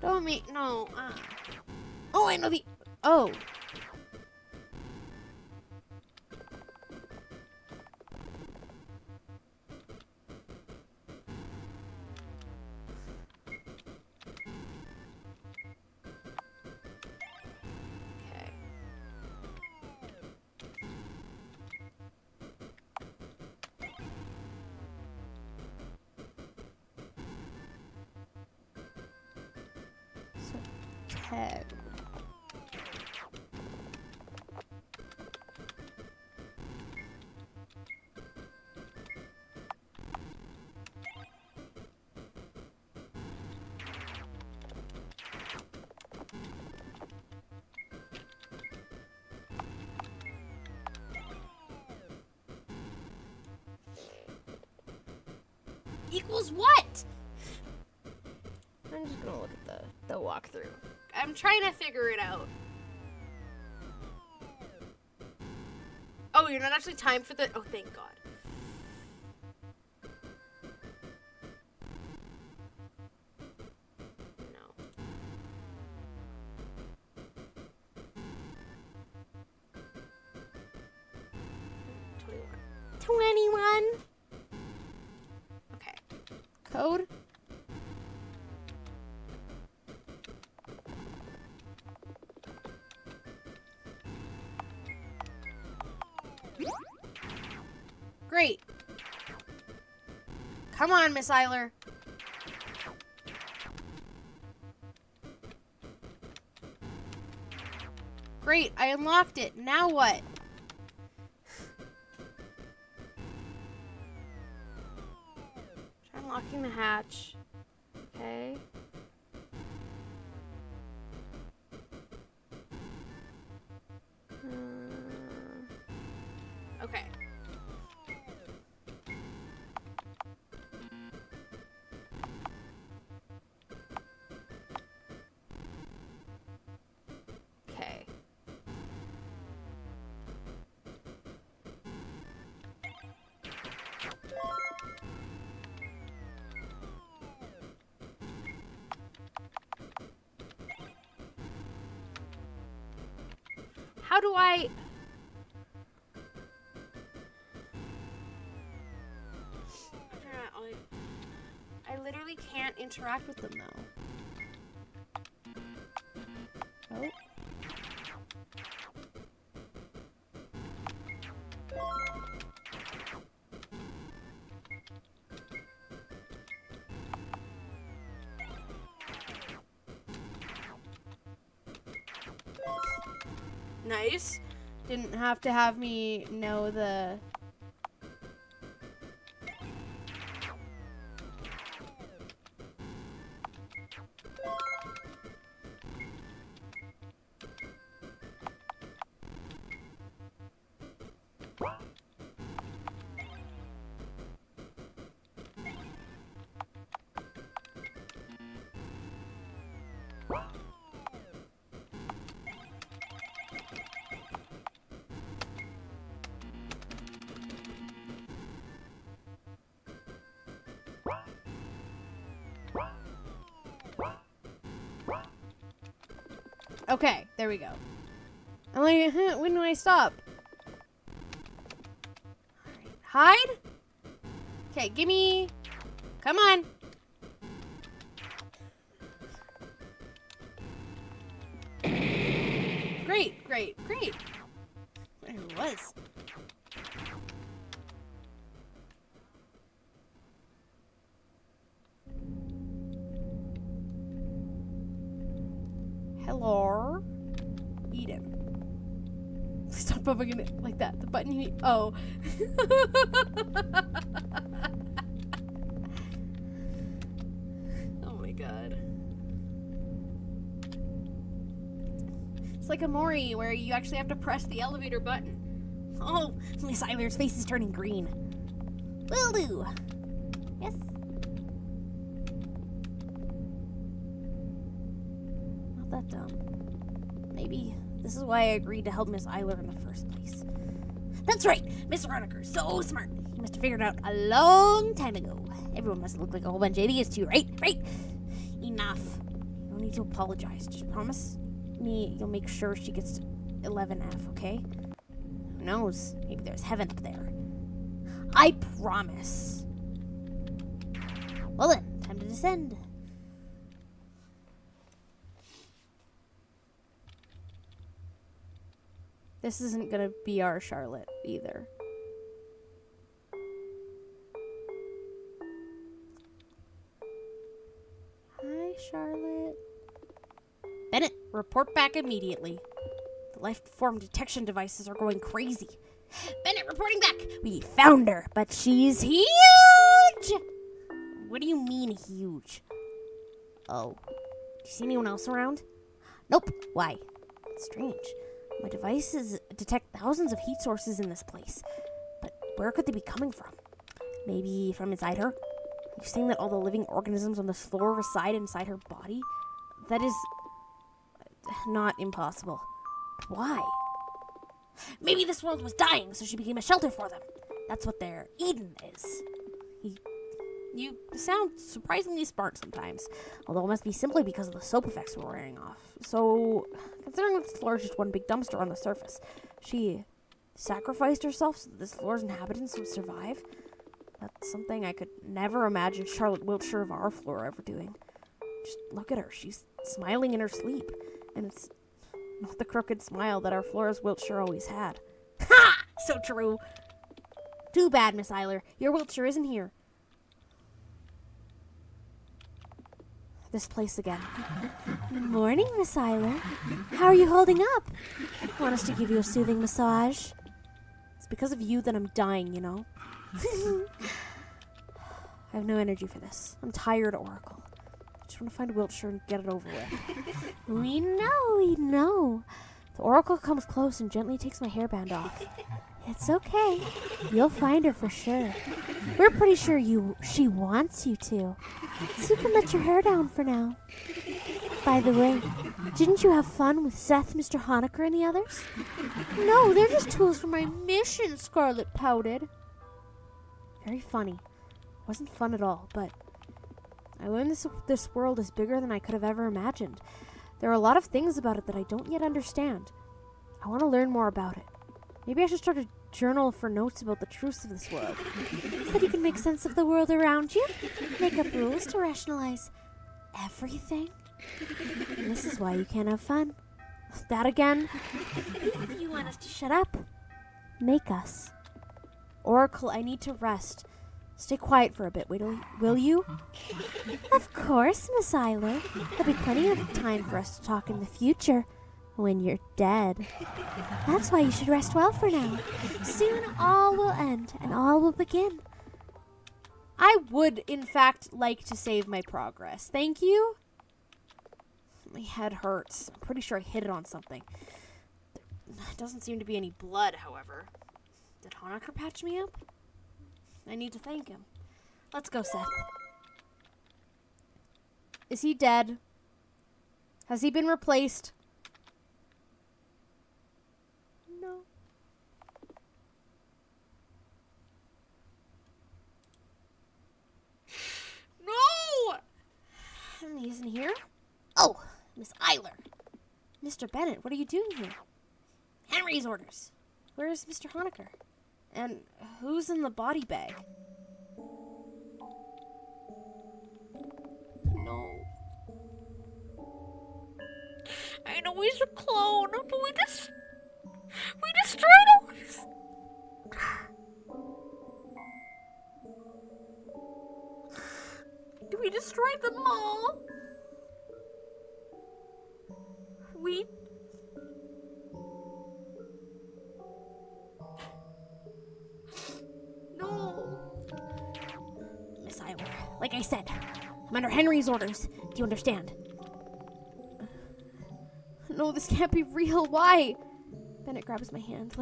Don't make no. Oh, I know the. Oh. Okay. 10. Equals what? I'm just gonna look at the walkthrough. I'm trying to figure it out. Oh, you're not actually timed for the... Oh, thank God. No. $21. 21. Okay. Code. Great. Come on, Miss Eyler. Great, I unlocked it. Now what? Try unlocking the hatch. Okay. Okay. Okay. How do I... I literally can't interact with them though. Oh. Nice. Didn't have to have me know the... Okay, there we go. I'm like, when do I stop? Alright, hide? Okay, gimme. Come on. Great, great, great. There it was. Hello? Eden. Stop bumping it like that. The button you... Oh. Oh my God. It's like a Mori where you actually have to press the elevator button. Oh, Miss Eyler's face is turning green. Will do. Yes. Not that dumb. Maybe this is why I agreed to help Miss Eyler in the first place. That's right, Mr. Honecker, so smart. He must have figured it out a long time ago. Everyone must look like a whole bunch of idiots too, right? Right? Enough. You don't need to apologize. Just promise me you'll make sure she gets to 11F, okay? Who knows? Maybe there's heaven up there. I promise. Well then, time to descend. This isn't gonna be our Scarlett either. Hi, Scarlett. Bennett. Report back immediately. The life form detection devices are going crazy. Bennett, reporting back. We found her, but she's huge! What do you mean, huge? Oh. Do you see anyone else around? Nope. Why? Strange. My devices detect thousands of heat sources in this place. But where could they be coming from? Maybe from inside her? Are you saying that all the living organisms on this floor reside inside her body? That is not impossible. Why? Maybe this world was dying, so she became a shelter for them. That's what their Eden is. You sound surprisingly smart sometimes, although it must be simply because of the soap effects we're wearing off. So, considering that this floor is just one big dumpster on the surface, she sacrificed herself so that this floor's inhabitants would survive? That's something I could never imagine Charlotte Wiltshire of our floor ever doing. Just look at her. She's smiling in her sleep, and it's not the crooked smile that our Flora's Wiltshire always had. Ha! So true. Too bad, Miss Eyler. Your Wiltshire isn't here. This place again. Good morning, Miss Eyler. How are you holding up? Want us to give you a soothing massage? It's because of you that I'm dying, you know? I have no energy for this. I'm tired, Oracle. I just want to find Wiltshire and get it over with. We know. The Oracle comes close and gently takes my hairband off. It's okay. You'll find her for sure. We're pretty sure she wants you to. So you can let your hair down for now. By the way, didn't you have fun with Seth, Mr. Honecker, and the others? No, they're just tools for my mission, Scarlett pouted. Very funny. Wasn't fun at all, but I learned this world is bigger than I could have ever imagined. There are a lot of things about it that I don't yet understand. I want to learn more about it. Maybe I should start a journal for notes about the truths of this world. So you can make sense of the world around you, make up rules to rationalize everything. And this is why you can't have fun. That again? If you want us to shut up, make us. Oracle, I need to rest. Stay quiet for a bit, will you? Of course, Miss Eyler. There'll be plenty of time for us to talk in the future. When you're dead. That's why you should rest well for now. Soon all will end and all will begin. I would, in fact, like to save my progress. Thank you. My head hurts. I'm pretty sure I hit it on something. There doesn't seem to be any blood, however. Did Honecker patch me up? I need to thank him. Let's go, Seth. Is he dead? Has he been replaced? No. No! He isn't here? Oh, Miss Eyler. Mr. Bennett, what are you doing here? Henry's orders. Where is Mr. Honecker? And who's in the body bag? No. I know he's a clone, but we destroyed ours. We destroyed them all. No. Miss Eyler, like I said, I'm under Henry's orders. Do you understand? No, this can't be real. Why? Bennett grabs my hand.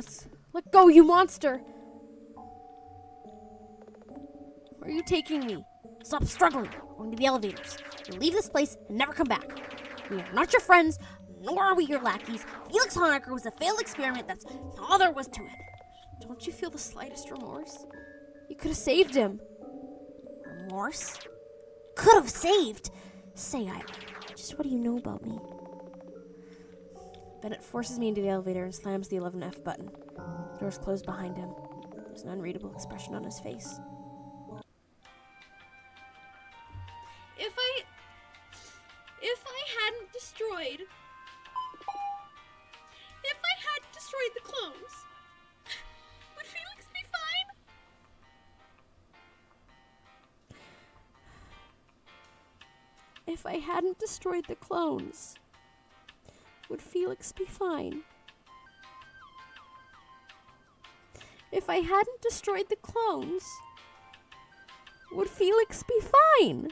Let go, you monster. Where are you taking me? Stop struggling. We're going to the elevators. You'll leave this place and never come back. We are not your friends, nor are we your lackeys. Felix Honecker was a failed experiment. That's all there was to it. Don't you feel the slightest remorse? You could have saved him. Remorse? Could have saved? Say, Eyler, just what do you know about me? Bennett forces me into the elevator and slams the 11F button. The doors close behind him. There's an unreadable expression on his face. If I hadn't destroyed the clones, would Felix be fine? If I hadn't destroyed the clones, Would Felix be fine? If I hadn't destroyed the clones, would Felix be fine?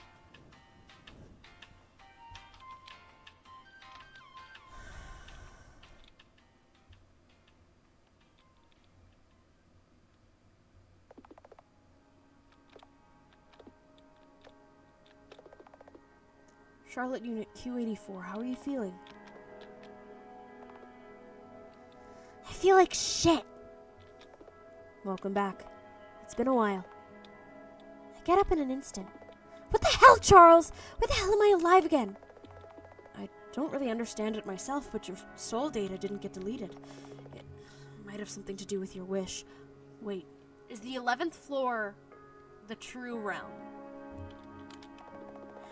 Charlotte Unit Q84, how are you feeling? I feel like shit. Welcome back. It's been a while. I get up in an instant. What the hell, Charles? Why the hell am I alive again? I don't really understand it myself, but your soul data didn't get deleted. It might have something to do with your wish. Wait, is the 11th floor the true realm?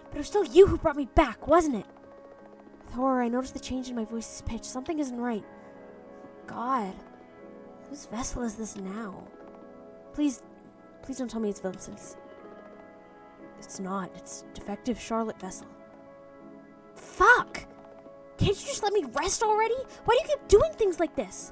But it was still you who brought me back, wasn't it? With horror, I noticed the change in my voice's pitch. Something isn't right. God. Whose vessel is this now? Please don't tell me it's Vincent's. It's not. It's defective Charlotte vessel. Fuck! Can't you just let me rest already? Why do you keep doing things like this?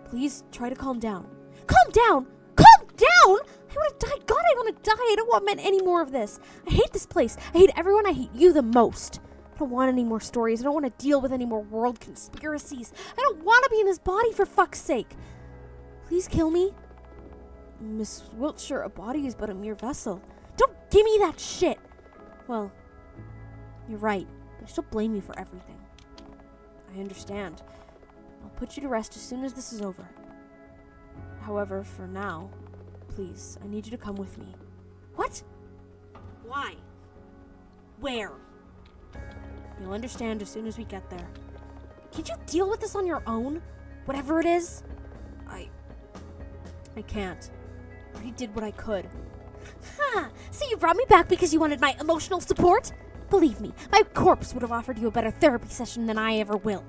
Please try to calm down. Calm down! Calm down! I want to die. God, I want to die. I don't want any more of this. I hate this place. I hate everyone. I hate you the most. I don't want any more stories. I don't want to deal with any more world conspiracies. I don't want to be in this body, for fuck's sake. Please kill me. Miss Wiltshire, a body is but a mere vessel. Don't give me that shit. Well, you're right. I still blame you for everything. I understand. I'll put you to rest as soon as this is over. However, for now, please, I need you to come with me. What? Why? Where? You'll understand as soon as we get there. Can't you deal with this on your own? Whatever it is? I can't. I already did what I could. Huh. So you brought me back because you wanted my emotional support? Believe me, my corpse would have offered you a better therapy session than I ever will.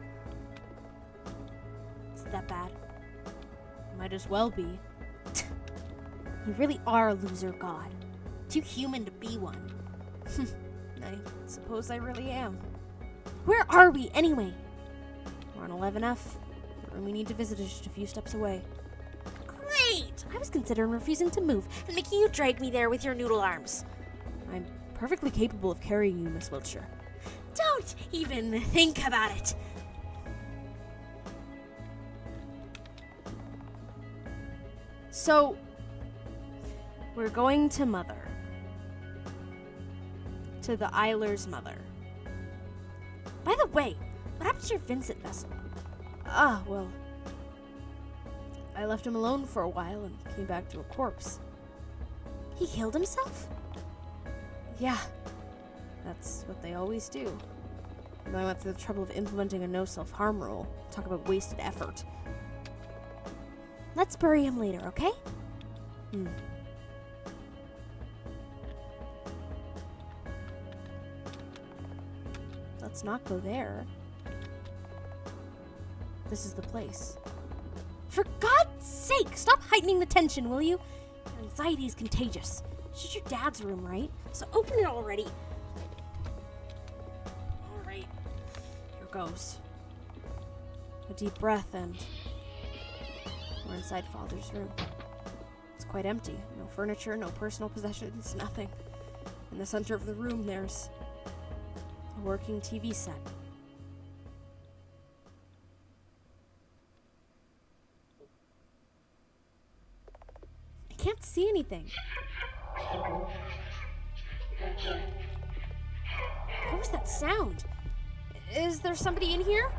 Is it that bad? Might as well be. You really are a loser, God. Too human to be one. I suppose I really am. Where are we, anyway? We're on 11F. The room we need to visit is just a few steps away. Great! I was considering refusing to move and making you drag me there with your noodle arms. I'm perfectly capable of carrying you, Miss Wiltshire. Don't even think about it. So, we're going to Mother. To the Eyler's mother. By the way, what happened to your Vincent vessel? Well, I left him alone for a while and came back to a corpse. He killed himself? Yeah, that's what they always do. And I went through the trouble of implementing a no self-harm rule. Talk about wasted effort. Let's bury him later, okay? Let's not go there. This is the place. For God's sake, stop heightening the tension, will you? Your anxiety is contagious. It's just your dad's room, right? So open it already. Alright, here goes. A deep breath and we're inside Father's room. It's quite empty. No furniture, no personal possessions, nothing. In the center of the room there's a working TV set. I can't see anything. What was that sound? Is there somebody in here?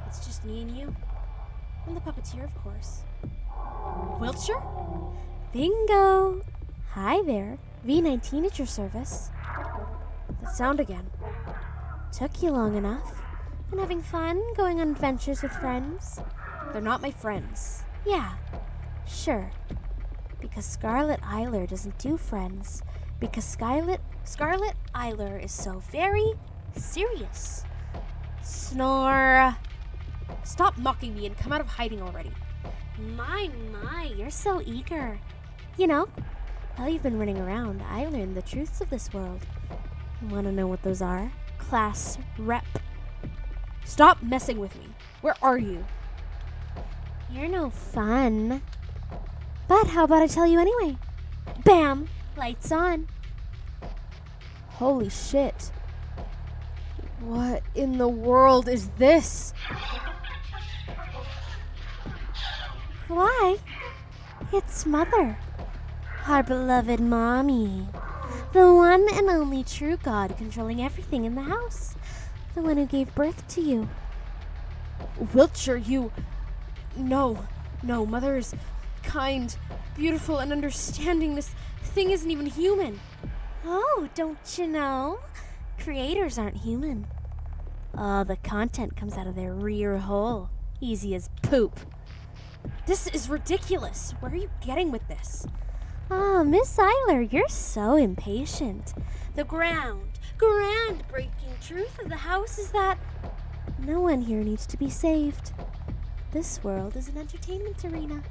It's just me and you. And the puppeteer, of course. Wiltshire? Bingo! Hi there. V19 at your service. That sound again. Took you long enough. Been having fun going on adventures with friends? They're not my friends. Yeah, sure. Because Scarlett Eyler doesn't do friends. Because Scarlett Eyler is so very serious. Snore. Stop mocking me and come out of hiding already. My, you're so eager. You know, while you've been running around, I learned the truths of this world. Want to know what those are? Class rep. Stop messing with me. Where are you? You're no fun. But how about I tell you anyway? Bam! Lights on. Holy shit. What in the world is this? Why? It's Mother. Our beloved mommy. The one and only true God controlling everything in the house. The one who gave birth to you. Wiltshire, you... No, Mother is kind, beautiful, and understanding. This thing isn't even human. Oh, don't you know? Creators aren't human. All the content comes out of their rear hole. Easy as poop. This is ridiculous. Where are you getting with this? Ah, Miss Eyler, you're so impatient. The ground-breaking truth of the house is that no one here needs to be saved. This world is an entertainment arena.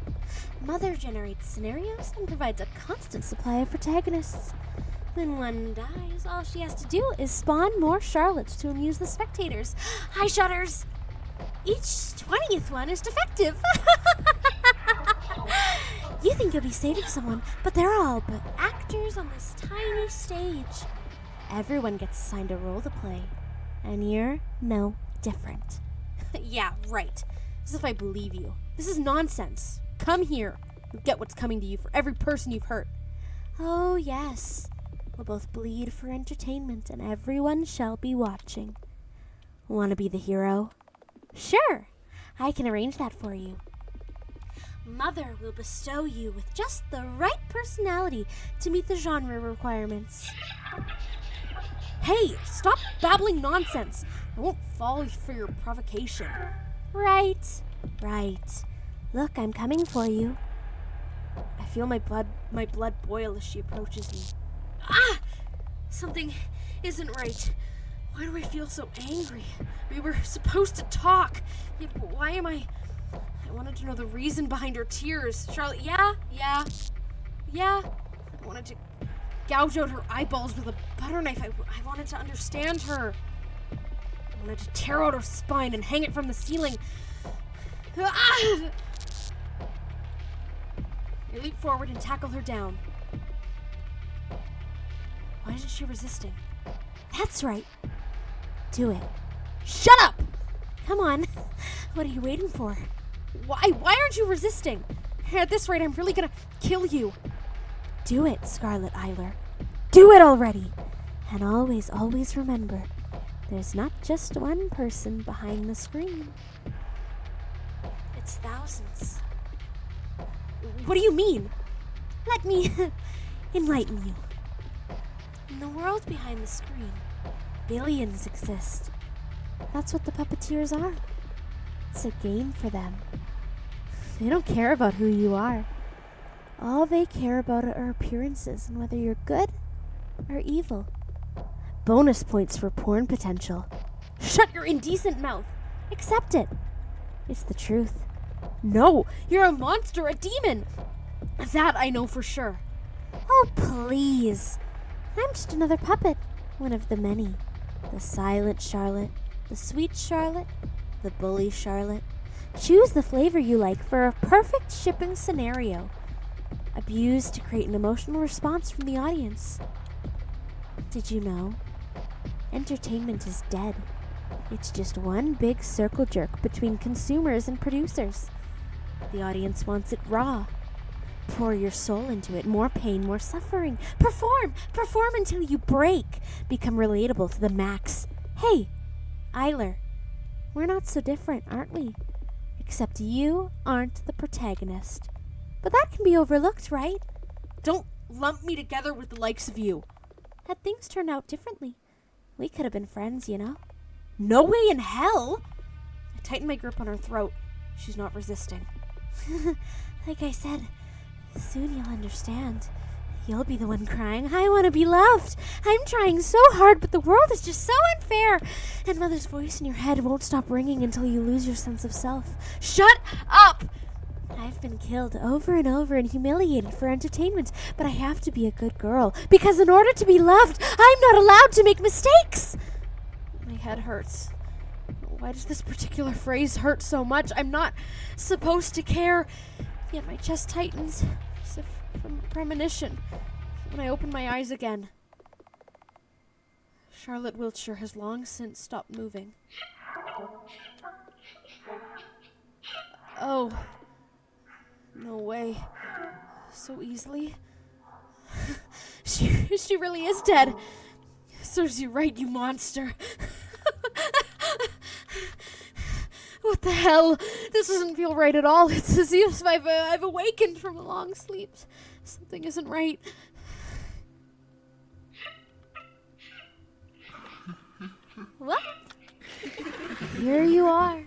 Mother generates scenarios and provides a constant supply of protagonists. When one dies, all she has to do is spawn more Charlottes to amuse the spectators. High shutters! Each 20th one is defective. You think you'll be saving someone, but they're all but actors on this tiny stage. Everyone gets assigned a role to play, and you're no different. Yeah, right. As if I believe you. This is nonsense. Come here. You'll get what's coming to you for every person you've hurt. Oh, yes. We'll both bleed for entertainment, and everyone shall be watching. Want to be the hero? Sure. I can arrange that for you. Mother will bestow you with just the right personality to meet the genre requirements. Hey, stop babbling nonsense. I won't fall for your provocation. Right. Look, I'm coming for you. I feel my blood boil as she approaches me. Ah! Something isn't right. Why do I feel so angry? We were supposed to talk. Yeah, but why am I wanted to know the reason behind her tears. Charlotte, yeah. I wanted to gouge out her eyeballs with a butter knife. I wanted to understand her. I wanted to tear out her spine and hang it from the ceiling. Ah! I leap forward and tackle her down. Why isn't she resisting? That's right. Do it. Shut up! Come on. What are you waiting for? Why aren't you resisting? At this rate, I'm really gonna kill you. Do it, Scarlett Eyler. Do it already! And always, always remember, there's not just one person behind the screen. It's thousands. What do you mean? Let me enlighten you. In the world behind the screen, billions exist. That's what the puppeteers are. It's a game for them. They don't care about who you are. All they care about are appearances and whether you're good or evil. Bonus points for porn potential. Shut your indecent mouth. Accept it. It's the truth. No, you're a monster, a demon. That I know for sure. Oh, please. I'm just another puppet. One of the many. The silent Charlotte, the sweet Charlotte, the bully Charlotte. Choose the flavor you like for a perfect shipping scenario. Abused to create an emotional response from the audience. Did you know? Entertainment is dead. It's just one big circle jerk between consumers and producers. The audience wants it raw. Pour your soul into it. More pain, more suffering. Perform until you break. Become relatable to the max. Hey, Eyler, we're not so different, aren't we? Except you aren't the protagonist. But that can be overlooked, right? Don't lump me together with the likes of you. Had things turned out differently, we could have been friends, you know? No way in hell! I tighten my grip on her throat. She's not resisting. Like I said, soon you'll understand. You'll be the one crying. I want to be loved. I'm trying so hard, but the world is just so unfair. And Mother's voice in your head won't stop ringing until you lose your sense of self. Shut up! I've been killed over and over and humiliated for entertainment, but I have to be a good girl, because in order to be loved, I'm not allowed to make mistakes. My head hurts. Why does this particular phrase hurt so much? I'm not supposed to care. Yet my chest tightens, as if from premonition, when I open my eyes again. Scarlett Wiltshire has long since stopped moving. Oh. No way. So easily. She really is dead. Serves you right, you monster. What the hell? This doesn't feel right at all. It's as if I've awakened from a long sleep. Something isn't right. Well, here you are,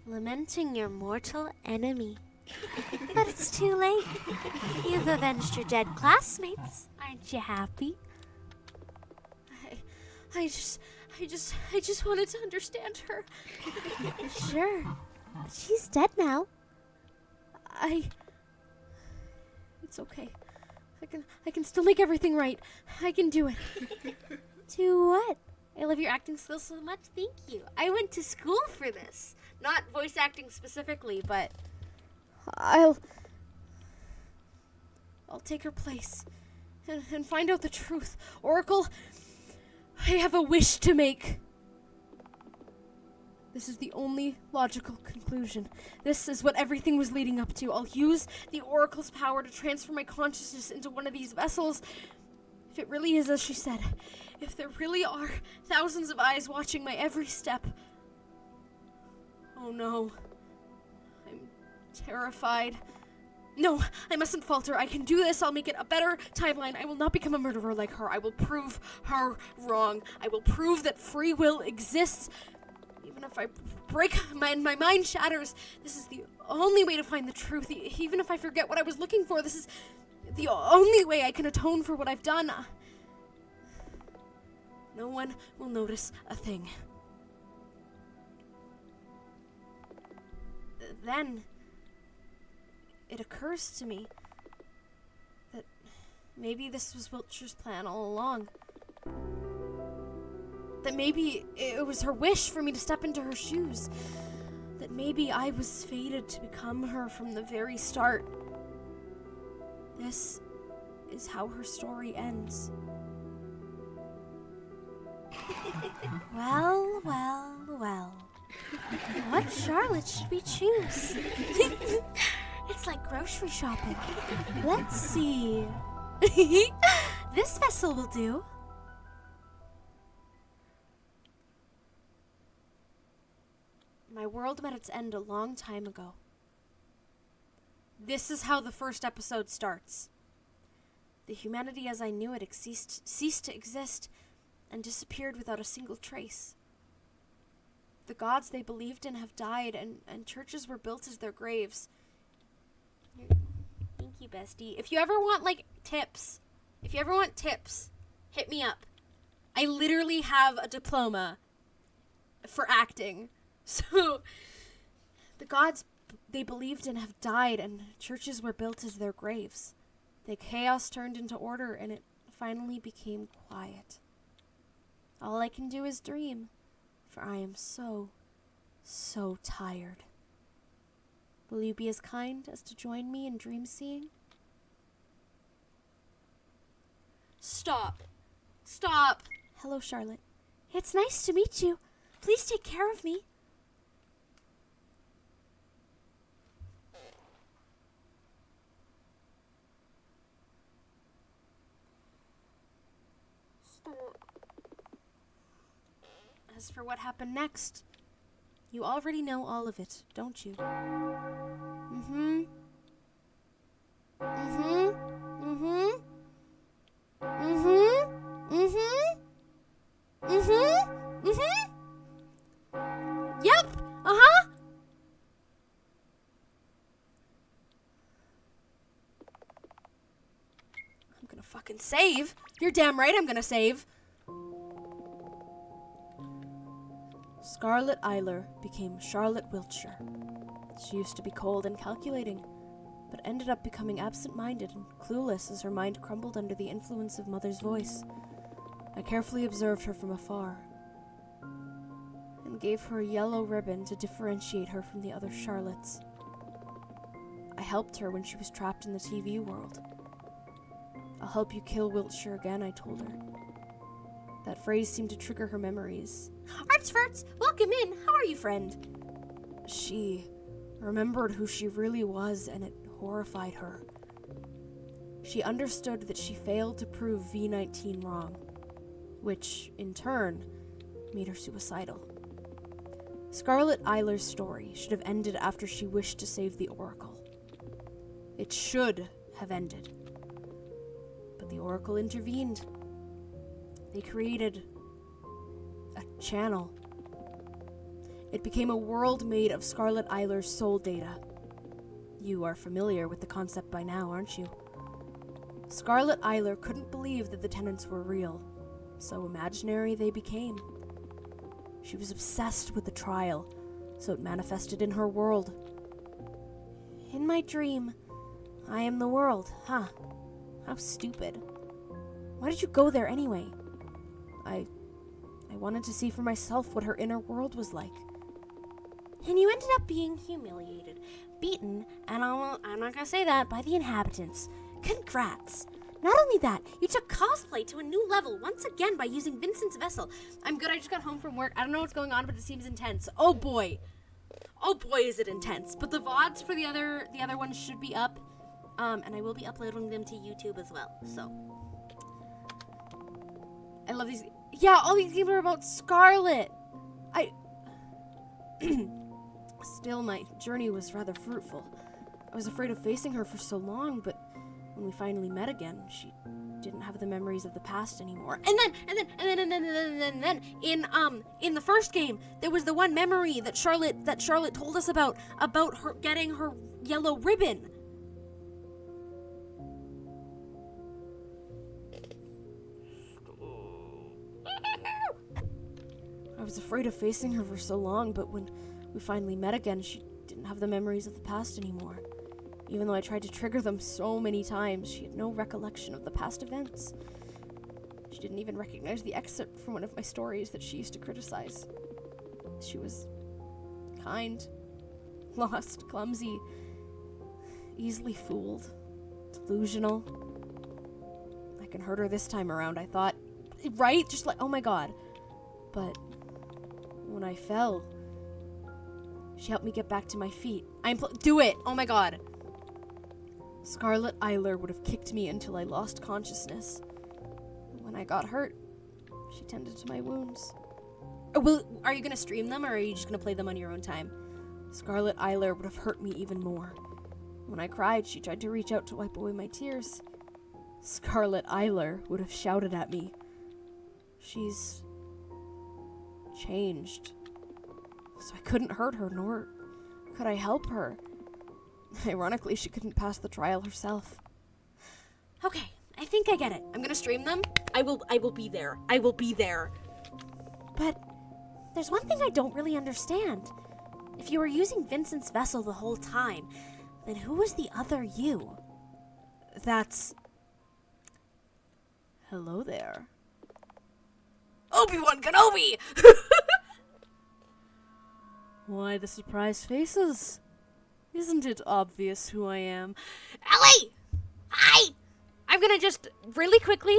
lamenting your mortal enemy. But it's too late. You've avenged your dead classmates. Aren't you happy? I just wanted to understand her. Sure. But she's dead now. It's okay. I can still make everything right. I can do it. Do what? I love your acting skills so much. Thank you. I went to school for this. Not voice acting specifically, but I'll take her place and find out the truth. Oracle, I have a wish to make. This is the only logical conclusion. This is what everything was leading up to. I'll use the Oracle's power to transfer my consciousness into one of these vessels. If it really is as she said, if there really are thousands of eyes watching my every step. Oh no. I'm terrified. No, I mustn't falter. I can do this. I'll make it a better timeline. I will not become a murderer like her. I will prove her wrong. I will prove that free will exists. Even if I break my mind shatters, this is the only way to find the truth. Even if I forget what I was looking for, this is the only way I can atone for what I've done. No one will notice a thing. Then it occurs to me that maybe this was Wiltshire's plan all along. That maybe it was her wish for me to step into her shoes. That maybe I was fated to become her from the very start. This is how her story ends. Well, well, well. What Charlotte should we choose? It's like grocery shopping. Let's see. This vessel will do. My world met its end a long time ago. This is how the first episode starts. The humanity as I knew it ceased to exist and disappeared without a single trace. The gods they believed in have died, and churches were built as their graves. Thank you, bestie. If you ever want, tips, hit me up. I literally have a diploma for acting. So, the gods they believed in have died, and churches were built as their graves. The chaos turned into order, and it finally became quiet. All I can do is dream, for I am so tired. Will you be as kind as to join me in dream seeing? Stop. Hello, Scarlett. It's nice to meet you. Please take care of me. As for what happened next, you already know all of it, don't you? Yep, I'm gonna fucking save. You're damn right I'm gonna save. Scarlett Eyler became Charlotte Wiltshire. She used to be cold and calculating, but ended up becoming absent-minded and clueless as her mind crumbled under the influence of Mother's voice. I carefully observed her from afar, and and gave her a yellow ribbon to differentiate her from the other Charlottes. I helped her when she was trapped in the TV world. I'll help you kill Wiltshire again, I told her. That phrase seemed to trigger her memories. Artsfarts, welcome in. How are you, friend? She remembered who she really was, and it horrified her. She understood that she failed to prove V19 wrong, which, in turn, made her suicidal. Scarlett Eyler's story should have ended after she wished to save the Oracle. It should have ended. But the Oracle intervened. They created a channel. It became a world made of Scarlett Eyler's soul data. You are familiar with the concept by now, aren't you? Scarlett Eyler couldn't believe that the tenants were real, so imaginary they became. She was obsessed with the trial, so it manifested in her world. In my dream, I am the world, huh? How stupid. Why did you go there anyway? I wanted to see for myself what her inner world was like. And you ended up being humiliated, beaten, and I'm not gonna say that, by the inhabitants. Congrats. Not only that, you took cosplay to a new level once again by using Vincent's vessel. I'm good, I just got home from work. I don't know what's going on, but it seems intense. Oh boy. Oh boy, is it intense. But the VODs for the other ones should be up. And I will be uploading them to YouTube as well. So I love these. Yeah, all these games are about Scarlett. Still, my journey was rather fruitful. I was afraid of facing her for so long, but when we finally met again, she didn't have the memories of the past anymore. And then in the first game, there was the one memory that Charlotte told us about her getting her yellow ribbon. I was afraid of facing her for so long, but when we finally met again, she didn't have the memories of the past anymore. Even though I tried to trigger them so many times, she had no recollection of the past events. She didn't even recognize the excerpt from one of my stories that she used to criticize. She was kind, lost, clumsy, easily fooled, delusional. I can hurt her this time around, I thought. Right? Just like, oh my god. But when I fell, she helped me get back to my feet. Do it! Oh my god. Scarlett Eyler would have kicked me until I lost consciousness. When I got hurt, she tended to my wounds. Are you gonna stream them, or are you just gonna play them on your own time? Scarlett Eyler would have hurt me even more. When I cried, she tried to reach out to wipe away my tears. Scarlett Eyler would have shouted at me. She's changed. So I couldn't hurt her, nor could I help her. Ironically, she couldn't pass the trial herself. Okay, I think I get it. I'm gonna stream them. I will be there. I will be there. But there's one thing I don't really understand. If you were using Vincent's vessel the whole time, then who was the other you? That's... Hello there. Obi-Wan Kenobi! Why the surprised faces? Isn't it obvious who I am? Ellie! I'm gonna just really quickly...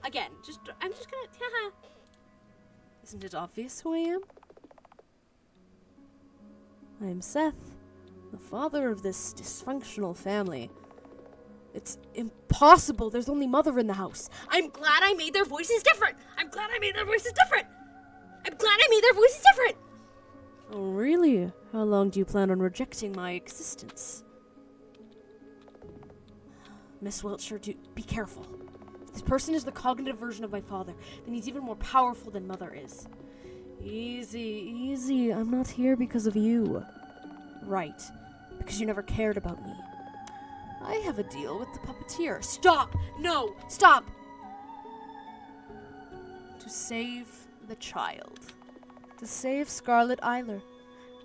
Again, I'm just gonna... Isn't it obvious who I am? I am Seth, the father of this dysfunctional family. It's impossible. There's only Mother in the house. I'm glad I made their voices different. Oh, really? How long do you plan on rejecting my existence? Miss Wiltshire, be careful. If this person is the cognitive version of my father, then he's even more powerful than Mother is. Easy. I'm not here because of you. Right. Because you never cared about me. I have a deal with the puppeteer. Stop! No! Stop! To save the child. To save Scarlett Eyler,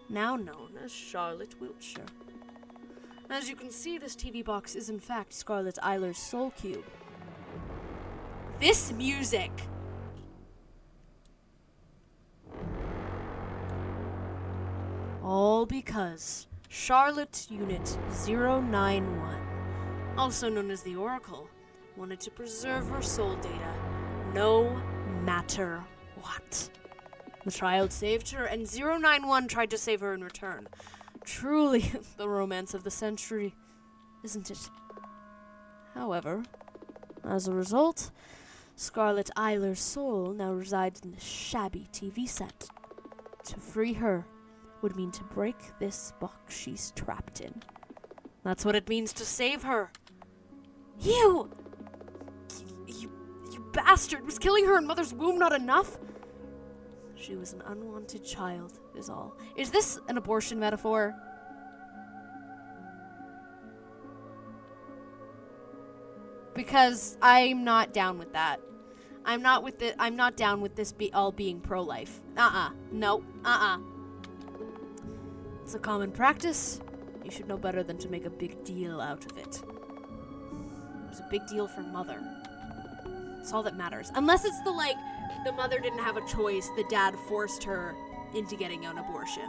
now known as Charlotte Wiltshire. As you can see, this TV box is in fact Scarlett Eyler's soul cube. This music! because Charlotte Unit 091, also known as the Oracle, wanted to preserve her soul data, no matter what. The child saved her, and 091 tried to save her in return. Truly the romance of the century, isn't it? However, as a result, Scarlett Eyler's soul now resides in this shabby TV set. To free her would mean to break this box she's trapped in. That's what it means to save her. You bastard! Was killing her in mother's womb not enough? She was an unwanted child, is all. Is this an abortion metaphor? Because I'm not down with that. I'm not down with this all being pro-life. No. It's a common practice. You should know better than to make a big deal out of it. It was a big deal for Mother. That's all that matters. Unless it's the mother didn't have a choice, the dad forced her into getting an abortion.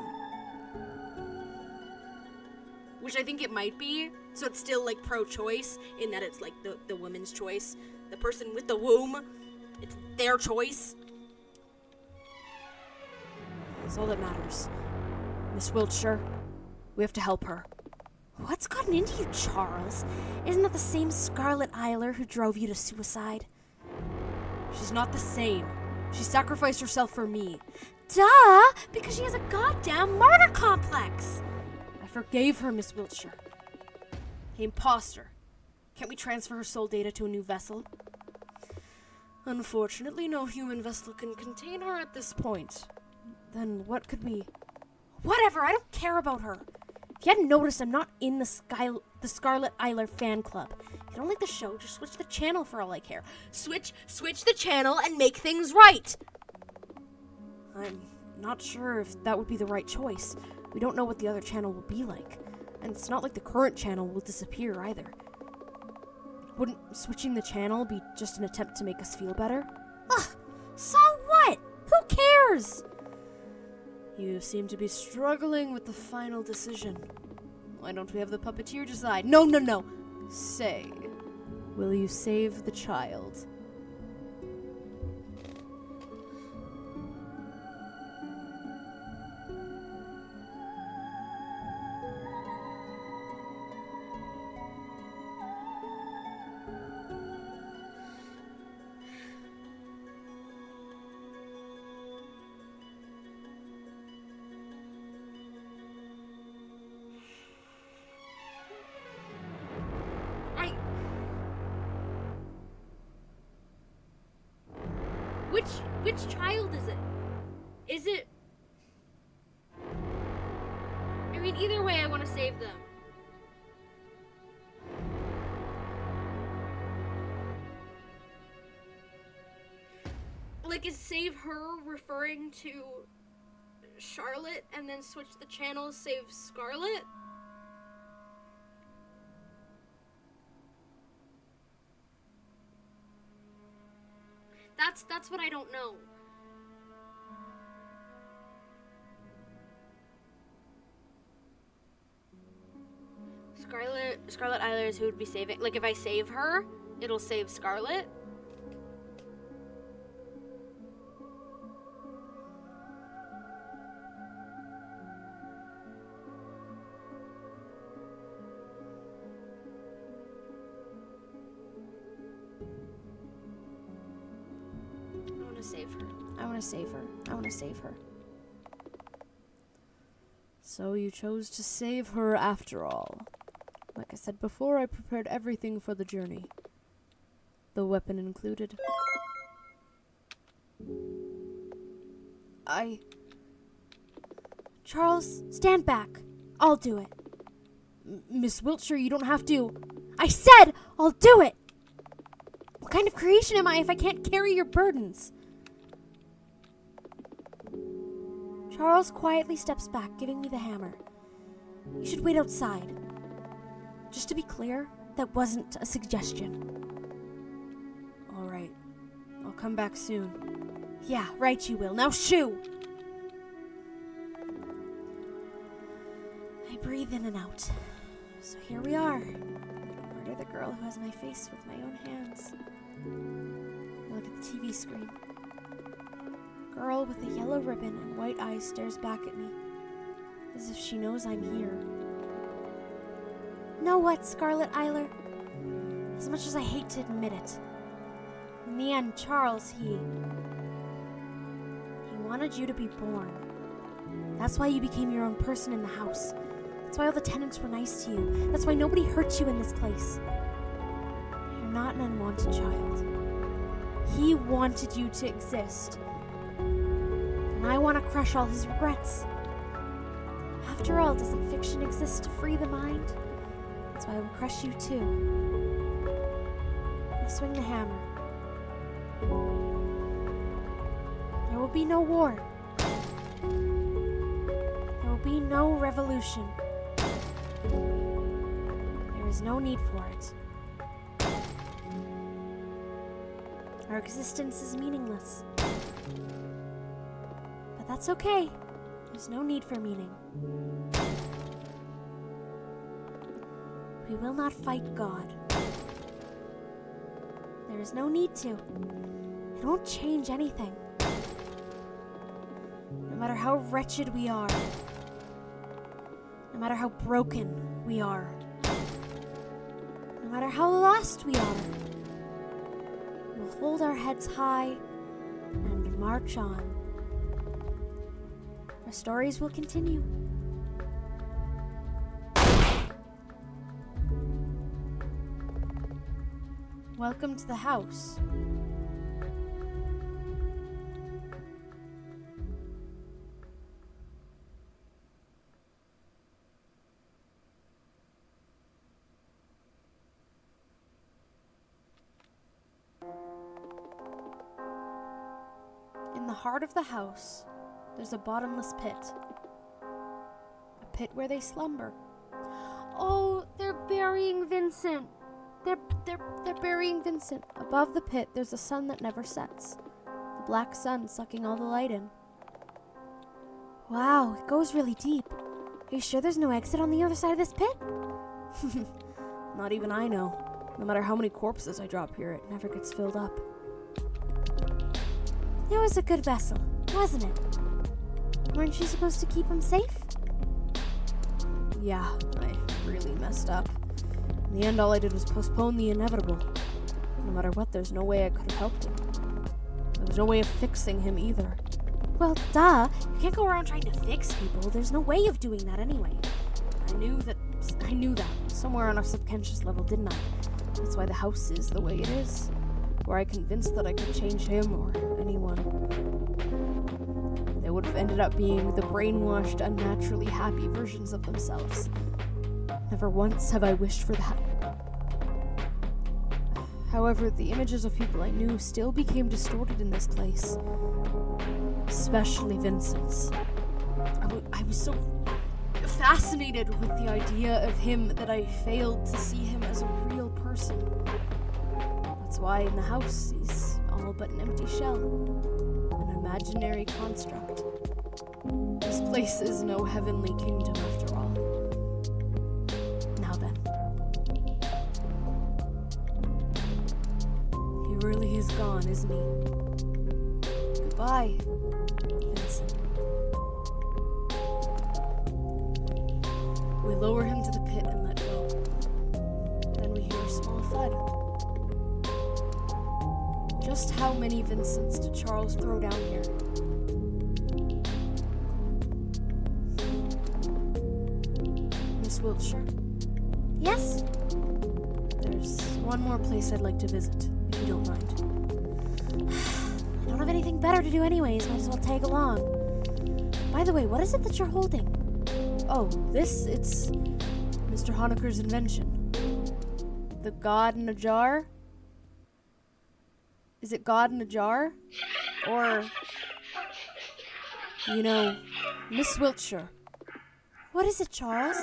Which I think it might be. So it's still pro-choice in that it's the woman's choice. The person with the womb, it's their choice. That's all that matters. Miss Wiltshire, we have to help her. What's gotten into you, Charles? Isn't that the same Scarlett Eyler who drove you to suicide? She's not the same. She sacrificed herself for me. Duh! Because she has a goddamn martyr complex! I forgave her, Miss Wiltshire. The imposter. Can't we transfer her soul data to a new vessel? Unfortunately, no human vessel can contain her at this point. Then what could we... Whatever, I don't care about her. If you hadn't noticed, I'm not in the Scarlett Eyler fan club. If you don't like the show, just switch the channel for all I care. Switch the channel and make things right! I'm not sure if that would be the right choice. We don't know what the other channel will be like. And it's not like the current channel will disappear either. Wouldn't switching the channel be just an attempt to make us feel better? Ugh, so what? Who cares? You seem to be struggling with the final decision. Why don't we have the puppeteer decide? No. Say, will you save the child? Which child is it? Is it... I mean, either way, I want to save them. Is save her referring to Charlotte and then switch the channel, save Scarlett? That's what I don't know. Scarlett Eyler is who would be saving. If I save her, it'll save Scarlett. I want to save her. So you chose to save her after all. Like I said before, I prepared everything for the journey. The weapon included. Charles, stand back. I'll do it. Miss Wiltshire, you don't have to. I said I'll do it! What kind of creation am I if I can't carry your burdens? Charles quietly steps back, giving me the hammer. You should wait outside. Just to be clear, that wasn't a suggestion. All right. I'll come back soon. Yeah, right you will. Now shoo! breathe in and out. So here we are. Murder the girl who has my face with my own hands. I look at the TV screen. A girl with a yellow ribbon and white eyes stares back at me, as if she knows I'm here. Know what, Scarlett, Eyler? As much as I hate to admit it, in the end, Charles, he wanted you to be born. That's why you became your own person in the house. That's why all the tenants were nice to you. That's why nobody hurt you in this place. You're not an unwanted child. He wanted you to exist. And I want to crush all his regrets. After all, doesn't fiction exist to free the mind? That's why I will crush you too. I'll swing the hammer. There will be no war. There will be no revolution. There is no need for it. Our existence is meaningless. But that's okay. There's no need for meaning. We will not fight God. There is no need to. It won't change anything. No matter how wretched we are, no matter how broken we are, no matter how lost we are, we'll hold our heads high and march on. Our stories will continue. Welcome to the house. In the heart of the house, there's a bottomless pit. A pit where they slumber. Oh, they're burying Vincent. They're burying Vincent. Above the pit, there's a sun that never sets. The black sun sucking all the light in. Wow, it goes really deep. Are you sure there's no exit on the other side of this pit? Not even I know. No matter how many corpses I drop here, it never gets filled up. It was a good vessel, wasn't it? Weren't you supposed to keep him safe? Yeah, I really messed up. In the end, all I did was postpone the inevitable. No matter what, there's no way I could have helped him. There was no way of fixing him either. Well, duh. You can't go around trying to fix people. There's no way of doing that anyway. I knew that. Somewhere on a subconscious level, didn't I? That's why the house is the way it is. Were I convinced that I could change him or anyone, they would have ended up being the brainwashed, unnaturally happy versions of themselves. Never once have I wished for that. However, the images of people I knew still became distorted in this place. Especially Vincent's. I was so fascinated with the idea of him that I failed to see him as a real person. That's why in the house he's all but an empty shell. An imaginary construct. This place is no heavenly kingdom after all. Now then. He really is gone, isn't he? Goodbye, Vincent. We lower him to the pit and let go. Then we hear a small thud. Just how many Vincents did Charles throw down here? Miss Wiltshire? Yes? There's one more place I'd like to visit, if you don't mind. I don't have anything better to do anyways. Might as well tag along. By the way, what is it that you're holding? Oh, it's Mr. Honecker's invention. The God in a jar? Is it God in a jar? Or, Miss Wiltshire. What is it, Charles?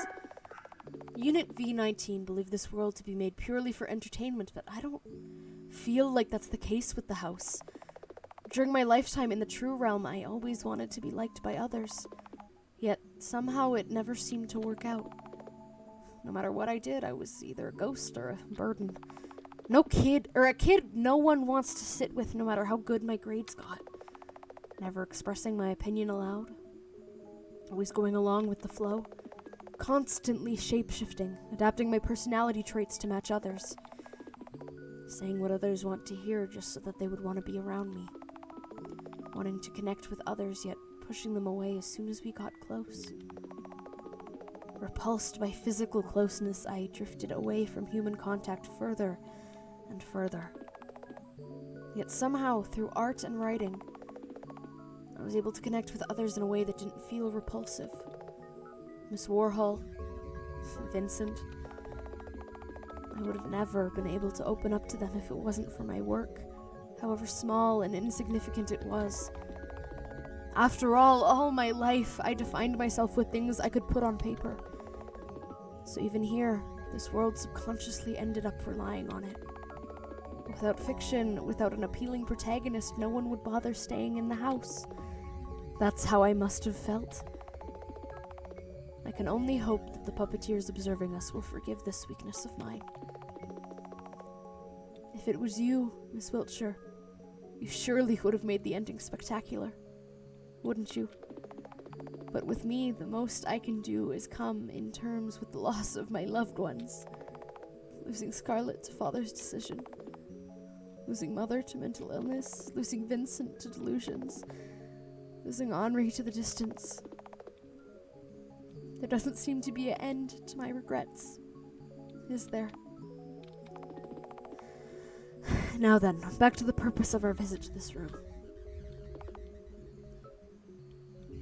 Unit V-19 believe this world to be made purely for entertainment, but I don't feel like that's the case with the house. During my lifetime in the true realm, I always wanted to be liked by others. Yet, somehow it never seemed to work out. No matter what I did, I was either a ghost or a burden. A kid no one wants to sit with no matter how good my grades got. Never expressing my opinion aloud. Always going along with the flow. Constantly shape-shifting, adapting my personality traits to match others. Saying what others want to hear just so that they would want to be around me. Wanting to connect with others, yet pushing them away as soon as we got close. Repulsed by physical closeness, I drifted away from human contact further and further. Yet somehow, through art and writing, I was able to connect with others in a way that didn't feel repulsive. Miss Warhol, Vincent. I would have never been able to open up to them if it wasn't for my work, however small and insignificant it was. After all my life, I defined myself with things I could put on paper. So even here, this world subconsciously ended up relying on it. Without fiction, without an appealing protagonist, no one would bother staying in the house. That's how I must have felt. I can only hope that the puppeteers observing us will forgive this weakness of mine. If it was you, Miss Wiltshire, you surely would have made the ending spectacular, wouldn't you? But with me, the most I can do is come in terms with the loss of my loved ones. Losing Scarlett to father's decision. Losing mother to mental illness. Losing Vincent to delusions. Losing Henri to the distance. There doesn't seem to be an end to my regrets, is there? Now then, back to the purpose of our visit to this room.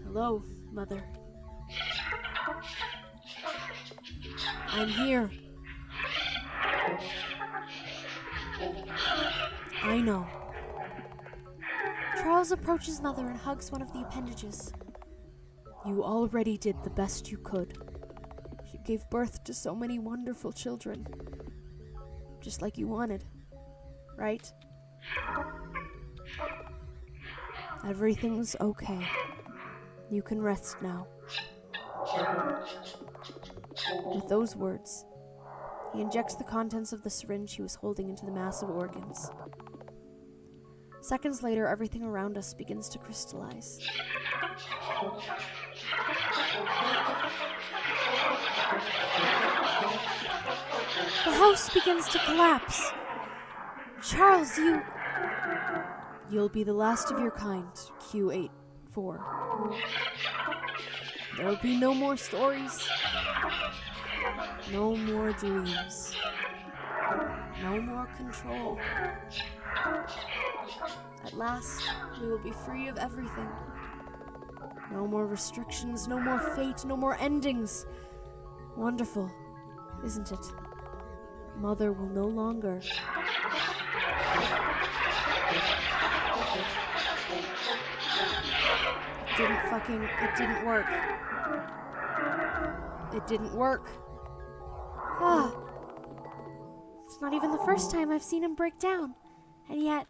Hello, Mother. I'm here. I know. Charles approaches Mother and hugs one of the appendages. You already did the best you could. You gave birth to so many wonderful children. Just like you wanted. Right? Everything's okay. You can rest now. With those words, he injects the contents of the syringe he was holding into the mass of organs. Seconds later, everything around us begins to crystallize. The house begins to collapse. Charles, You'll be the last of your kind, Q84. There'll be no more stories. No more dreams. No more control. At last, we will be free of everything. No more restrictions, no more fate, no more endings. Wonderful, isn't it? Mother will no longer... It didn't work. It didn't work. Ah. It's not even the first time I've seen him break down. And yet...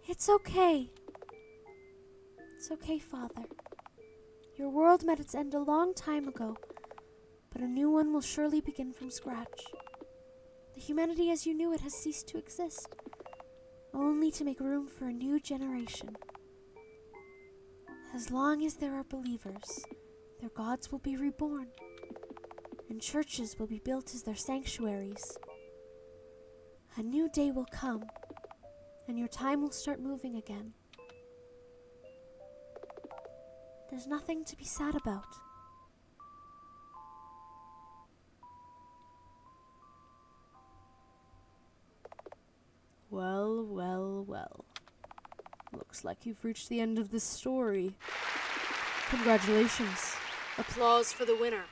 It's okay. It's okay, Father. Your world met its end a long time ago, but a new one will surely begin from scratch. The humanity as you knew it has ceased to exist, only to make room for a new generation. As long as there are believers, their gods will be reborn, and churches will be built as their sanctuaries. A new day will come, and your time will start moving again. There's nothing to be sad about. Well, well, well. Looks like you've reached the end of this story. Congratulations. Applause for the winner.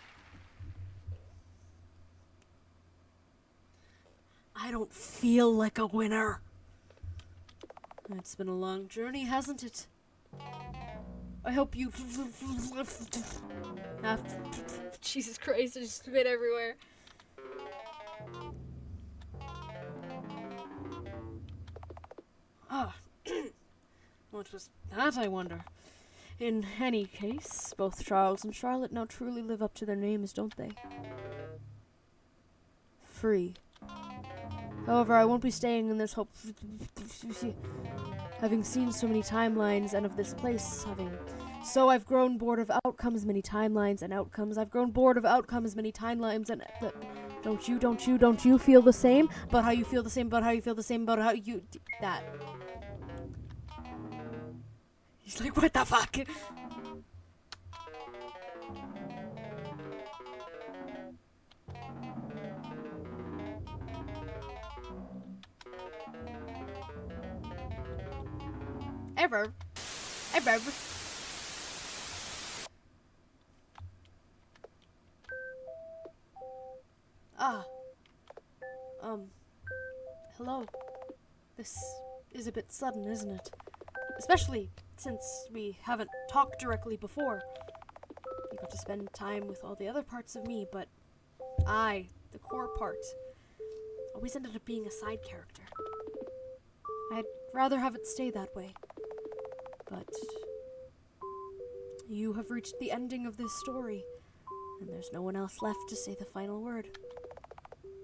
I don't feel like a winner. It's been a long journey, hasn't it? I hope you... Jesus Christ, I just spit everywhere. Ah, what was that, I wonder? In any case, both Charles and Charlotte now truly live up to their names, don't they? Free. However, I won't be staying in this hope. Having seen so many timelines and of this place, So I've grown bored of outcomes, many timelines and outcomes. I've grown bored of outcomes, many timelines and... Don't you feel the same? About how you feel the same, about how you feel the same, about how you... That. He's like, what the fuck? Ever. Ah. Hello. This is a bit sudden, isn't it? Especially since we haven't talked directly before. You got to spend time with all the other parts of me, but I, the core part, always ended up being a side character. I'd rather have it stay that way. But you have reached the ending of this story, and there's no one else left to say the final word.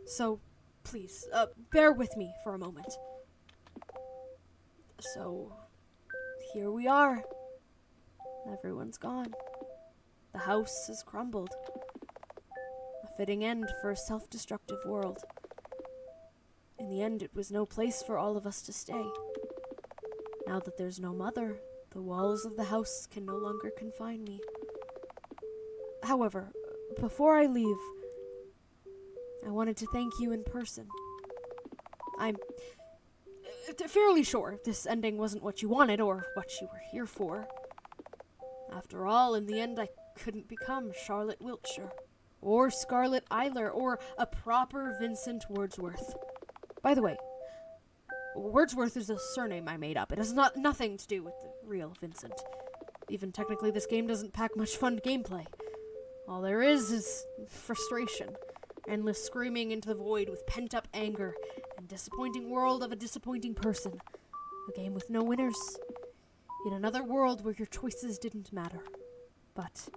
So, please, bear with me for a moment. So, here we are. Everyone's gone. The house has crumbled. A fitting end for a self-destructive world. In the end, it was no place for all of us to stay. Now that there's no mother, the walls of the house can no longer confine me. However, before I leave, I wanted to thank you in person. I'm fairly sure this ending wasn't what you wanted or what you were here for. After all, in the end, I couldn't become Charlotte Wiltshire, or Scarlett Eyler, or a proper Vincent Wordsworth. By the way, Wordsworth is a surname I made up. It has nothing to do with the real Vincent. Even technically, this game doesn't pack much fun gameplay. All there is frustration, endless screaming into the void with pent-up anger, and disappointing world of a disappointing person. A game with no winners. In another world where your choices didn't matter. But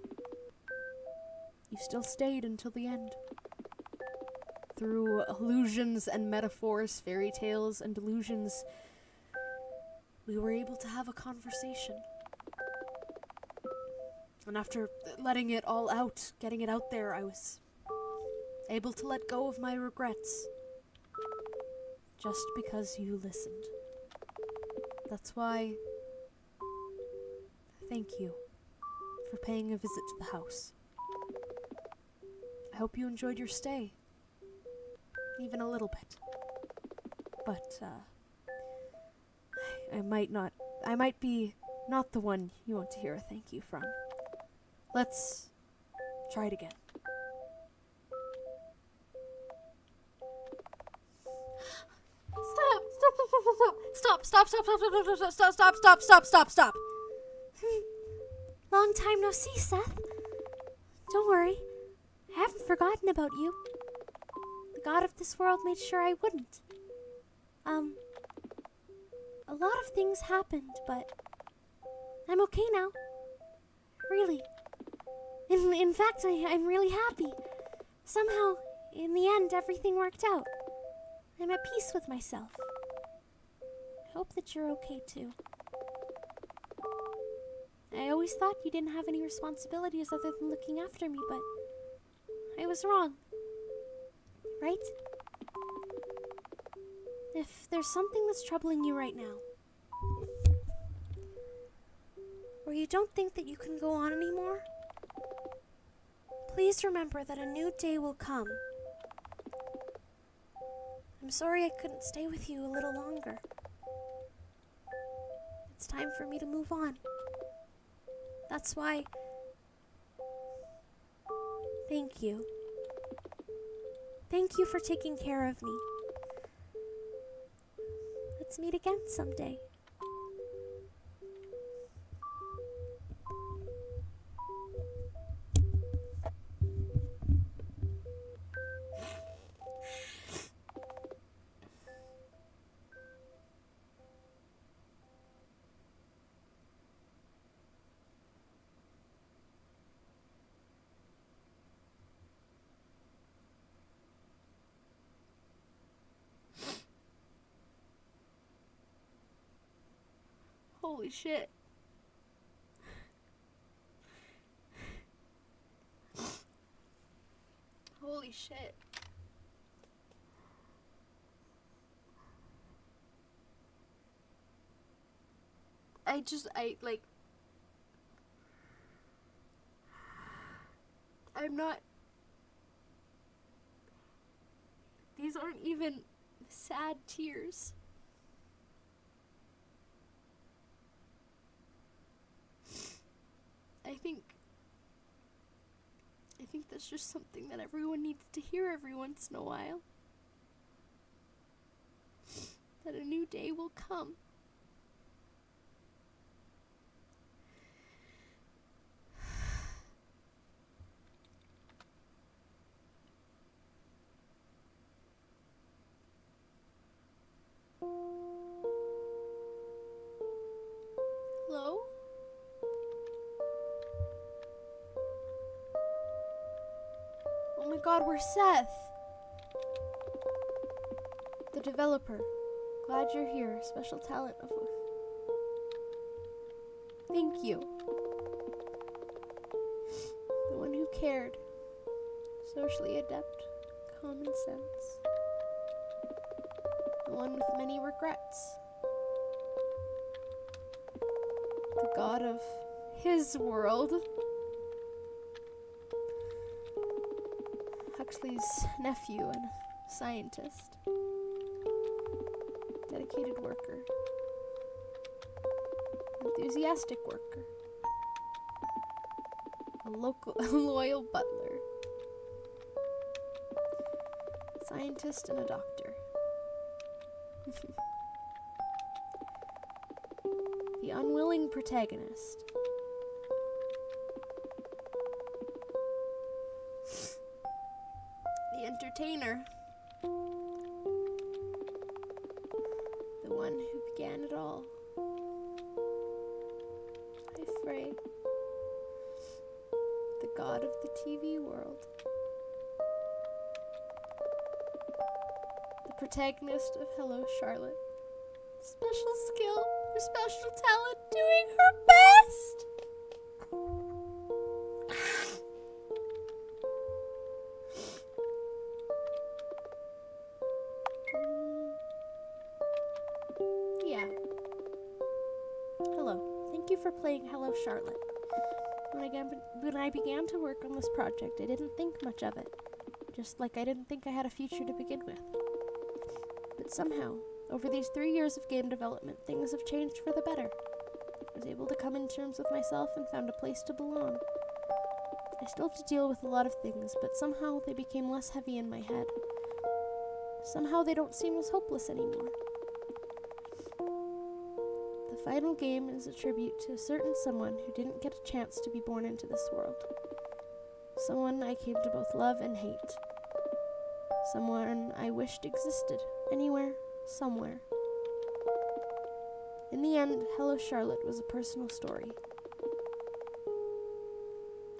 you still stayed until the end. Through illusions and metaphors, fairy tales and delusions, we were able to have a conversation. And after letting it all out, getting it out there, I was able to let go of my regrets. Just because you listened. That's why, thank you for paying a visit to the house. I hope you enjoyed your stay. Even a little bit. But, I might be not the one you want to hear a thank you from. Let's try it again. Stop. Long time no see, Seth. Don't worry. I haven't forgotten about you. The god of this world made sure I wouldn't. A lot of things happened, but I'm okay now. Really. In fact, I'm really happy. Somehow, in the end, everything worked out. I'm at peace with myself. I hope that you're okay, too. I always thought you didn't have any responsibilities other than looking after me, but I was wrong. Right? If there's something that's troubling you right now, or you don't think that you can go on anymore, please remember that a new day will come. I'm sorry I couldn't stay with you a little longer. It's time for me to move on. That's why... Thank you. Thank you for taking care of me. Let's meet again someday. Holy shit. Holy shit. I'm not. These aren't even sad tears. I think that's just something that everyone needs to hear every once in a while. That a new day will come. Hello? Oh my god, we're Seth. The developer. Glad you're here. Special talent of... Thank you. The one who cared. Socially adept. Common sense. The one with many regrets. The god of his world. Huxley's nephew and scientist. Dedicated worker. Enthusiastic worker. A loyal butler. Scientist and a doctor. The unwilling protagonist. The entertainer. The one who began it all. I fray. The god of the TV world. The protagonist of Hello, Charlotte. Special skill or special talent doing her best. Yeah. Hello. Thank you for playing Hello, Charlotte. When I began to work on this project, I didn't think much of it. Just like I didn't think I had a future to begin with. But somehow, over these 3 years of game development, things have changed for the better. I was able to come in terms with myself and found a place to belong. I still have to deal with a lot of things, but somehow they became less heavy in my head. Somehow they don't seem as hopeless anymore. The final game is a tribute to a certain someone who didn't get a chance to be born into this world. Someone I came to both love and hate. Someone I wished existed, anywhere, somewhere. In the end, Hello Charlotte was a personal story.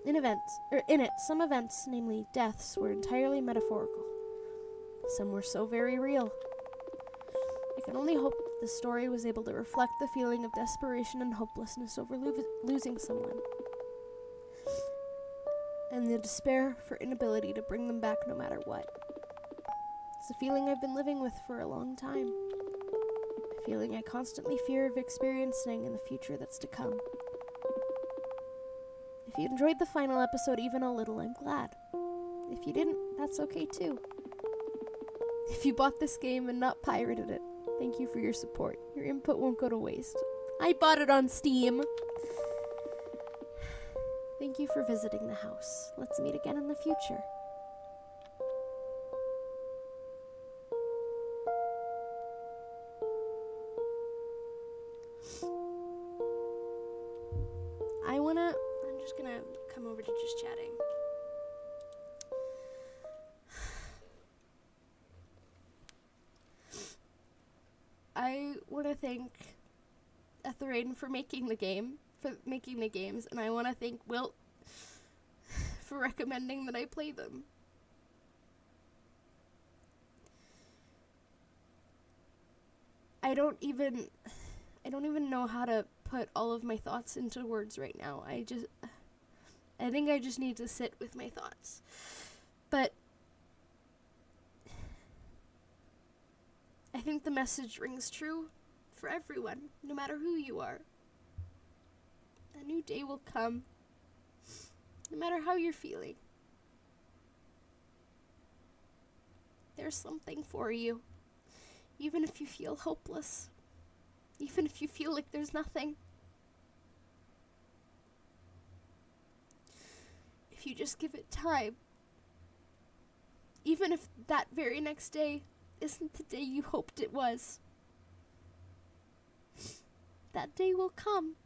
In it, some events, namely deaths, were entirely metaphorical. Some were so very real. I can only hope that the story was able to reflect the feeling of desperation and hopelessness over losing someone, and the despair for inability to bring them back no matter what. It's a feeling I've been living with for a long time. A feeling I constantly fear of experiencing in the future that's to come. If you enjoyed the final episode even a little, I'm glad. If you didn't, that's okay too. If you bought this game and not pirated it, thank you for your support. Your input won't go to waste. I bought it on Steam. Thank you for visiting the house. Let's meet again in the future. I'm just gonna come over to just chatting. I want to thank Etherain for making the games, and I want to thank Wilt for recommending that I play them. I don't even know how to put all of my thoughts into words right now. I think I just need to sit with my thoughts. But I think the message rings true for everyone, no matter who you are. A new day will come, no matter how you're feeling. There's something for you, even if you feel hopeless, even if you feel like there's nothing. If you just give it time, even if that very next day isn't the day you hoped it was, that day will come.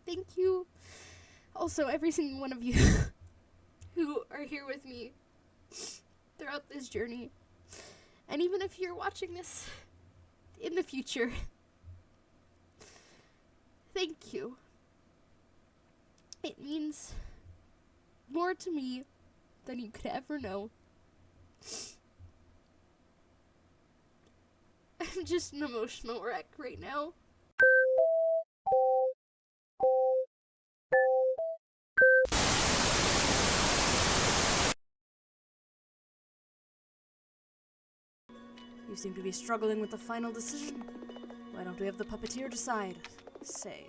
Thank you. Also, every single one of you who are here with me throughout this journey. And even if you're watching this in the future, thank you. It means more to me than you could ever know. I'm just an emotional wreck right now. You seem to be struggling with the final decision. Why don't we have the puppeteer decide? Say,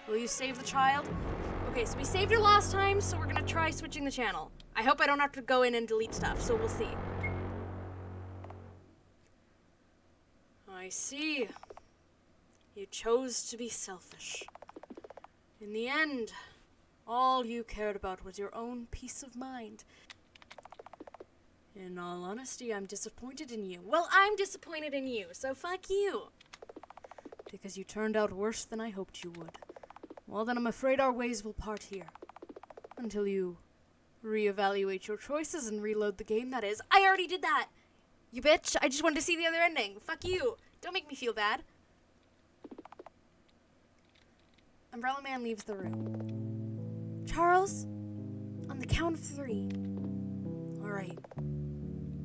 will you save the child? Okay, so we saved her last time, so we're gonna try switching the channel. I hope I don't have to go in and delete stuff, so we'll see. I see. You chose to be selfish. In the end, all you cared about was your own peace of mind. In all honesty, I'm disappointed in you. Well, I'm disappointed in you, so fuck you. Because you turned out worse than I hoped you would. Well, then I'm afraid our ways will part here. Until you reevaluate your choices and reload the game, that is. I already did that! You bitch, I just wanted to see the other ending. Fuck you. Don't make me feel bad. Umbrella Man leaves the room. Charles, on the count of 3. Alright.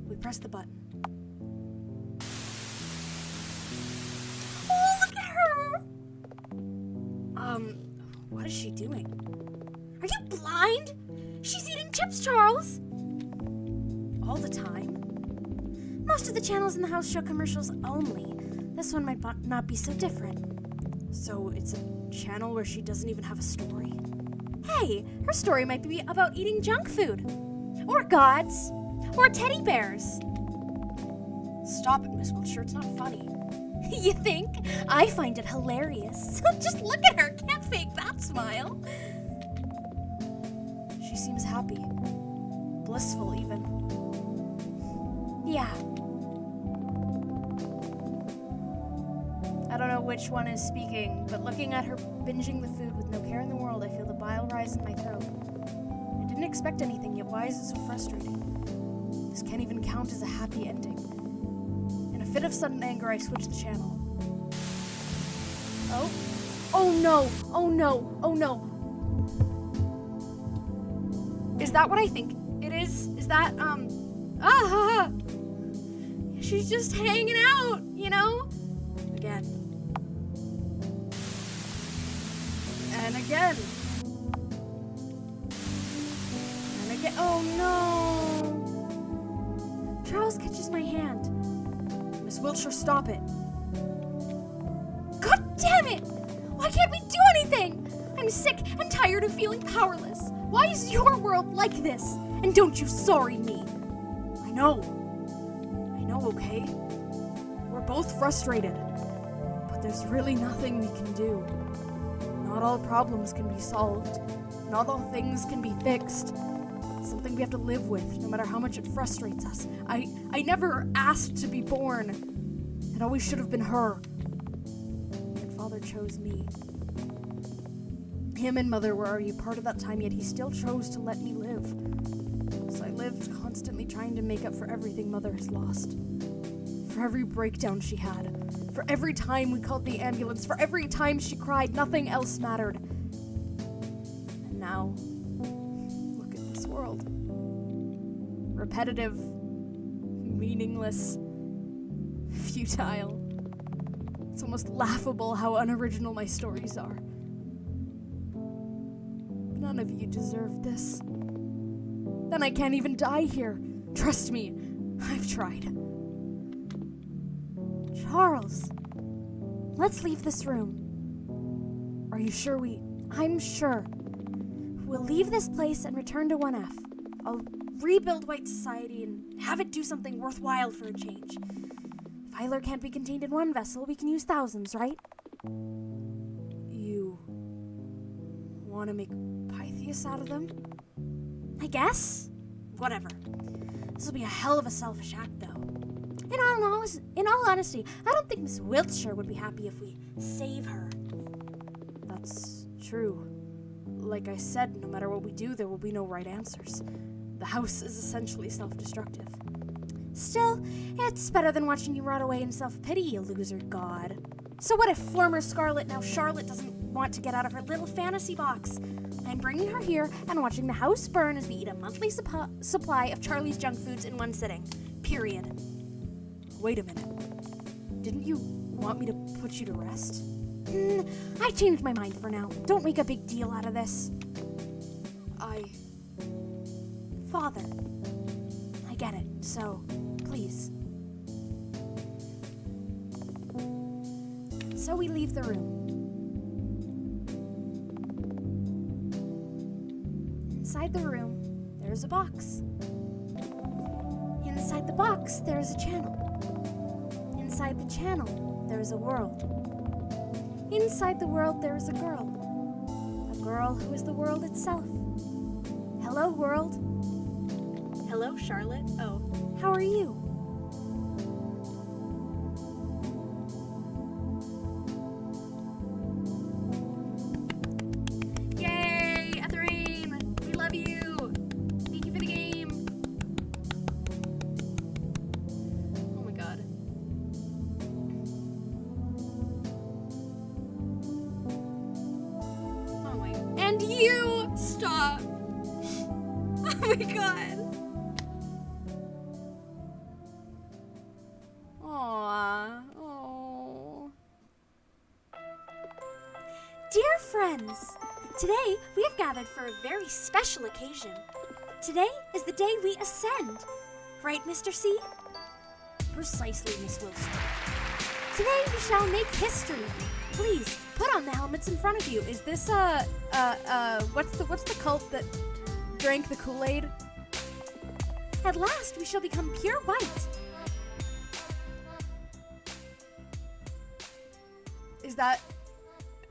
We press the button. Oh, look at her! What is she doing? Are you blind? She's eating chips, Charles! All the time? Most of the channels in the house show commercials only. This one might not be so different. So it's a channel where she doesn't even have a story? Hey, her story might be about eating junk food. Or gods. Or teddy bears. Stop it, Miss Wiltshire. It's not funny. You think? I find it hilarious. Just look at her. Can't fake that smile. She seems happy. Blissful, even. Yeah. I don't know which one is speaking, but looking at her binging the food with no care in the world, I feel the bile rise in my throat. I didn't expect anything, yet why is it so frustrating? This can't even count as a happy ending. In a fit of sudden anger, I switch the channel. Oh? Oh no! Oh no! Oh no! Is that what I think it is? Is that, she's just hanging out, you know? Again. And again. And again. Oh no! Charles catches my hand. Miss Wiltshire, stop it. God damn it! Why can't we do anything? I'm sick and tired of feeling powerless. Why is your world like this? And don't you sorry me. I know, okay? We're both frustrated. But there's really nothing we can do. Not all problems can be solved. Not all things can be fixed. It's something we have to live with, no matter how much it frustrates us. I never asked to be born. It always should have been her. Yet Father chose me. Him and Mother were already part of that time, yet he still chose to let me live. So I lived constantly trying to make up for everything Mother has lost. For every breakdown she had. For every time we called the ambulance. For every time she cried, nothing else mattered. And now, look at this world. Repetitive, meaningless, futile. It's almost laughable how unoriginal my stories are. None of you deserve this. Then I can't even die here. Trust me, I've tried. Charles, let's leave this room. Are you sure I'm sure. We'll leave this place and return to 1F. I'll rebuild white society and have it do something worthwhile for a change. If Eyler can't be contained in one vessel, we can use thousands, right? You want to make Pythias out of them? I guess. Whatever. This will be a hell of a selfish act, though. In all honesty, I don't think Miss Wiltshire would be happy if we save her. That's true. Like I said, no matter what we do, there will be no right answers. The house is essentially self-destructive. Still, it's better than watching you rot away in self-pity, you loser god. So what if former Scarlett, now Charlotte, doesn't want to get out of her little fantasy box? I'm bringing her here and watching the house burn as we eat a monthly supply of Charlie's junk foods in one sitting. Period. Wait a minute. Didn't you want me to put you to rest? I changed my mind for now. Don't make a big deal out of this. Father. I get it, so please. So we leave the room. Inside the room, there's a box. Inside the box, there's a channel. Inside the channel, there's a world. Inside the world, there is a girl. A girl who is the world itself. Hello, world. Hello, Charlotte. Oh. How are you? Yay, Ethrain! We love you! Thank you for the game! Oh my god. Oh my god. And you! Stop! Oh my god! Aww. Oh. Dear friends, today we have gathered for a very special occasion. Today is the day we ascend. Right, Mr. C? Precisely, Miss Wilson. Today we shall make history. Please, put on the helmets in front of you. Is this what's the cult that drank the Kool-Aid? At last we shall become pure white. Is that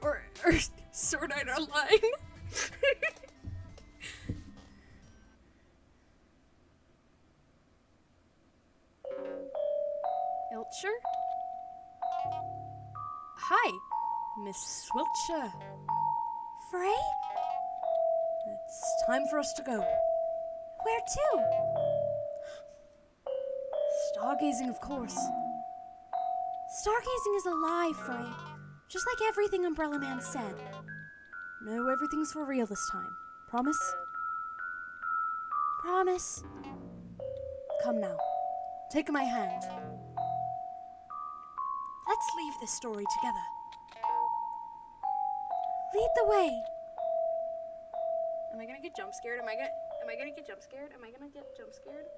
or Sword Art Online? Ilcher? Hi, Miss Wiltshire. Frey? It's time for us to go. Where to? Stargazing, of course. Stargazing is a lie, Frey. Just like everything Umbrella Man said. No, everything's for real this time. Promise? Promise. Come now. Take my hand. Let's leave this story together. Lead the way. Am I gonna get jump scared? Am I gonna get jump scared? Am I gonna get jump scared?